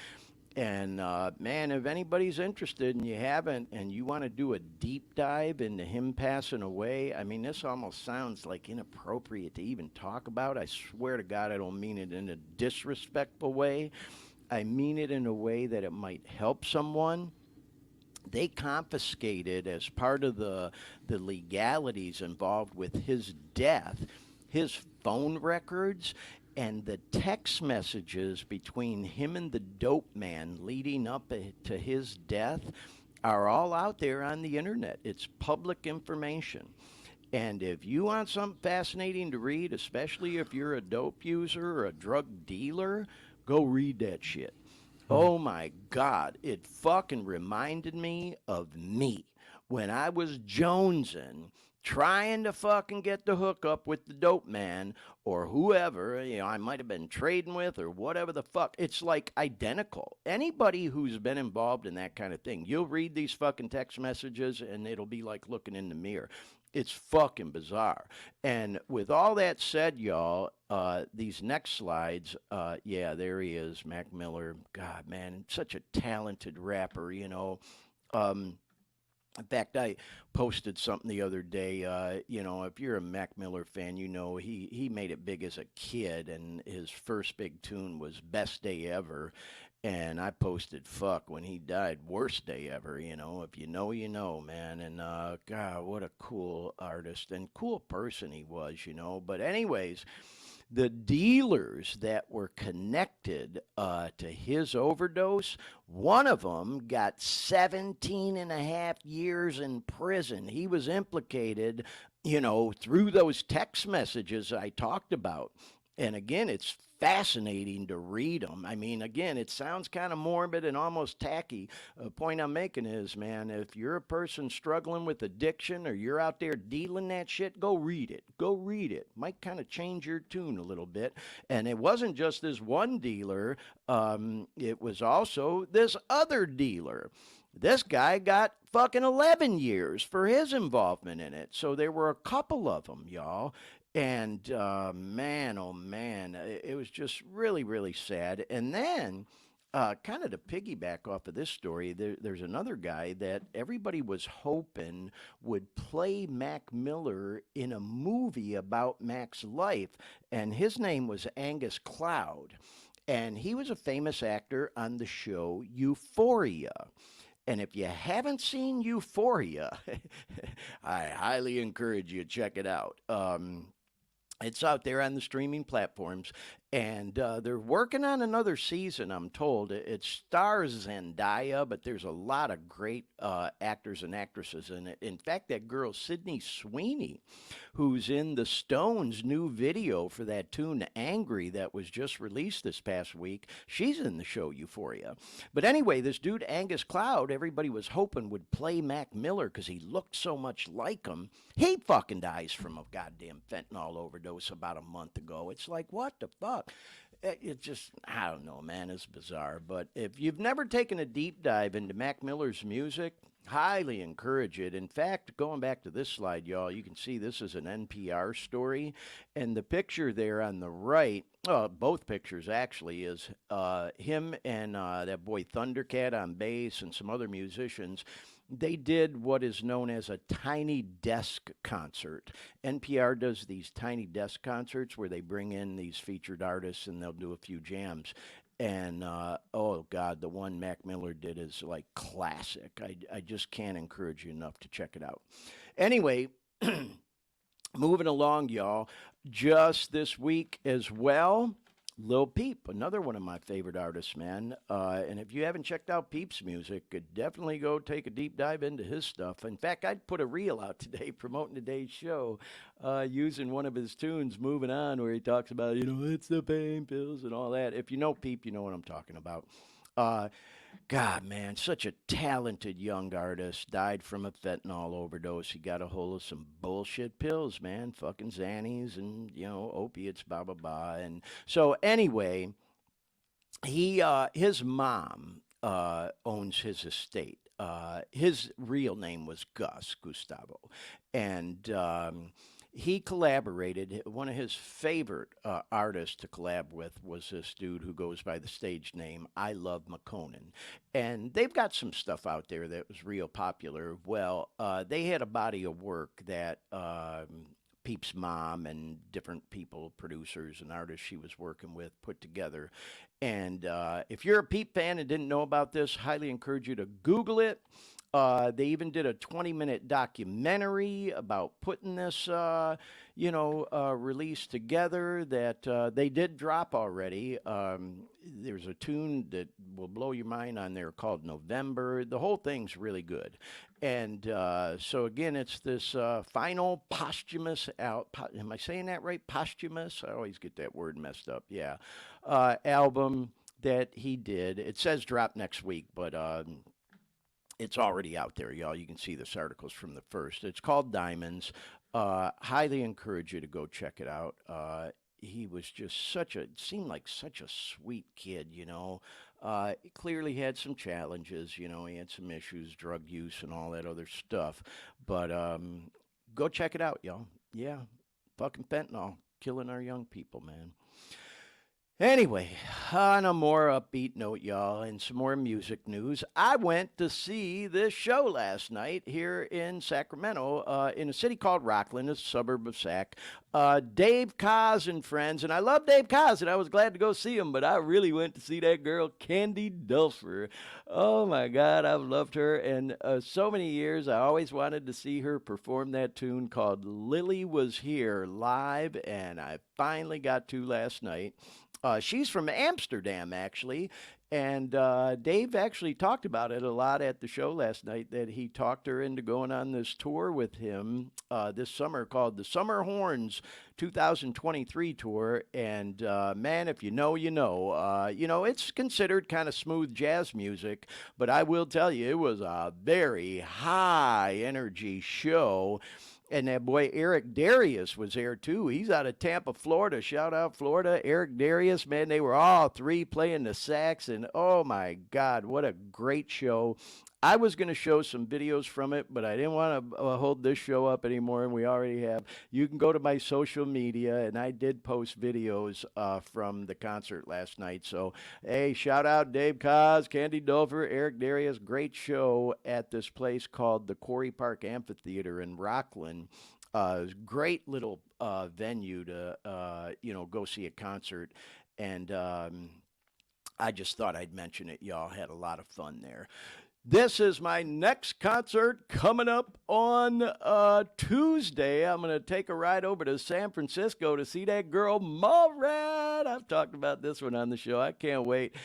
And, man, if anybody's interested and you haven't and you want to do a deep dive into him passing away, I mean, this almost sounds like inappropriate to even talk about. I swear to God, I don't mean it in a disrespectful way. I mean it in a way that it might help someone. They confiscated, as part of the legalities involved with his death, his phone records and the text messages between him and the dope man leading up to his death are all out there on the internet. It's public information. And if you want something fascinating to read, especially if you're a dope user or a drug dealer, go read that shit. Oh my God, it fucking reminded me of me when I was jonesing, trying to fucking get the hookup with the dope man or whoever, I might have been trading with or whatever the fuck. It's like identical. Anybody who's been involved in that kind of thing, you'll read these fucking text messages and it'll be like looking in the mirror. It's fucking bizarre. And with all that said, y'all, these next slides, yeah, there he is, Mac Miller. God, man, such a talented rapper, In fact, I posted something the other day. If you're a Mac Miller fan, he made it big as a kid, and his first big tune was Best Day Ever. And I posted, fuck, when he died, worst day ever, If you know, you know, man. And, God, what a cool artist and cool person he was, But anyways, the dealers that were connected to his overdose, one of them got 17 and a half years in prison. He was implicated, through those text messages I talked about. And again, it's fascinating to read them. I mean, again, it sounds kind of morbid and almost tacky. The point I'm making is, man, if you're a person struggling with addiction or you're out there dealing that shit, go read it. Go read it. Might kind of change your tune a little bit. And it wasn't just this one dealer. It was also this other dealer. This guy got fucking 11 years for his involvement in it. So there were a couple of them, y'all. And man, oh man, it was just really, really sad. And then, kind of to piggyback off of this story, there's another guy that everybody was hoping would play Mac Miller in a movie about Mac's life. And his name was Angus Cloud. And he was a famous actor on the show Euphoria. And if you haven't seen Euphoria, I highly encourage you to check it out. It's out there on the streaming platforms, and they're working on another season, I'm told. It stars Zendaya, but there's a lot of great actors and actresses in it. In fact, that girl, Sydney Sweeney, who's in the Stones' new video for that tune, Angry, that was just released this past week, she's in the show Euphoria. But anyway, this dude, Angus Cloud, everybody was hoping would play Mac Miller because he looked so much like him. He fucking dies from a goddamn fentanyl overdose about a month ago. It's like, what the fuck? It just, I don't know, man, it's bizarre. But if you've never taken a deep dive into Mac Miller's music, highly encourage it. In fact, going back to this slide, y'all, you can see this is an NPR story. And the picture there on the right, both pictures actually, is him and that boy Thundercat on bass and some other musicians. They did what is known as a tiny desk concert. NPR does these tiny desk concerts where they bring in these featured artists and they'll do a few jams. And, oh, God, the one Mac Miller did is like classic. I just can't encourage you enough to check it out. Anyway, moving along, y'all, just this week as well, Lil Peep, another one of my favorite artists, man. And if you haven't checked out Peep's music, definitely go take a deep dive into his stuff. In fact, I'd put a reel out today promoting today's show using one of his tunes, Moving On, where he talks about, it's the pain pills and all that. If you know Peep, you know what I'm talking about. God, man, such a talented young artist. Died from a fentanyl overdose. He got a hold of some bullshit pills, man. Fucking Xannies and, opiates, blah, blah, blah. And so anyway, his mom owns his estate. His real name was Gustavo. And he collaborated. One of his favorite artists to collab with was this dude who goes by the stage name I Love McConan. And they've got some stuff out there that was real popular. Well, they had a body of work that Peep's mom and different people, producers and artists she was working with, put together. And if you're a Peep fan and didn't know about this, highly encourage you to Google it. They even did a 20-minute documentary about putting this, release together that they did drop already. There's a tune that will blow your mind on there called November. The whole thing's really good. And so, again, it's this final posthumous am I saying that right? Posthumous? I always get that word messed up. Yeah. Album that he did. It says drop next week, but it's already out there, y'all. You can see this article's from the first. It's called Diamonds. Highly encourage you to go check it out. He was just seemed like such a sweet kid, He clearly had some challenges, he had some issues, drug use and all that other stuff. But go check it out, y'all. Yeah, fucking fentanyl, killing our young people, man. Anyway, on a more upbeat note, y'all, and some more music news, I went to see this show last night here in Sacramento, in a city called Rockland, a suburb of Sac. Dave Koz and friends, and I love Dave Koz, and I was glad to go see him, but I really went to see that girl, Candy Dulfer. Oh, my God, I've loved her, and so many years I always wanted to see her perform that tune called Lily Was Here live, and I finally got to last night. She's from Amsterdam, actually, and Dave actually talked about it a lot at the show last night, that he talked her into going on this tour with him this summer called the Summer Horns 2023 tour. And, man, if you know, you know. It's considered kind of smooth jazz music, but I will tell you, it was a very high-energy show. And that boy Eric Darius was there, too. He's out of Tampa, Florida. Shout out, Florida. Eric Darius, man, they were all three playing the sax. And, oh, my God, what a great show. I was going to show some videos from it, but I didn't want to hold this show up anymore, and we already have. You can go to my social media, and I did post videos from the concert last night. So, hey, shout out Dave Koz, Candy Dulfer, Eric Darius. Great show at this place called the Quarry Park Amphitheater in Rockland. Great little venue to, go see a concert. And I just thought I'd mention it. Y'all had a lot of fun there. This is my next concert coming up on Tuesday. I'm going to take a ride over to San Francisco to see that girl, Mallrat. I've talked about this one on the show. I can't wait.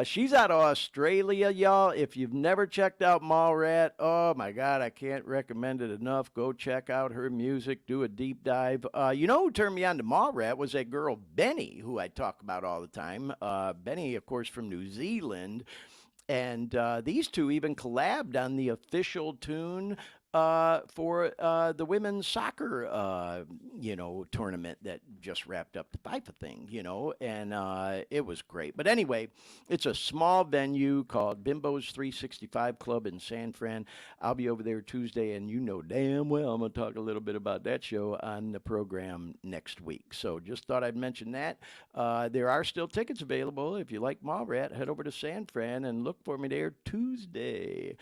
She's out of Australia, y'all. If you've never checked out Mallrat, oh, my God, I can't recommend it enough. Go check out her music. Do a deep dive. Who turned me on to Mallrat was that girl, Benny, who I talk about all the time. Benny, of course, from New Zealand. And these two even collabed on the official tune for the women's soccer, tournament that just wrapped up the FIFA thing, and it was great. But anyway, it's a small venue called Bimbo's 365 Club in San Fran. I'll be over there Tuesday, and you know damn well I'm going to talk a little bit about that show on the program next week. So just thought I'd mention that. There are still tickets available. If you like Mallrat, head over to San Fran and look for me there Tuesday.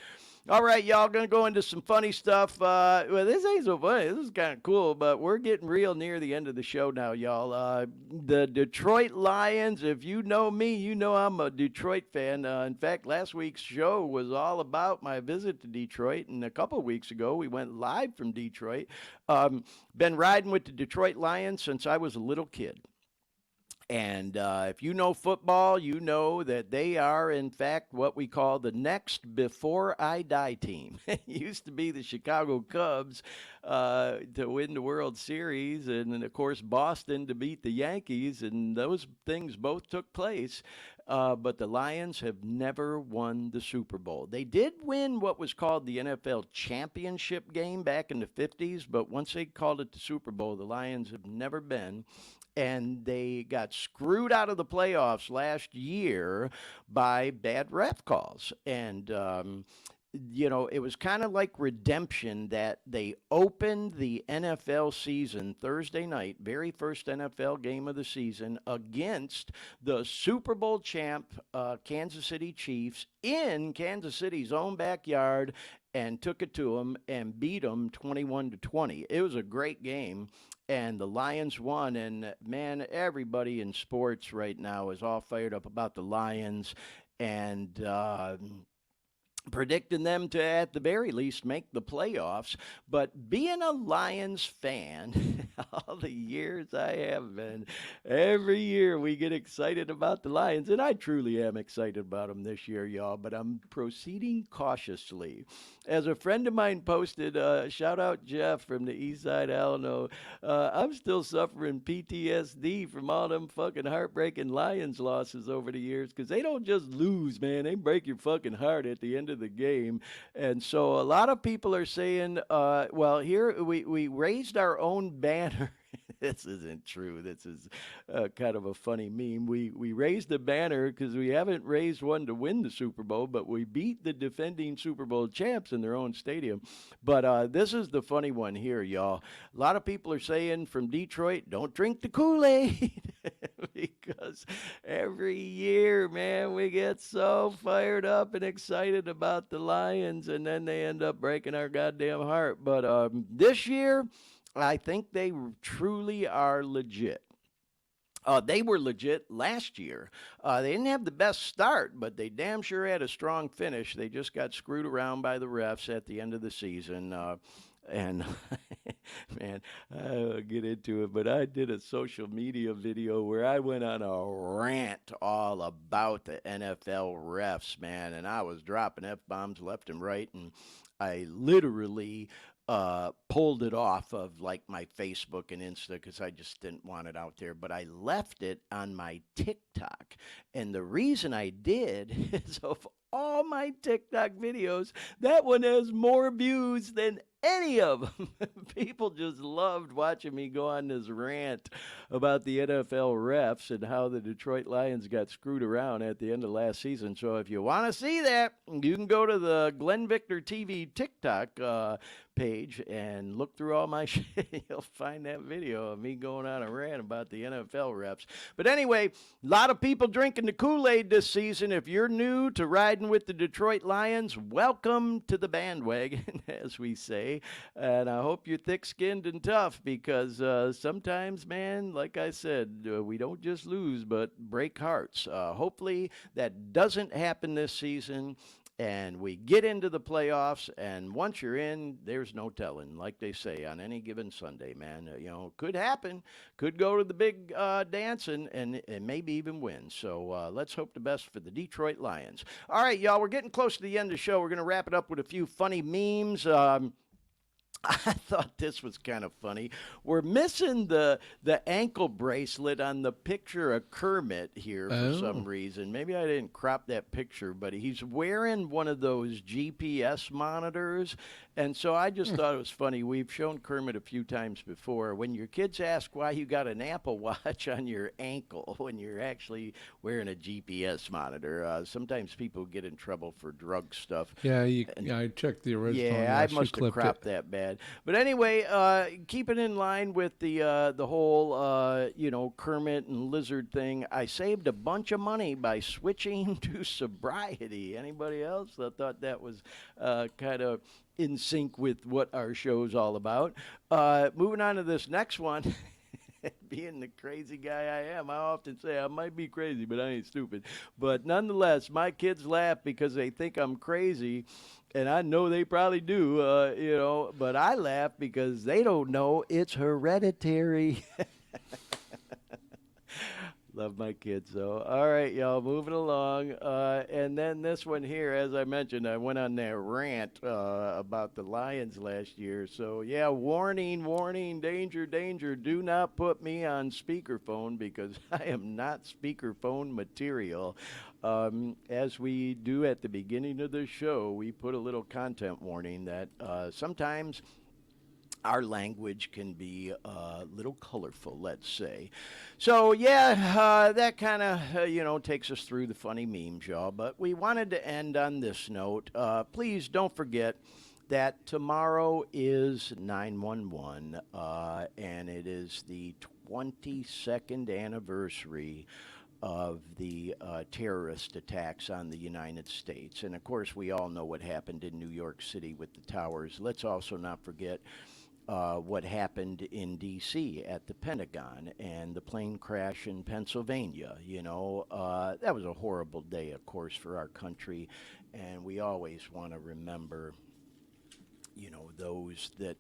All right, y'all, going to go into some funny stuff. Well, this ain't so funny. This is kind of cool, but we're getting real near the end of the show now, y'all. The Detroit Lions, if you know me, you know I'm a Detroit fan. In fact, last week's show was all about my visit to Detroit, and a couple of weeks ago, we went live from Detroit. Been riding with the Detroit Lions since I was a little kid. And if you know football, you know that they are, in fact, what we call the next before I die team. It used to be the Chicago Cubs to win the World Series, and then, of course, Boston to beat the Yankees, and those things both took place. But the Lions have never won the Super Bowl. They did win what was called the NFL championship game back in the 50s, but once they called it the Super Bowl, the Lions have never been. And they got screwed out of the playoffs last year by bad ref calls. And, it was kind of like redemption that they opened the NFL season Thursday night, very first NFL game of the season, against the Super Bowl champ Kansas City Chiefs in Kansas City's own backyard, and took it to them and beat them 21-20. It was a great game. And the Lions won, and man, everybody in sports right now is all fired up about the Lions, and predicting them to, at the very least, make the playoffs. But being a Lions fan, all the years I have been, every year we get excited about the Lions, and I truly am excited about them this year, y'all, but I'm proceeding cautiously. As a friend of mine posted, shout out Jeff from the East Side Alano, I'm still suffering PTSD from all them fucking heartbreaking Lions losses over the years, because they don't just lose, man. They break your fucking heart at the end of the game. And so a lot of people are saying, well, here we raised our own banner. This isn't true. This is kind of a funny meme. We raised the banner because we haven't raised one to win the Super Bowl, but we beat the defending Super Bowl champs in their own stadium. But this is the funny one here, y'all. A lot of people are saying from Detroit, don't drink the Kool-Aid. Because every year, man, we get so fired up and excited about the Lions, and then they end up breaking our goddamn heart. But this year, I think they truly are legit. They were legit last year. They didn't have the best start, but they damn sure had a strong finish. They just got screwed around by the refs at the end of the season. And man, I'll get into it, but I did a social media video where I went on a rant all about the NFL refs, man, and I was dropping F-bombs left and right, and I literally pulled it off of like my Facebook and Insta because I just didn't want it out there, but I left it on my TikTok. And the reason I did is of all my TikTok videos, that one has more views than any of them. People just loved watching me go on this rant about the NFL refs and how the Detroit Lions got screwed around at the end of last season. So if you want to see that, you can go to the Glenn Victor TV TikTok page and look through all my shit. You'll find that video of me going on a rant about the NFL refs. But anyway, a lot of people drinking the Kool-Aid this season. If you're new to riding with the Detroit Lions, welcome to the bandwagon, as we say. And I hope you're thick-skinned and tough, because sometimes, man, like I said, we don't just lose but break hearts. Hopefully that doesn't happen this season, and we get into the playoffs, and once you're in, there's no telling, like they say, on any given Sunday, man. Could happen, could go to the big dance and maybe even win. So let's hope the best for the Detroit Lions. All right, y'all, we're getting close to the end of the show. We're going to wrap it up with a few funny memes. I thought this was kind of funny. We're missing the ankle bracelet on the picture of Kermit here for some reason. Maybe I didn't crop that picture, but he's wearing one of those GPS monitors. And so I just thought it was funny. We've shown Kermit a few times before. When your kids ask why you got an Apple Watch on your ankle when you're actually wearing a GPS monitor, sometimes people get in trouble for drug stuff. Yeah, I checked the original. Yeah, I must have cropped that bad. But anyway, keeping in line with the whole Kermit and Lizard thing, I saved a bunch of money by switching to sobriety. Anybody else? I thought that was kind of in sync with what our show's all about. Moving on to this next one. Being the crazy guy I am, I often say I might be crazy, but I ain't stupid. But nonetheless, my kids laugh because they think I'm crazy, and I know they probably do, but I laugh because they don't know it's hereditary. Love my kids, though. All right, y'all, moving along. And then this one here, as I mentioned, I went on that rant about the Lions last year. So, yeah, warning, warning, danger, danger. Do not put me on speakerphone because I am not speakerphone material. As we do at the beginning of the show, we put a little content warning that sometimes our language can be a little colorful, let's say. So, yeah, that kind of, takes us through the funny memes, y'all. But we wanted to end on this note. Please don't forget that tomorrow is 9/11, and it is the 22nd anniversary of the terrorist attacks on the United States. And, of course, we all know what happened in New York City with the towers. Let's also not forget what happened in D.C. at the Pentagon and the plane crash in Pennsylvania. That was a horrible day, of course, for our country, and we always want to remember, those that,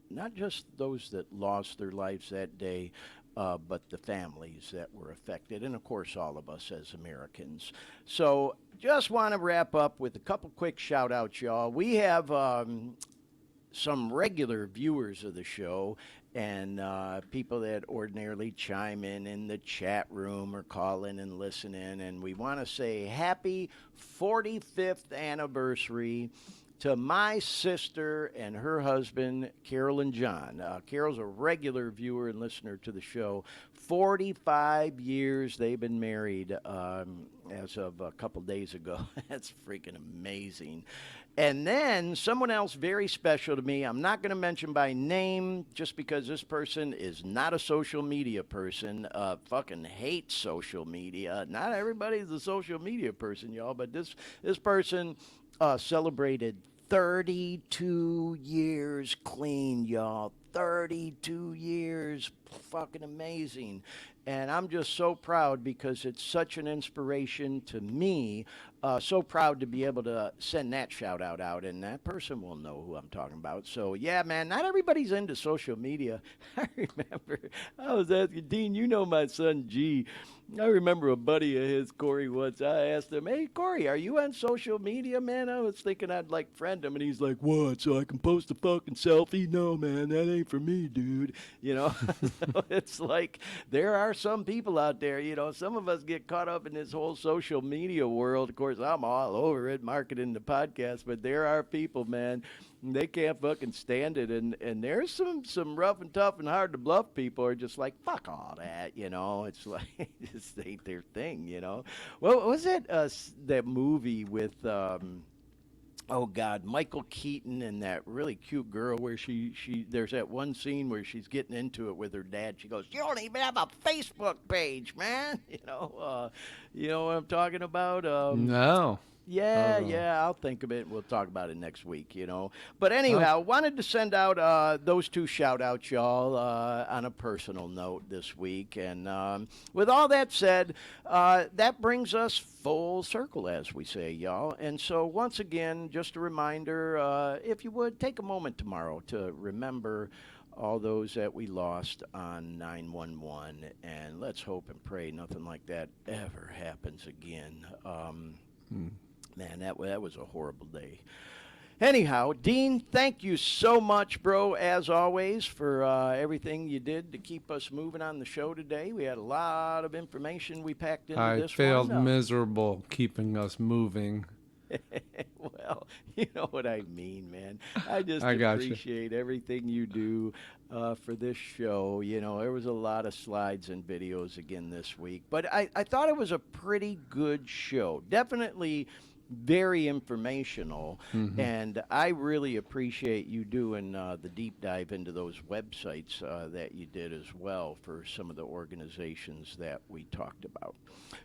not just those that lost their lives that day, but the families that were affected, and of course all of us as Americans. So just want to wrap up with a couple quick shout outs, y'all. We have some regular viewers of the show and people that ordinarily chime in the chat room or call in and listen in. And we want to say happy 45th anniversary to my sister and her husband, Carol and John. Carol's a regular viewer and listener to the show. 45 years they've been married as of a couple days ago. That's freaking amazing. And then someone else very special to me, I'm not going to mention by name just because this person is not a social media person, fucking hates social media. Not everybody's a social media person, y'all, but this person celebrated 32 years clean, y'all. 32 years. Fucking amazing. And I'm just so proud because it's such an inspiration to me. So proud to be able to send that shout out, and that person will know who I'm talking about. So, yeah, man, not everybody's into social media. I remember I was asking Dean, you know my son G. I remember a buddy of his, Corey, once. I asked him, hey, Corey, are you on social media, man? I was thinking I'd like friend him, and he's like, what, so I can post a fucking selfie? No, man, that ain't for me, dude. So it's like there are some people out there, some of us get caught up in this whole social media world. Of course, I'm all over it, marketing the podcast, but there are people, man, they can't fucking stand it. And there's some rough and tough and hard to bluff people are just like, fuck all that, It's like, it just ain't their thing, What was it, that movie with, oh God, Michael Keaton and that really cute girl where she there's that one scene where she's getting into it with her dad. She goes, you don't even have a Facebook page, man. You know what I'm talking about? No. Yeah, I'll think of it. We'll talk about it next week, But anyhow, wanted to send out those two shout-outs, y'all, on a personal note this week. And with all that said, that brings us full circle, as we say, y'all. And so once again, just a reminder, if you would, take a moment tomorrow to remember all those that we lost on 9/11. And let's hope and pray nothing like that ever happens again. Man, that was a horrible day. Anyhow, Dean, thank you so much, bro, as always, for everything you did to keep us moving on the show today. We had a lot of information we packed into this one. I failed miserable keeping us moving. Well, you know what I mean, man. I just appreciate everything you do for this show. There was a lot of slides and videos again this week. But I thought it was a pretty good show. Definitely very informational, and I really appreciate you doing the deep dive into those websites that you did as well for some of the organizations that we talked about.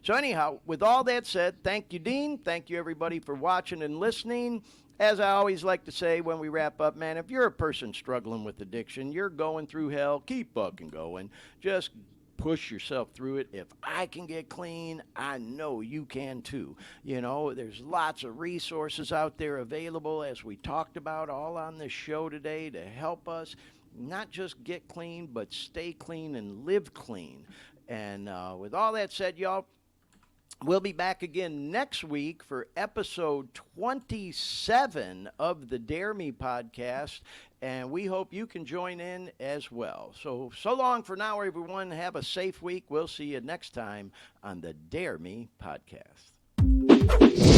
So anyhow, with all that said, thank you, Dean. Thank you, everybody, for watching and listening. As I always like to say when we wrap up, man, if you're a person struggling with addiction, you're going through hell, keep fucking going. Just push yourself through it. If I can get clean, I know you can too. There's lots of resources out there available, as we talked about all on this show today, to help us not just get clean, but stay clean and live clean. And with all that said, y'all, we'll be back again next week for episode 27 of the Dare Me podcast, and we hope you can join in as well. So long for now, everyone. Have a safe week. We'll see you next time on the Dare Me podcast.